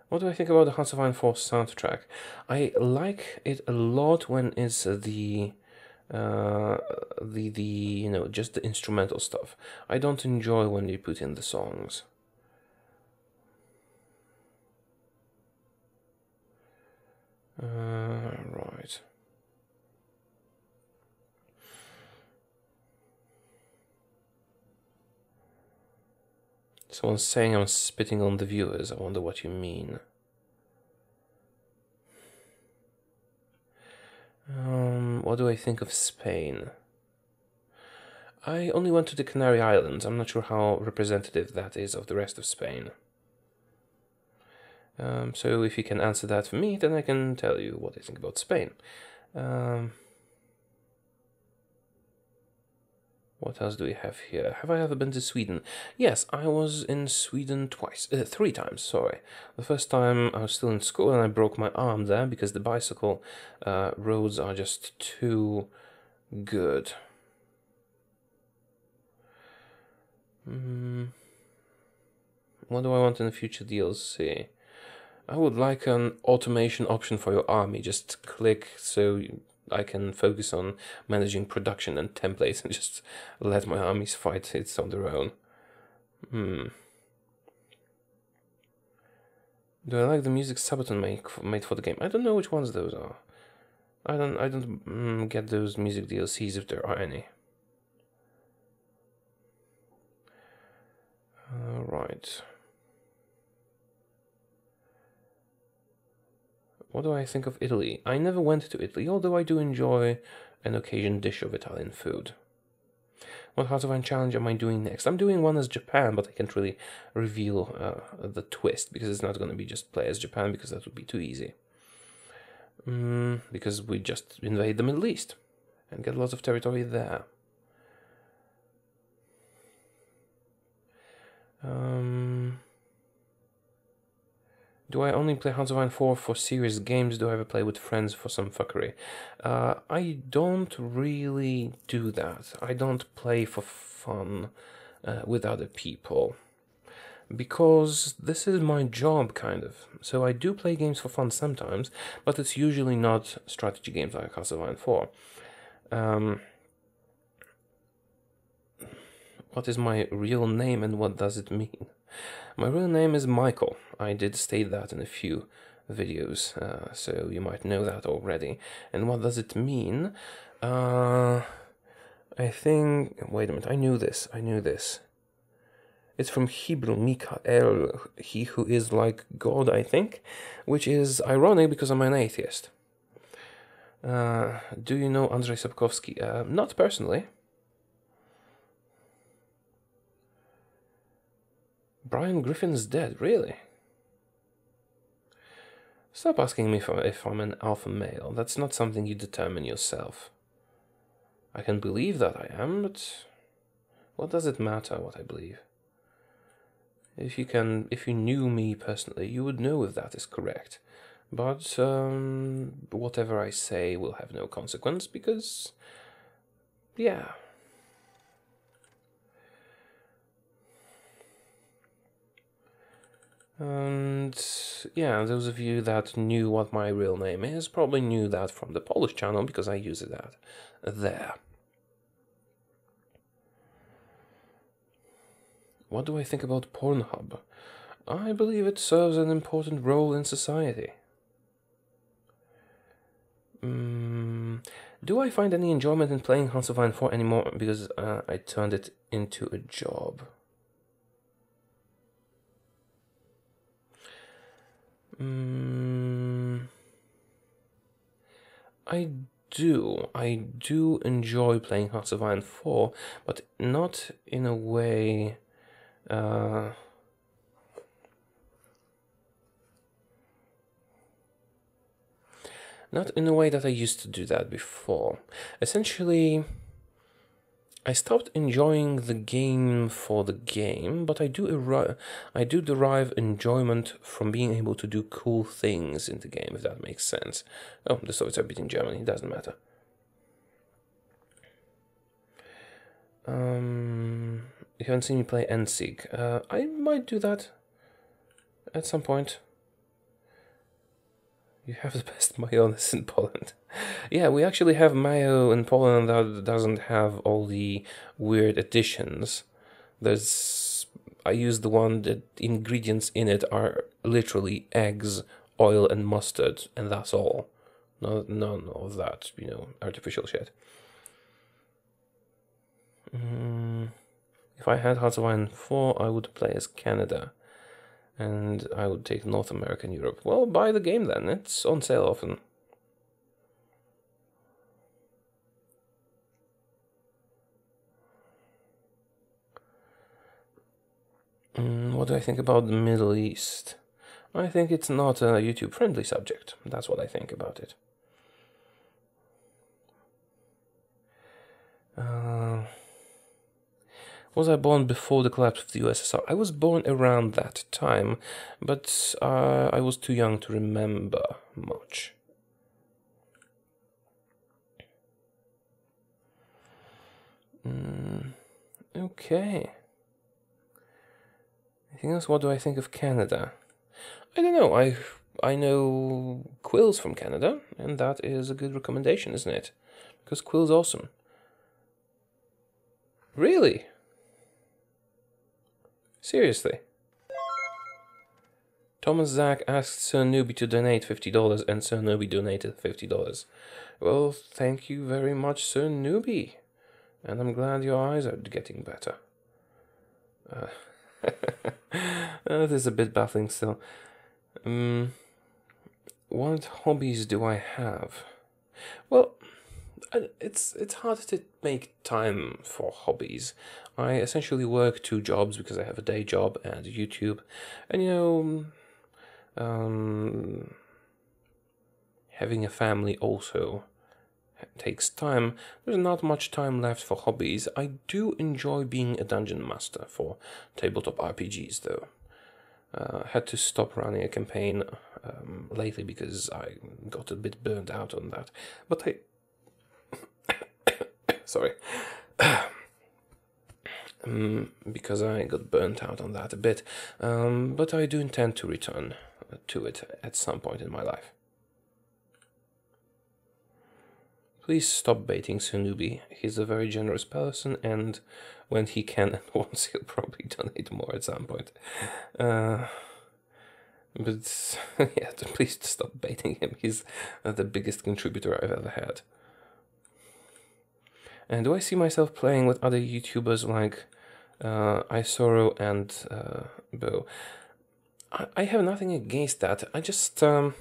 What do I think about the Hearts of Iron 4 soundtrack? I like it a lot when it's the you know, just the instrumental stuff. I don't enjoy when they put in the songs. Right. Someone's saying I'm spitting on the viewers. I wonder what you mean. What do I think of Spain? I only went to the Canary Islands. I'm not sure how representative that is of the rest of Spain. So if you can answer that for me, then I can tell you what I think about Spain. What else do we have here? Have I ever been to Sweden? Yes, I was in Sweden twice. 3 times, sorry. The first time I was still in school and I broke my arm there because the bicycle roads are just too good. What do I want in the future DLC? I would like an automation option for your army. Just click so I can focus on managing production and templates and just let my armies fight it on their own. Do I like the music Sabaton made for the game? I don't know which ones those are. I don't get those music DLCs if there are any. Right. What do I think of Italy? I never went to Italy, although I do enjoy an occasion dish of Italian food. What Hearts of Iron challenge am I doing next? I'm doing one as Japan, but I can't really reveal the twist, because it's not going to be just play as Japan, because that would be too easy. Because we just invade the Middle East and get lots of territory there. Do I only play Hearts of Iron 4 for serious games? Do I ever play with friends for some fuckery? I don't really do that. I don't play for fun with other people. Because this is my job, kind of. So I do play games for fun sometimes, but it's usually not strategy games like Hearts of Iron 4. What is my real name and what does it mean? My real name is Michael. I did state that in a few videos, so you might know that already. And what does it mean? I think... Wait a minute, I knew this. It's from Hebrew, Mikael, he who is like God, I think, which is ironic because I'm an atheist. Do you know Andrzej Sapkowski? Not personally. Brian Griffin's dead, really? Stop asking me if I'm an alpha male. That's not something you determine yourself. I can believe that I am, but what does it matter what I believe? If you knew me personally, you would know if that is correct. But whatever I say will have no consequence because, yeah. And yeah, those of you that knew what my real name is probably knew that from the Polish channel because I use that there. What do I think about Pornhub? I believe it serves an important role in society. Do I find any enjoyment in playing Hearts of Iron 4 anymore because I turned it into a job? I do enjoy playing Hearts of Iron 4, but not in a way... not in a way that I used to do that before. Essentially, I stopped enjoying the game for the game, but I do derive enjoyment from being able to do cool things in the game, if that makes sense. Oh, the Soviets are beating Germany, it doesn't matter. You haven't seen me play NSYNC. I might do that at some point. You have the best mayonnaise in Poland. Yeah, we actually have mayo in Poland that doesn't have all the weird additions. I use the one that ingredients in it are literally eggs, oil, and mustard, and that's all. None of that, artificial shit. If I had Hearts of Iron 4, I would play as Canada. And I would take North America and Europe. Well, buy the game then. It's on sale often. What do I think about the Middle East? I think it's not a YouTube-friendly subject. That's what I think about it. Was I born before the collapse of the USSR? I was born around that time, but I was too young to remember much. Okay. Anything else? What do I think of Canada? I don't know. I know Quill's from Canada, and that is a good recommendation, isn't it? Because Quill's awesome. Really? Seriously? Thomas Zach asked Sir Newbie to donate $50, and Sir Newbie donated $50. Well, thank you very much, Sir Newbie. And I'm glad your eyes are getting better. That is a bit baffling still. What hobbies do I have? Well, it's hard to make time for hobbies. I essentially work 2 jobs because I have a day job and YouTube, and having a family also takes time. There's not much time left for hobbies. I do enjoy being a dungeon master for tabletop RPGs, though. Had to stop running a campaign lately because I got a bit burned out on that. But sorry. Because I got burnt out on that a bit. But I do intend to return to it at some point in my life. Please stop baiting Sunubi. He's a very generous person, and when he can and wants, he'll probably donate more at some point. But yeah, please stop baiting him. He's the biggest contributor I've ever had. And do I see myself playing with other YouTubers like Isoro and Bo? I have nothing against that. I just I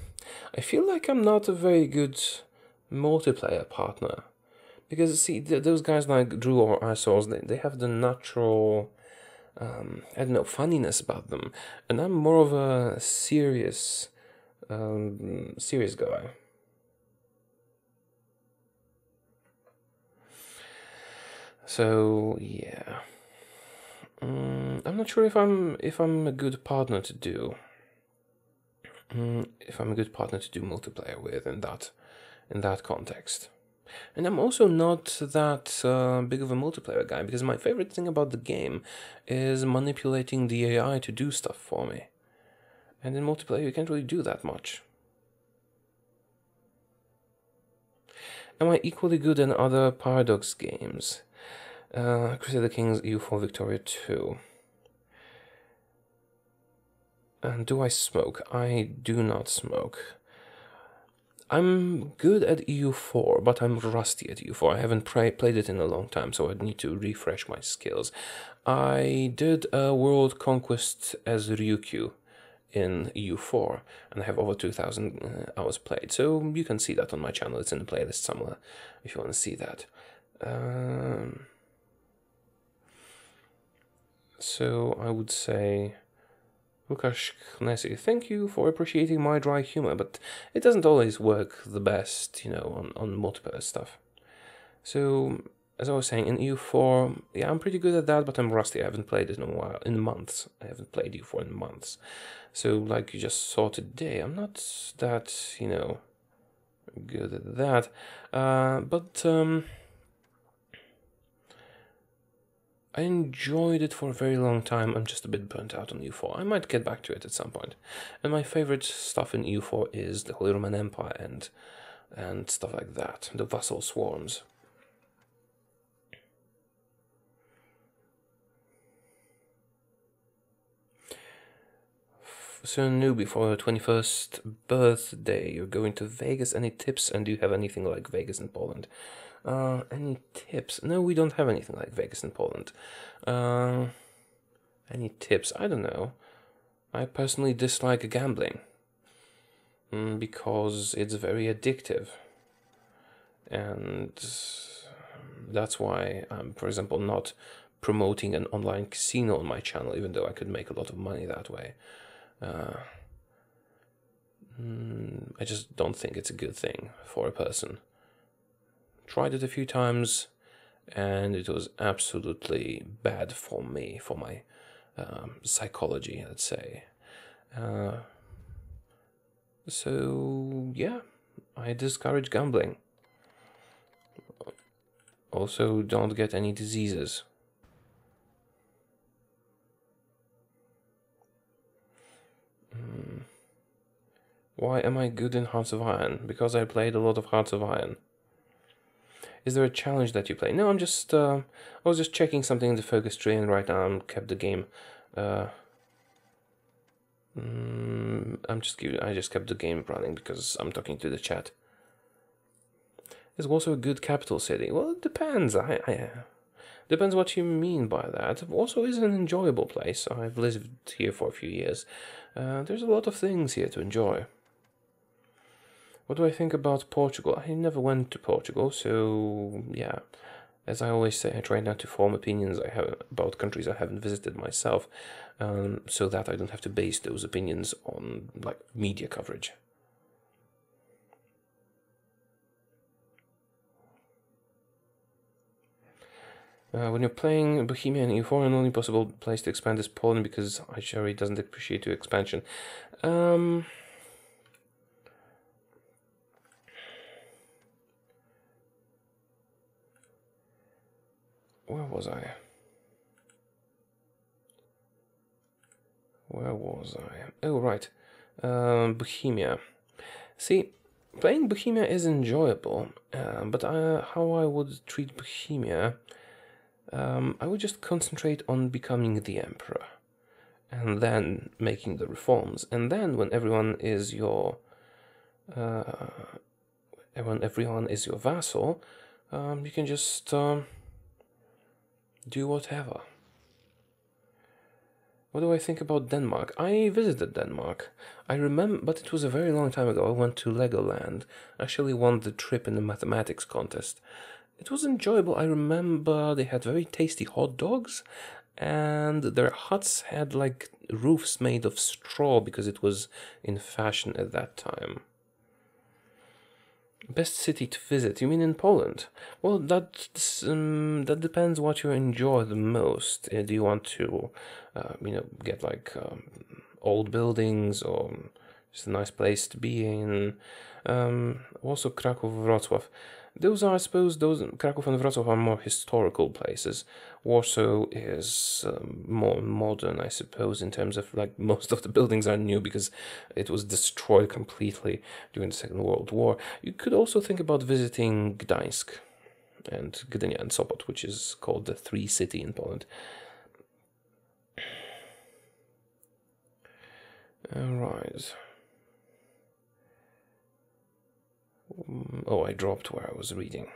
feel like I'm not a very good multiplayer partner, because see, those guys like Drew or Isors, they have the natural I don't know, funniness about them, and I'm more of a serious guy. So yeah, I'm not sure if I'm a good partner to do. If I'm a good partner to do multiplayer with in that context. And I'm also not that big of a multiplayer guy, because my favorite thing about the game is manipulating the AI to do stuff for me. And in multiplayer you can't really do that much. Am I equally good in other Paradox games? Crusader Kings, EU4, Victoria 2. And do I smoke? I do not smoke. I'm good at EU4, but I'm rusty at EU4. I haven't played it in a long time, so I'd need to refresh my skills. I did a World Conquest as Ryukyu in EU4, and I have over 2,000 hours played, so you can see that on my channel. It's in the playlist somewhere, if you want to see that. So I would say... Lukasz Knesi, thank you for appreciating my dry humor, but it doesn't always work the best, on multiplayer stuff. So, as I was saying, in EU4, yeah, I'm pretty good at that, but I'm rusty. I haven't played it in a while, in months. I haven't played EU4 in months. So, like you just saw today, I'm not that, good at that. But I enjoyed it for a very long time. I'm just a bit burnt out on EU4. I might get back to it at some point. And my favorite stuff in EU4 is the Holy Roman Empire and stuff like that. The vassal swarms. So newbie, for your 21st birthday, you're going to Vegas. Any tips? And do you have anything like Vegas in Poland? Any tips? No, we don't have anything like Vegas in Poland. Any tips? I don't know. I personally dislike gambling because it's very addictive. And that's why I'm, for example, not promoting an online casino on my channel, even though I could make a lot of money that way. I just don't think it's a good thing for a person. Tried it a few times, and it was absolutely bad for me, for my psychology, let's say. So, yeah, I discourage gambling. Also, don't get any diseases. Why am I good in Hearts of Iron? Because I played a lot of Hearts of Iron. Is there a challenge that you play? No, I'm just, I was just checking something in the focus tree, and right now I'm kept the game. I just kept the game running because I'm talking to the chat. Is also a good capital city? Well, it depends. Depends what you mean by that. Also is an enjoyable place. I've lived here for a few years. There's a lot of things here to enjoy. What do I think about Portugal? I never went to Portugal, so yeah. As I always say, I try not to form opinions I have about countries I haven't visited myself, so that I don't have to base those opinions on like media coverage. When you're playing Bohemia and EU4, an only possible place to expand is Poland because Ichari doesn't appreciate your expansion. Where was I? Oh, right. Bohemia. See, playing Bohemia is enjoyable, but how I would treat Bohemia, I would just concentrate on becoming the emperor, and then making the reforms, and then when everyone is your vassal, you can just do whatever. What do I think about Denmark? I visited Denmark. I remember, but it was a very long time ago. I went to Legoland. Actually won the trip in the mathematics contest. It was enjoyable. I remember they had very tasty hot dogs, and their huts had like roofs made of straw because it was in fashion at that time. Best city to visit? You mean in Poland? Well, that depends what you enjoy the most. Do you want to, get like old buildings or just a nice place to be in? Also, Kraków, Wrocław. Those are, I suppose, Kraków and Wrocław are more historical places. Warsaw is more modern, I suppose, in terms of, like, most of the buildings are new because it was destroyed completely during the Second World War. You could also think about visiting Gdańsk and Gdynia and Sopot, which is called the Three City in Poland. Right. Oh, I dropped where I was reading.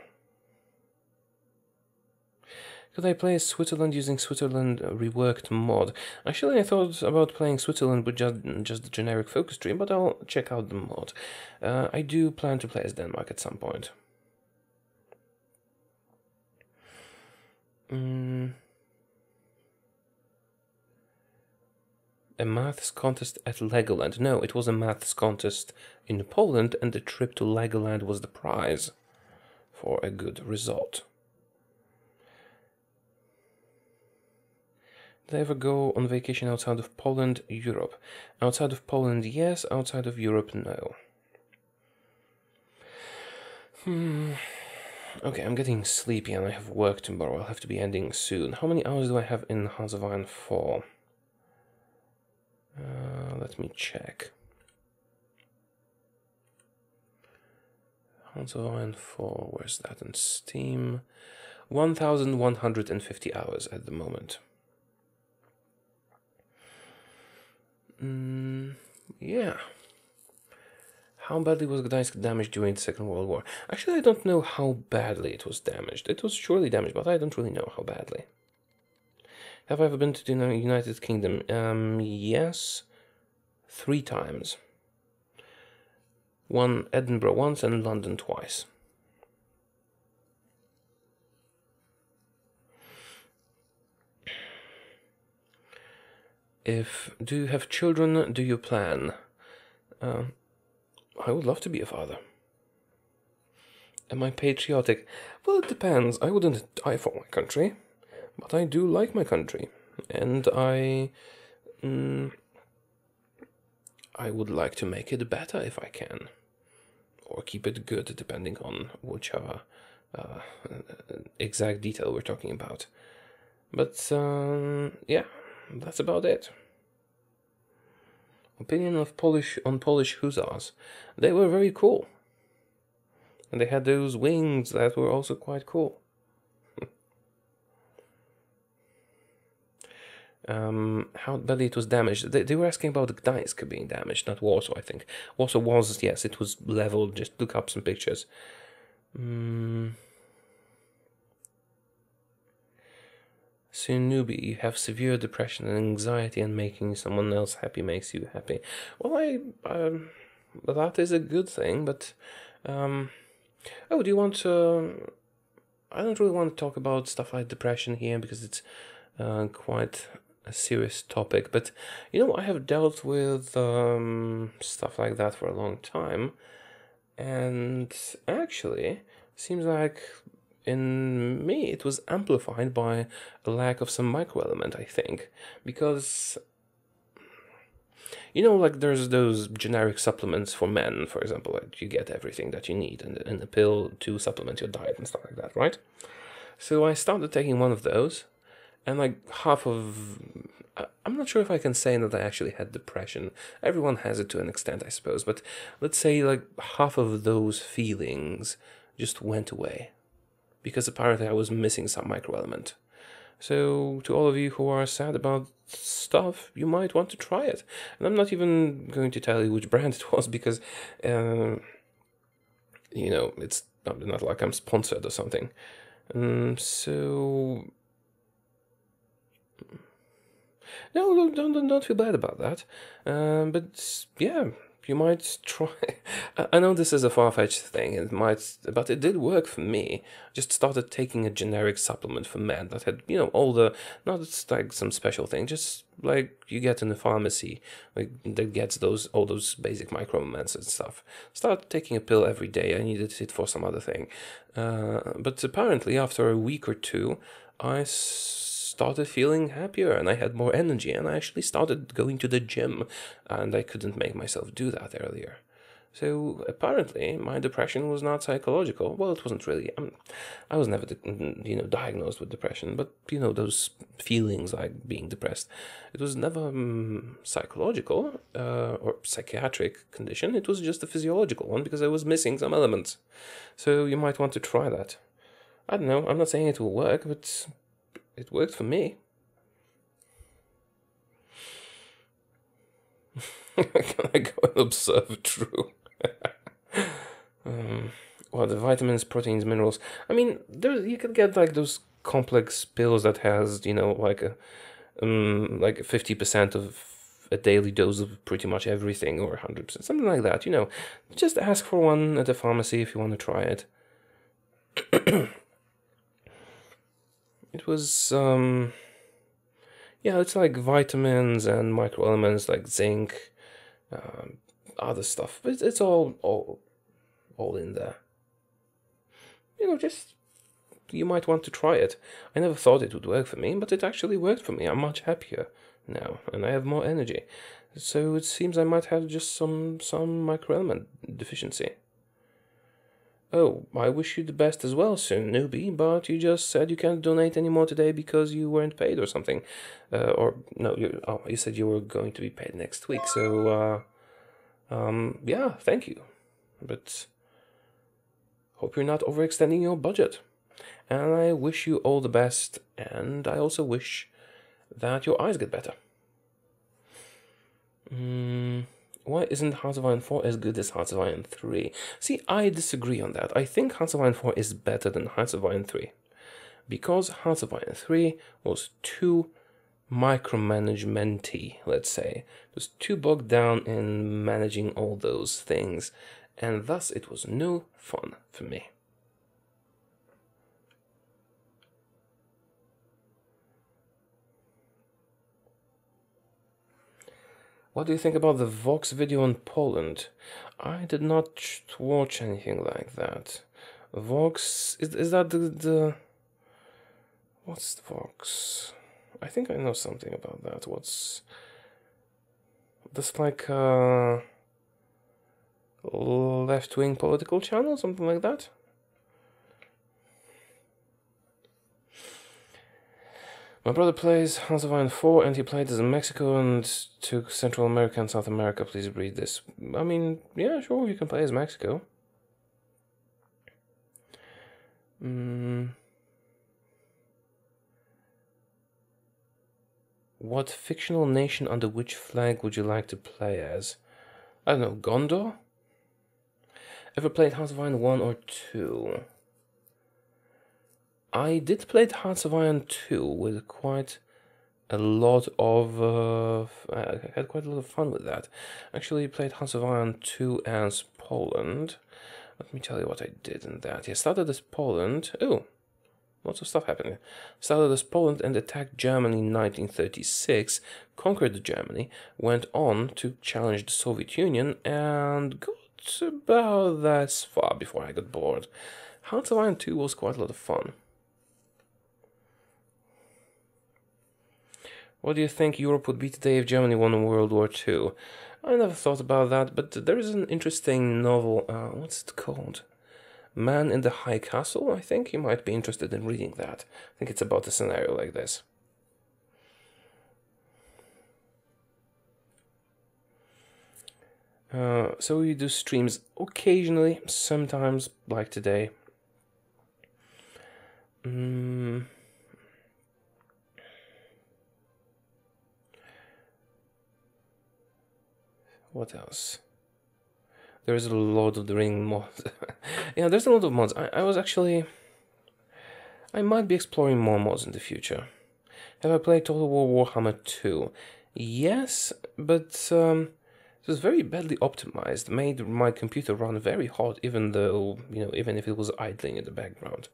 Could I play Switzerland using Switzerland reworked mod? Actually, I thought about playing Switzerland with just the generic focus tree, but I'll check out the mod. I do plan to play as Denmark at some point. A maths contest at Legoland. No, it was a maths contest in Poland, and the trip to Legoland was the prize for a good result. Did I ever go on vacation outside of Poland, Europe? Outside of Poland, yes. Outside of Europe, no. Okay, I'm getting sleepy and I have work tomorrow. I'll have to be ending soon. How many hours do I have in Hearts of Iron 4? Let me check. Hearts of Iron 4, where's that in Steam? 1,150 hours at the moment. Yeah. How badly was Gdańsk damaged during the Second World War? Actually, I don't know how badly it was damaged. It was surely damaged, but I don't really know how badly. Have I ever been to the United Kingdom? Yes. 3 times. Edinburgh once and London twice. Do you have children? Do you plan? I would love to be a father. Am I patriotic? Well, it depends. I wouldn't die for my country, but I do like my country, and I would like to make it better if I can, or keep it good, depending on whichever exact detail we're talking about. But yeah, that's about it. Opinion of Polish hussars. They were very cool. And they had those wings that were also quite cool. How badly it was damaged. They were asking about Gdańsk being damaged, not Warsaw, I think. Warsaw was, yes, it was leveled. Just look up some pictures. So, newbie, you have severe depression and anxiety, and making someone else happy makes you happy. Well, that is a good thing, but oh, do you want to? I don't really want to talk about stuff like depression here because it's quite a serious topic. But I have dealt with stuff like that for a long time, and actually, seems like in me it was amplified by a lack of some microelement, I think, because like there's those generic supplements for men, for example, like you get everything that you need in a pill to supplement your diet and stuff like that, right? So I started taking one of those, and like I'm not sure if I can say that I actually had depression. Everyone has it to an extent, I suppose, but let's say like half of those feelings just went away, because apparently I was missing some microelement. So to all of you who are sad about stuff, you might want to try it. And I'm not even going to tell you which brand it was, because it's not like I'm sponsored or something. So no, don't feel bad about that. But yeah, you might try. I know this is a far-fetched thing, but it did work for me. Just started taking a generic supplement for men that had, all the, not like some special thing, just like you get in the pharmacy, like that gets all those basic microamounts and stuff. Started taking a pill every day. I needed it for some other thing, but apparently after a week or two, I started feeling happier and I had more energy, and I actually started going to the gym, and I couldn't make myself do that earlier. So apparently my depression was not psychological. Well, it wasn't really. I was never diagnosed with depression, but those feelings like being depressed, it was never psychological or psychiatric condition. It was just a physiological one, because I was missing some elements. So you might want to try that. I don't know, I'm not saying it will work, but it worked for me. Can I go and observe True? Well, the vitamins, proteins, minerals. I mean, you can get like those complex pills that has, like a 50% of a daily dose of pretty much everything, or 100%, something like that. Just ask for one at the pharmacy if you want to try it. It was it's like vitamins and microelements like zinc, other stuff. But it's all in there. Just you might want to try it. I never thought it would work for me, but it actually worked for me. I'm much happier now, and I have more energy. So it seems I might have just some microelement deficiency. Oh, I wish you the best as well soon, newbie, but you just said you can't donate anymore today because you weren't paid or something. Or, no, you said you were going to be paid next week, so, yeah, thank you. But hope you're not overextending your budget. And I wish you all the best, and I also wish that your eyes get better. Why isn't Hearts of Iron 4 as good as Hearts of Iron 3? See, I disagree on that. I think Hearts of Iron 4 is better than Hearts of Iron 3. Because Hearts of Iron 3 was too micromanagementy, let's say. It was too bogged down in managing all those things, and thus it was no fun for me. What do you think about the Vox video on Poland? I did not watch anything like that. Vox, is that the... What's Vox? I think I know something about that. What's... This like left-wing political channel, something like that? My brother plays Hearts of Iron 4 and he played as in Mexico and to Central America and South America. Please read this. I mean, yeah, sure, you can play as Mexico. What fictional nation under which flag would you like to play as? I don't know, Gondor? Ever played Hearts of Iron 1 or 2? I did play Hearts of Iron 2 with quite a lot of... I had quite a lot of fun with that. Actually played Hearts of Iron 2 as Poland. Let me tell you what I did in that. I started as Poland. Oh, lots of stuff happening. Started as Poland and attacked Germany in 1936, conquered Germany, went on to challenge the Soviet Union, and got about that far before I got bored. Hearts of Iron 2 was quite a lot of fun. What do you think Europe would be today if Germany won World War II? I never thought about that, but there is an interesting novel, what's it called? Man in the High Castle, I think. You might be interested in reading that. I think it's about a scenario like this. So we do streams occasionally, sometimes, like today. What else? There's a lot of the Ring mods. Yeah, there's a lot of mods. I was actually... I might be exploring more mods in the future. Have I played Total War Warhammer 2? Yes, but it was very badly optimized. Made my computer run very hot, even though, even if it was idling in the background.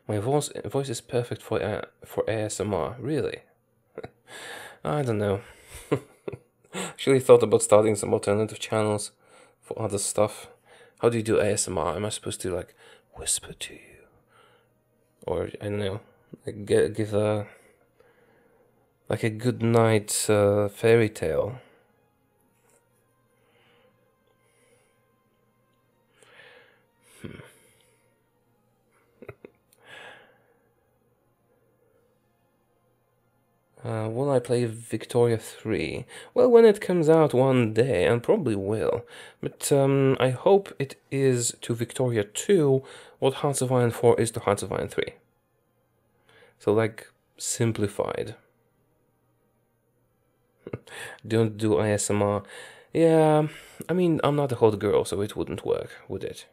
My voice is perfect for ASMR, really? I don't know. Actually thought about starting some alternative channels for other stuff. How do you do ASMR? Am I supposed to like whisper to you? Or I don't know, like, give a like a good night fairy tale? Will I play Victoria 3? Well, when it comes out one day, and probably will. But I hope it is to Victoria 2 what Hearts of Iron 4 is to Hearts of Iron 3. So, like, simplified. Don't do ASMR. Yeah, I mean, I'm not a hot girl, so it wouldn't work, would it?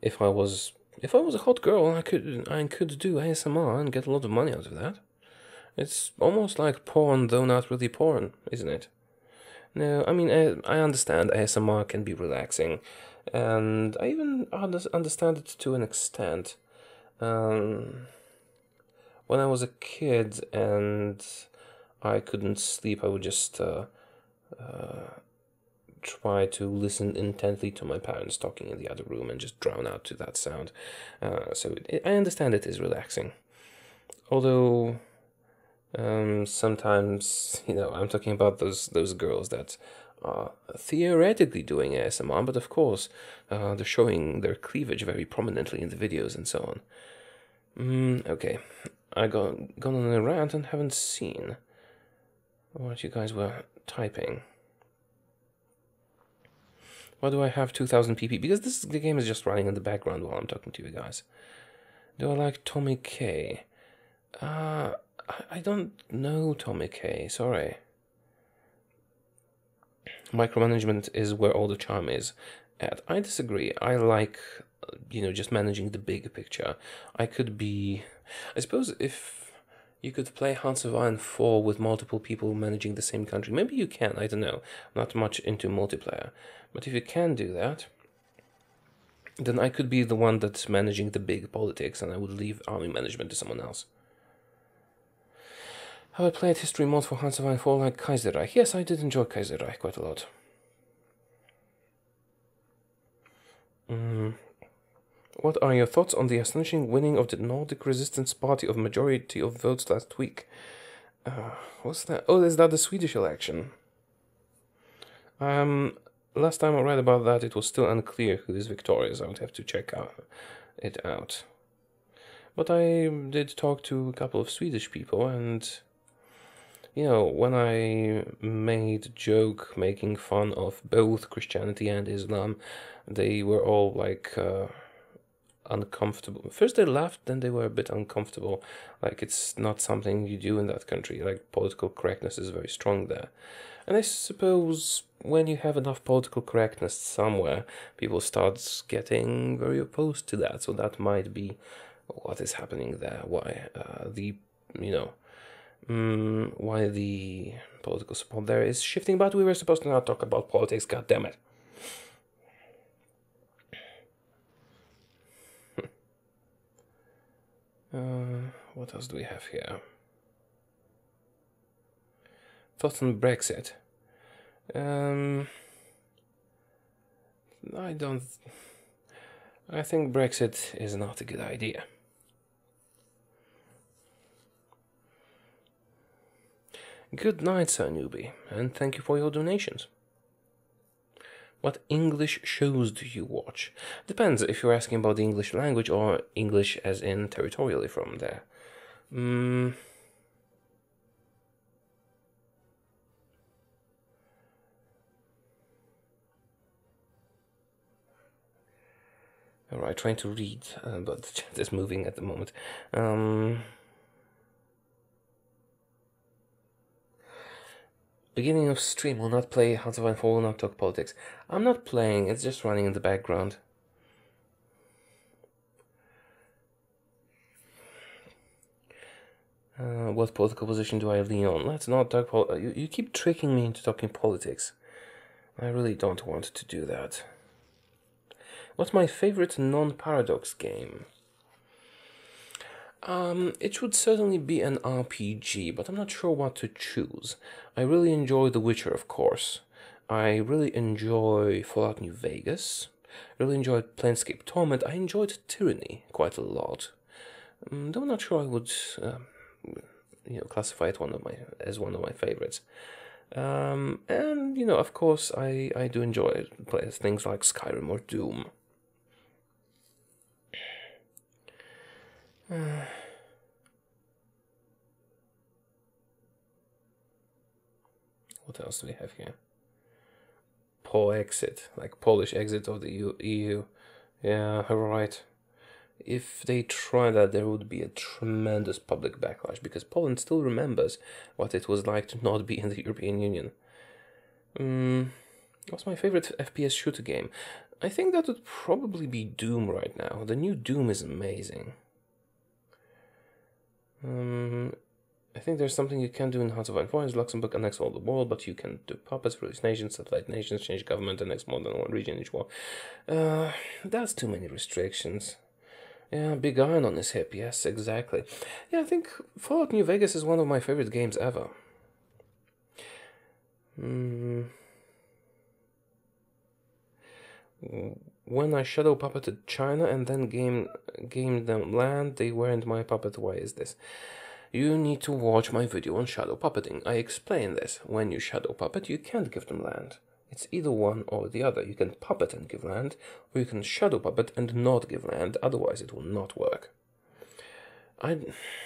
If I was a hot girl, I could do ASMR and get a lot of money out of that. It's almost like porn, though not really porn, isn't it? No, I mean, I understand ASMR can be relaxing, and I even understand it to an extent. When I was a kid and I couldn't sleep, I would just try to listen intently to my parents talking in the other room and just drown out to that sound. So I understand it is relaxing. Although Sometimes, I'm talking about those girls that are theoretically doing ASMR, but of course, they're showing their cleavage very prominently in the videos and so on. Okay, I gone on a rant and haven't seen what you guys were typing. Why do I have 2000 pp? Because the game is just running in the background while I'm talking to you guys. Do I like Tommy K? I don't know Tommy K, sorry. Micromanagement is where all the charm is at. I disagree. I like, just managing the big picture. I suppose if you could play Hearts of Iron 4 with multiple people managing the same country, maybe you can, I don't know. Not much into multiplayer. But if you can do that, then I could be the one that's managing the big politics and I would leave army management to someone else. Have I played history mod for Hearts of Iron 4 like Kaiserreich? Yes, I did enjoy Kaiserreich quite a lot. What are your thoughts on the astonishing winning of the Nordic Resistance Party of majority of votes last week? What's that? Oh, is that the Swedish election? Last time I read about that, it was still unclear who is victorious. I would have to check it out. But I did talk to a couple of Swedish people, and when I made a joke making fun of both Christianity and Islam, they were all like uncomfortable. First they laughed, then they were a bit uncomfortable. Like, it's not something you do in that country. Like, political correctness is very strong there. And I suppose when you have enough political correctness somewhere, people start getting very opposed to that. So that might be what is happening there. Why why the political support there is shifting. But we were supposed to not talk about politics. God damn it. What else do we have here? Thoughts on Brexit? I think Brexit is not a good idea. Good night, Sir Newbie, and thank you for your donations. What English shows do you watch? Depends if you're asking about the English language or English as in territorially from there. Alright, trying to read, but the chat is moving at the moment. Beginning of stream, will not play Hearts of Iron 4, will not talk politics. I'm not playing, it's just running in the background. What political position do I lean on? Let's not talk politics. You keep tricking me into talking politics. I really don't want to do that. What's my favorite non-paradox game? It should certainly be an RPG, but I'm not sure what to choose. I really enjoy The Witcher, of course. I really enjoy Fallout New Vegas. I really enjoyed Planescape Torment. I enjoyed Tyranny quite a lot. Though I'm not sure I would, classify it as one of my favorites. And of course, I do enjoy things like Skyrim or Doom. What else do we have here? Exit, like Polish exit of the EU. Yeah, right. If they try that, there would be a tremendous public backlash, because Poland still remembers what it was like to not be in the European Union. What's my favorite FPS shooter game? I think that would probably be Doom right now. The new Doom is amazing. I think there's something you can do in Hearts of Iron 4 is Luxembourg annex all the world, but you can do puppets, release nations, satellite nations, change government, annex more than one region each war. That's too many restrictions. Yeah, big iron on his hip, yes, exactly. Yeah, I think Fallout New Vegas is one of my favorite games ever. When I shadow puppeted China and then gamed them land, they weren't my puppet. Why is this? You need to watch my video on shadow puppeting. I explain this. When you shadow puppet, you can't give them land. It's either one or the other. You can puppet and give land, or you can shadow puppet and not give land, otherwise it will not work. I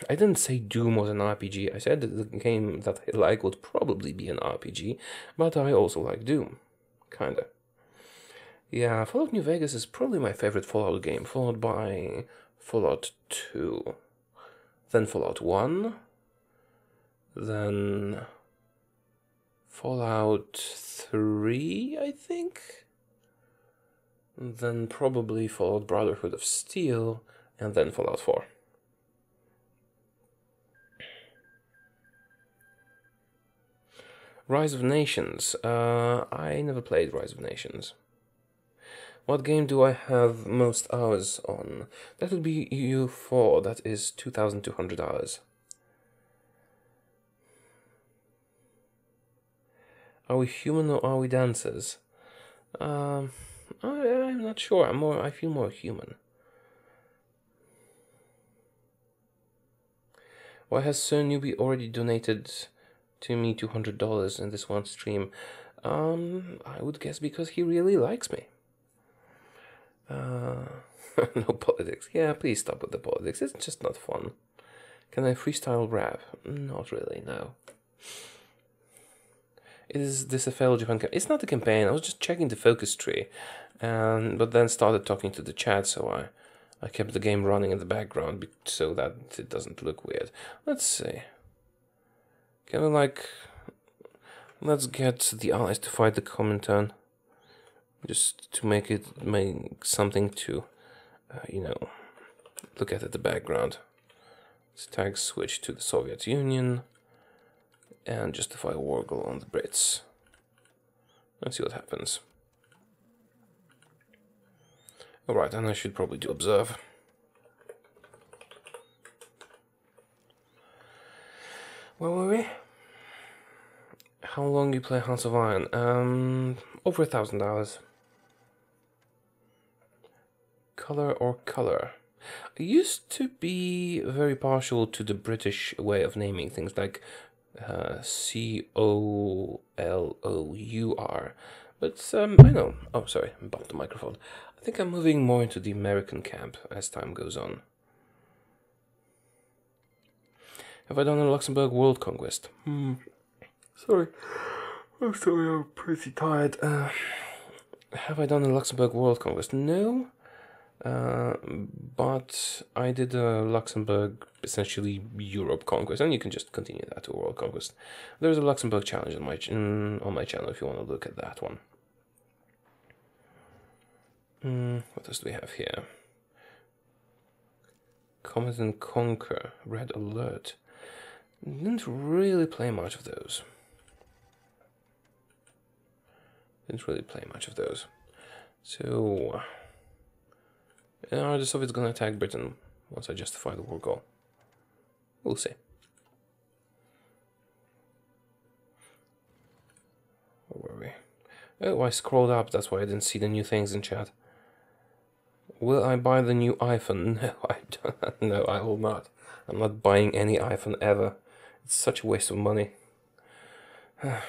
didn't say Doom was an RPG. I said that the game that I like would probably be an RPG, but I also like Doom. Kinda. Yeah, Fallout New Vegas is probably my favorite Fallout game, followed by Fallout 2, then Fallout 1, then Fallout 3, I think, then probably Fallout Brotherhood of Steel, and then Fallout 4. Rise of Nations. I never played Rise of Nations. What game do I have most hours on? That would be EU4, that is 2,200 hours. Are we human or are we dancers? I'm not sure. I feel more human. Why has Sir Newbie already donated to me $200 in this one stream? I would guess because he really likes me. No politics. Yeah, please stop with the politics. It's just not fun. Can I freestyle rap? Not really, no. Is this a failed Japan campaign? It's not a campaign. I was just checking the focus tree, but then started talking to the chat, so I kept the game running in the background so that it doesn't look weird. Let's see. Can we let's get the allies to fight the Comintern, just to make something to, look at the background. Let's tag switch to the Soviet Union and justify war goal on the Brits. Let's see what happens. Alright, and I should probably do observe. Where were we? How long you play House of Iron? Over 1,000 hours. Color or color? I used to be very partial to the British way of naming things, like C-O-L-O-U-R. But I know. Oh, sorry, I bumped the microphone. I think I'm moving more into the American camp as time goes on. Have I done a Luxembourg World Conquest? Sorry. I'm sorry, I'm pretty tired. Have I done a Luxembourg World Conquest? No. But I did a Luxembourg, essentially Europe conquest, and you can just continue that to a World Conquest. There's a Luxembourg challenge on my channel if you want to look at that one. What else do we have here? Command and Conquer, Red Alert. Didn't really play much of those. So, are the Soviets gonna attack Britain once I justify the war goal? We'll see. Where were we? Oh, I scrolled up, that's why I didn't see the new things in chat. Will I buy the new iPhone? No, I don't. No, I will not. I'm not buying any iPhone ever. It's such a waste of money. Have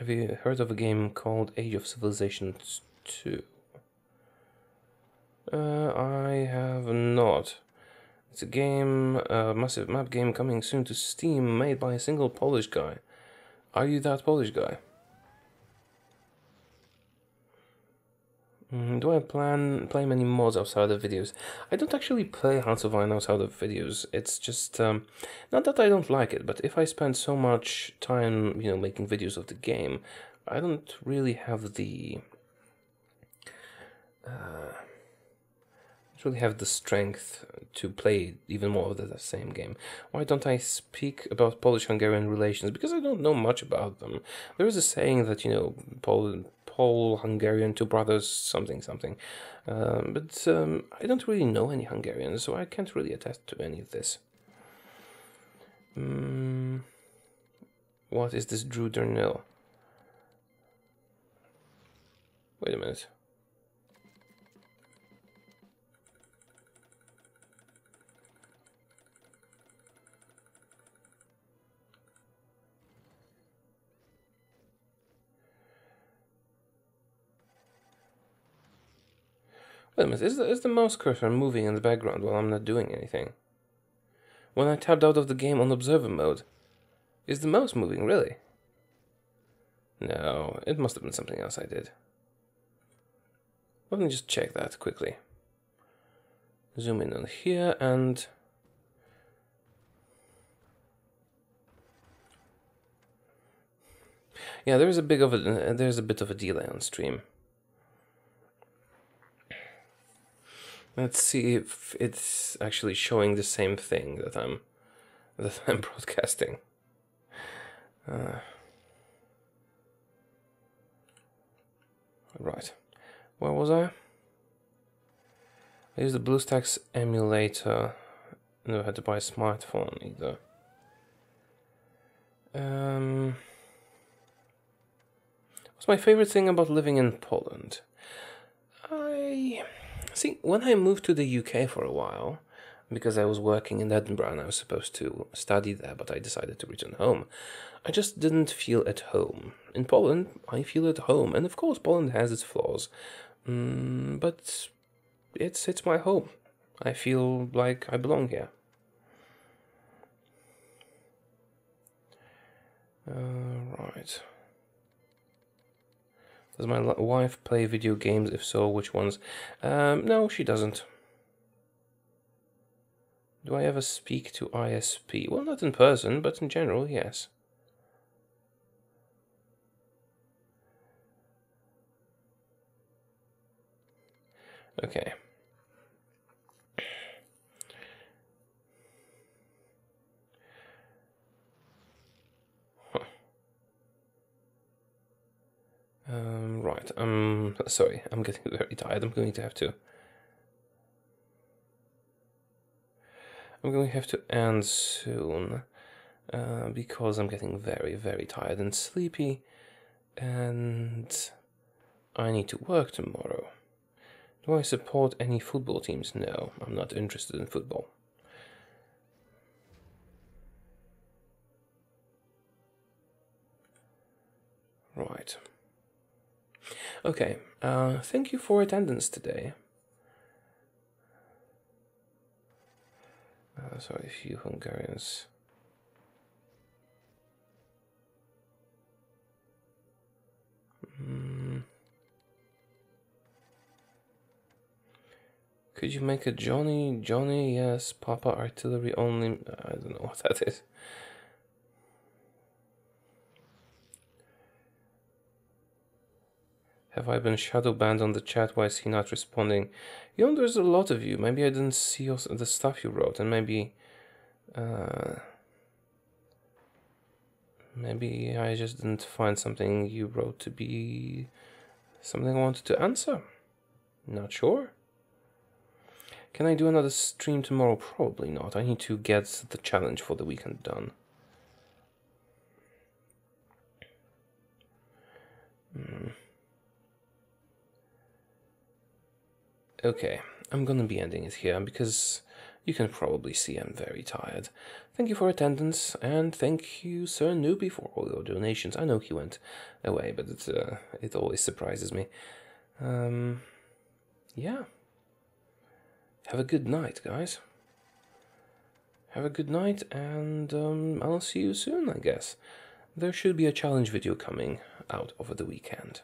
you heard of a game called Age of Civilization 2? I have not. It's a game, a massive map game coming soon to Steam, made by a single Polish guy. Are you that Polish guy? Do I play many mods outside of videos? I don't actually play House of Iron outside of videos. It's just, not that I don't like it, but if I spend so much time, making videos of the game, I don't really have the... strength to play even more of the same game. Why don't I speak about Polish-Hungarian relations? Because I don't know much about them. There is a saying that, Pole-Hungarian, two brothers, something. But I don't really know any Hungarians, so I can't really attest to any of this. What is this Drew Darnell? Wait a minute. Wait a minute, is the mouse cursor moving in the background while I'm not doing anything? When I tapped out of the game on observer mode, is the mouse moving, really? No, it must have been something else I did. Let me just check that quickly. Zoom in on here and... yeah, there's a bit of a delay on stream. Let's see if it's actually showing the same thing that I'm broadcasting. Right, where was I? I used the BlueStacks emulator. Never had to buy a smartphone either. What's my favorite thing about living in Poland? See, when I moved to the UK for a while, because I was working in Edinburgh and I was supposed to study there, but I decided to return home, I just didn't feel at home. In Poland, I feel at home, and of course Poland has its flaws, but it's my home. I feel like I belong here. Right. Does my wife play video games? If so, which ones? No, she doesn't. Do I ever speak to ISP? Well, not in person, but in general, yes. Okay. Right, sorry, I'm getting very tired. I'm going to have to end soon, because I'm getting very, very tired and sleepy, and I need to work tomorrow. Do I support any football teams? No, I'm not interested in football. Right. Okay, thank you for attendance today. Sorry, a few Hungarians. Could you make a Johnny? Johnny, yes. Papa artillery only. I don't know what that is. Have I been shadow banned on the chat? Why is he not responding? You know, there's a lot of you. Maybe I didn't see the stuff you wrote, and maybe maybe I just didn't find something you wrote to be something I wanted to answer. Not sure. Can I do another stream tomorrow? Probably not. I need to get the challenge for the weekend done. Okay, I'm gonna be ending it here because you can probably see I'm very tired. Thank you for attendance, and thank you, Sir Newbie, for all your donations. I know he went away, but it always surprises me. Yeah. Have a good night, guys. Have a good night, and I'll see you soon, I guess. There should be a challenge video coming out over the weekend.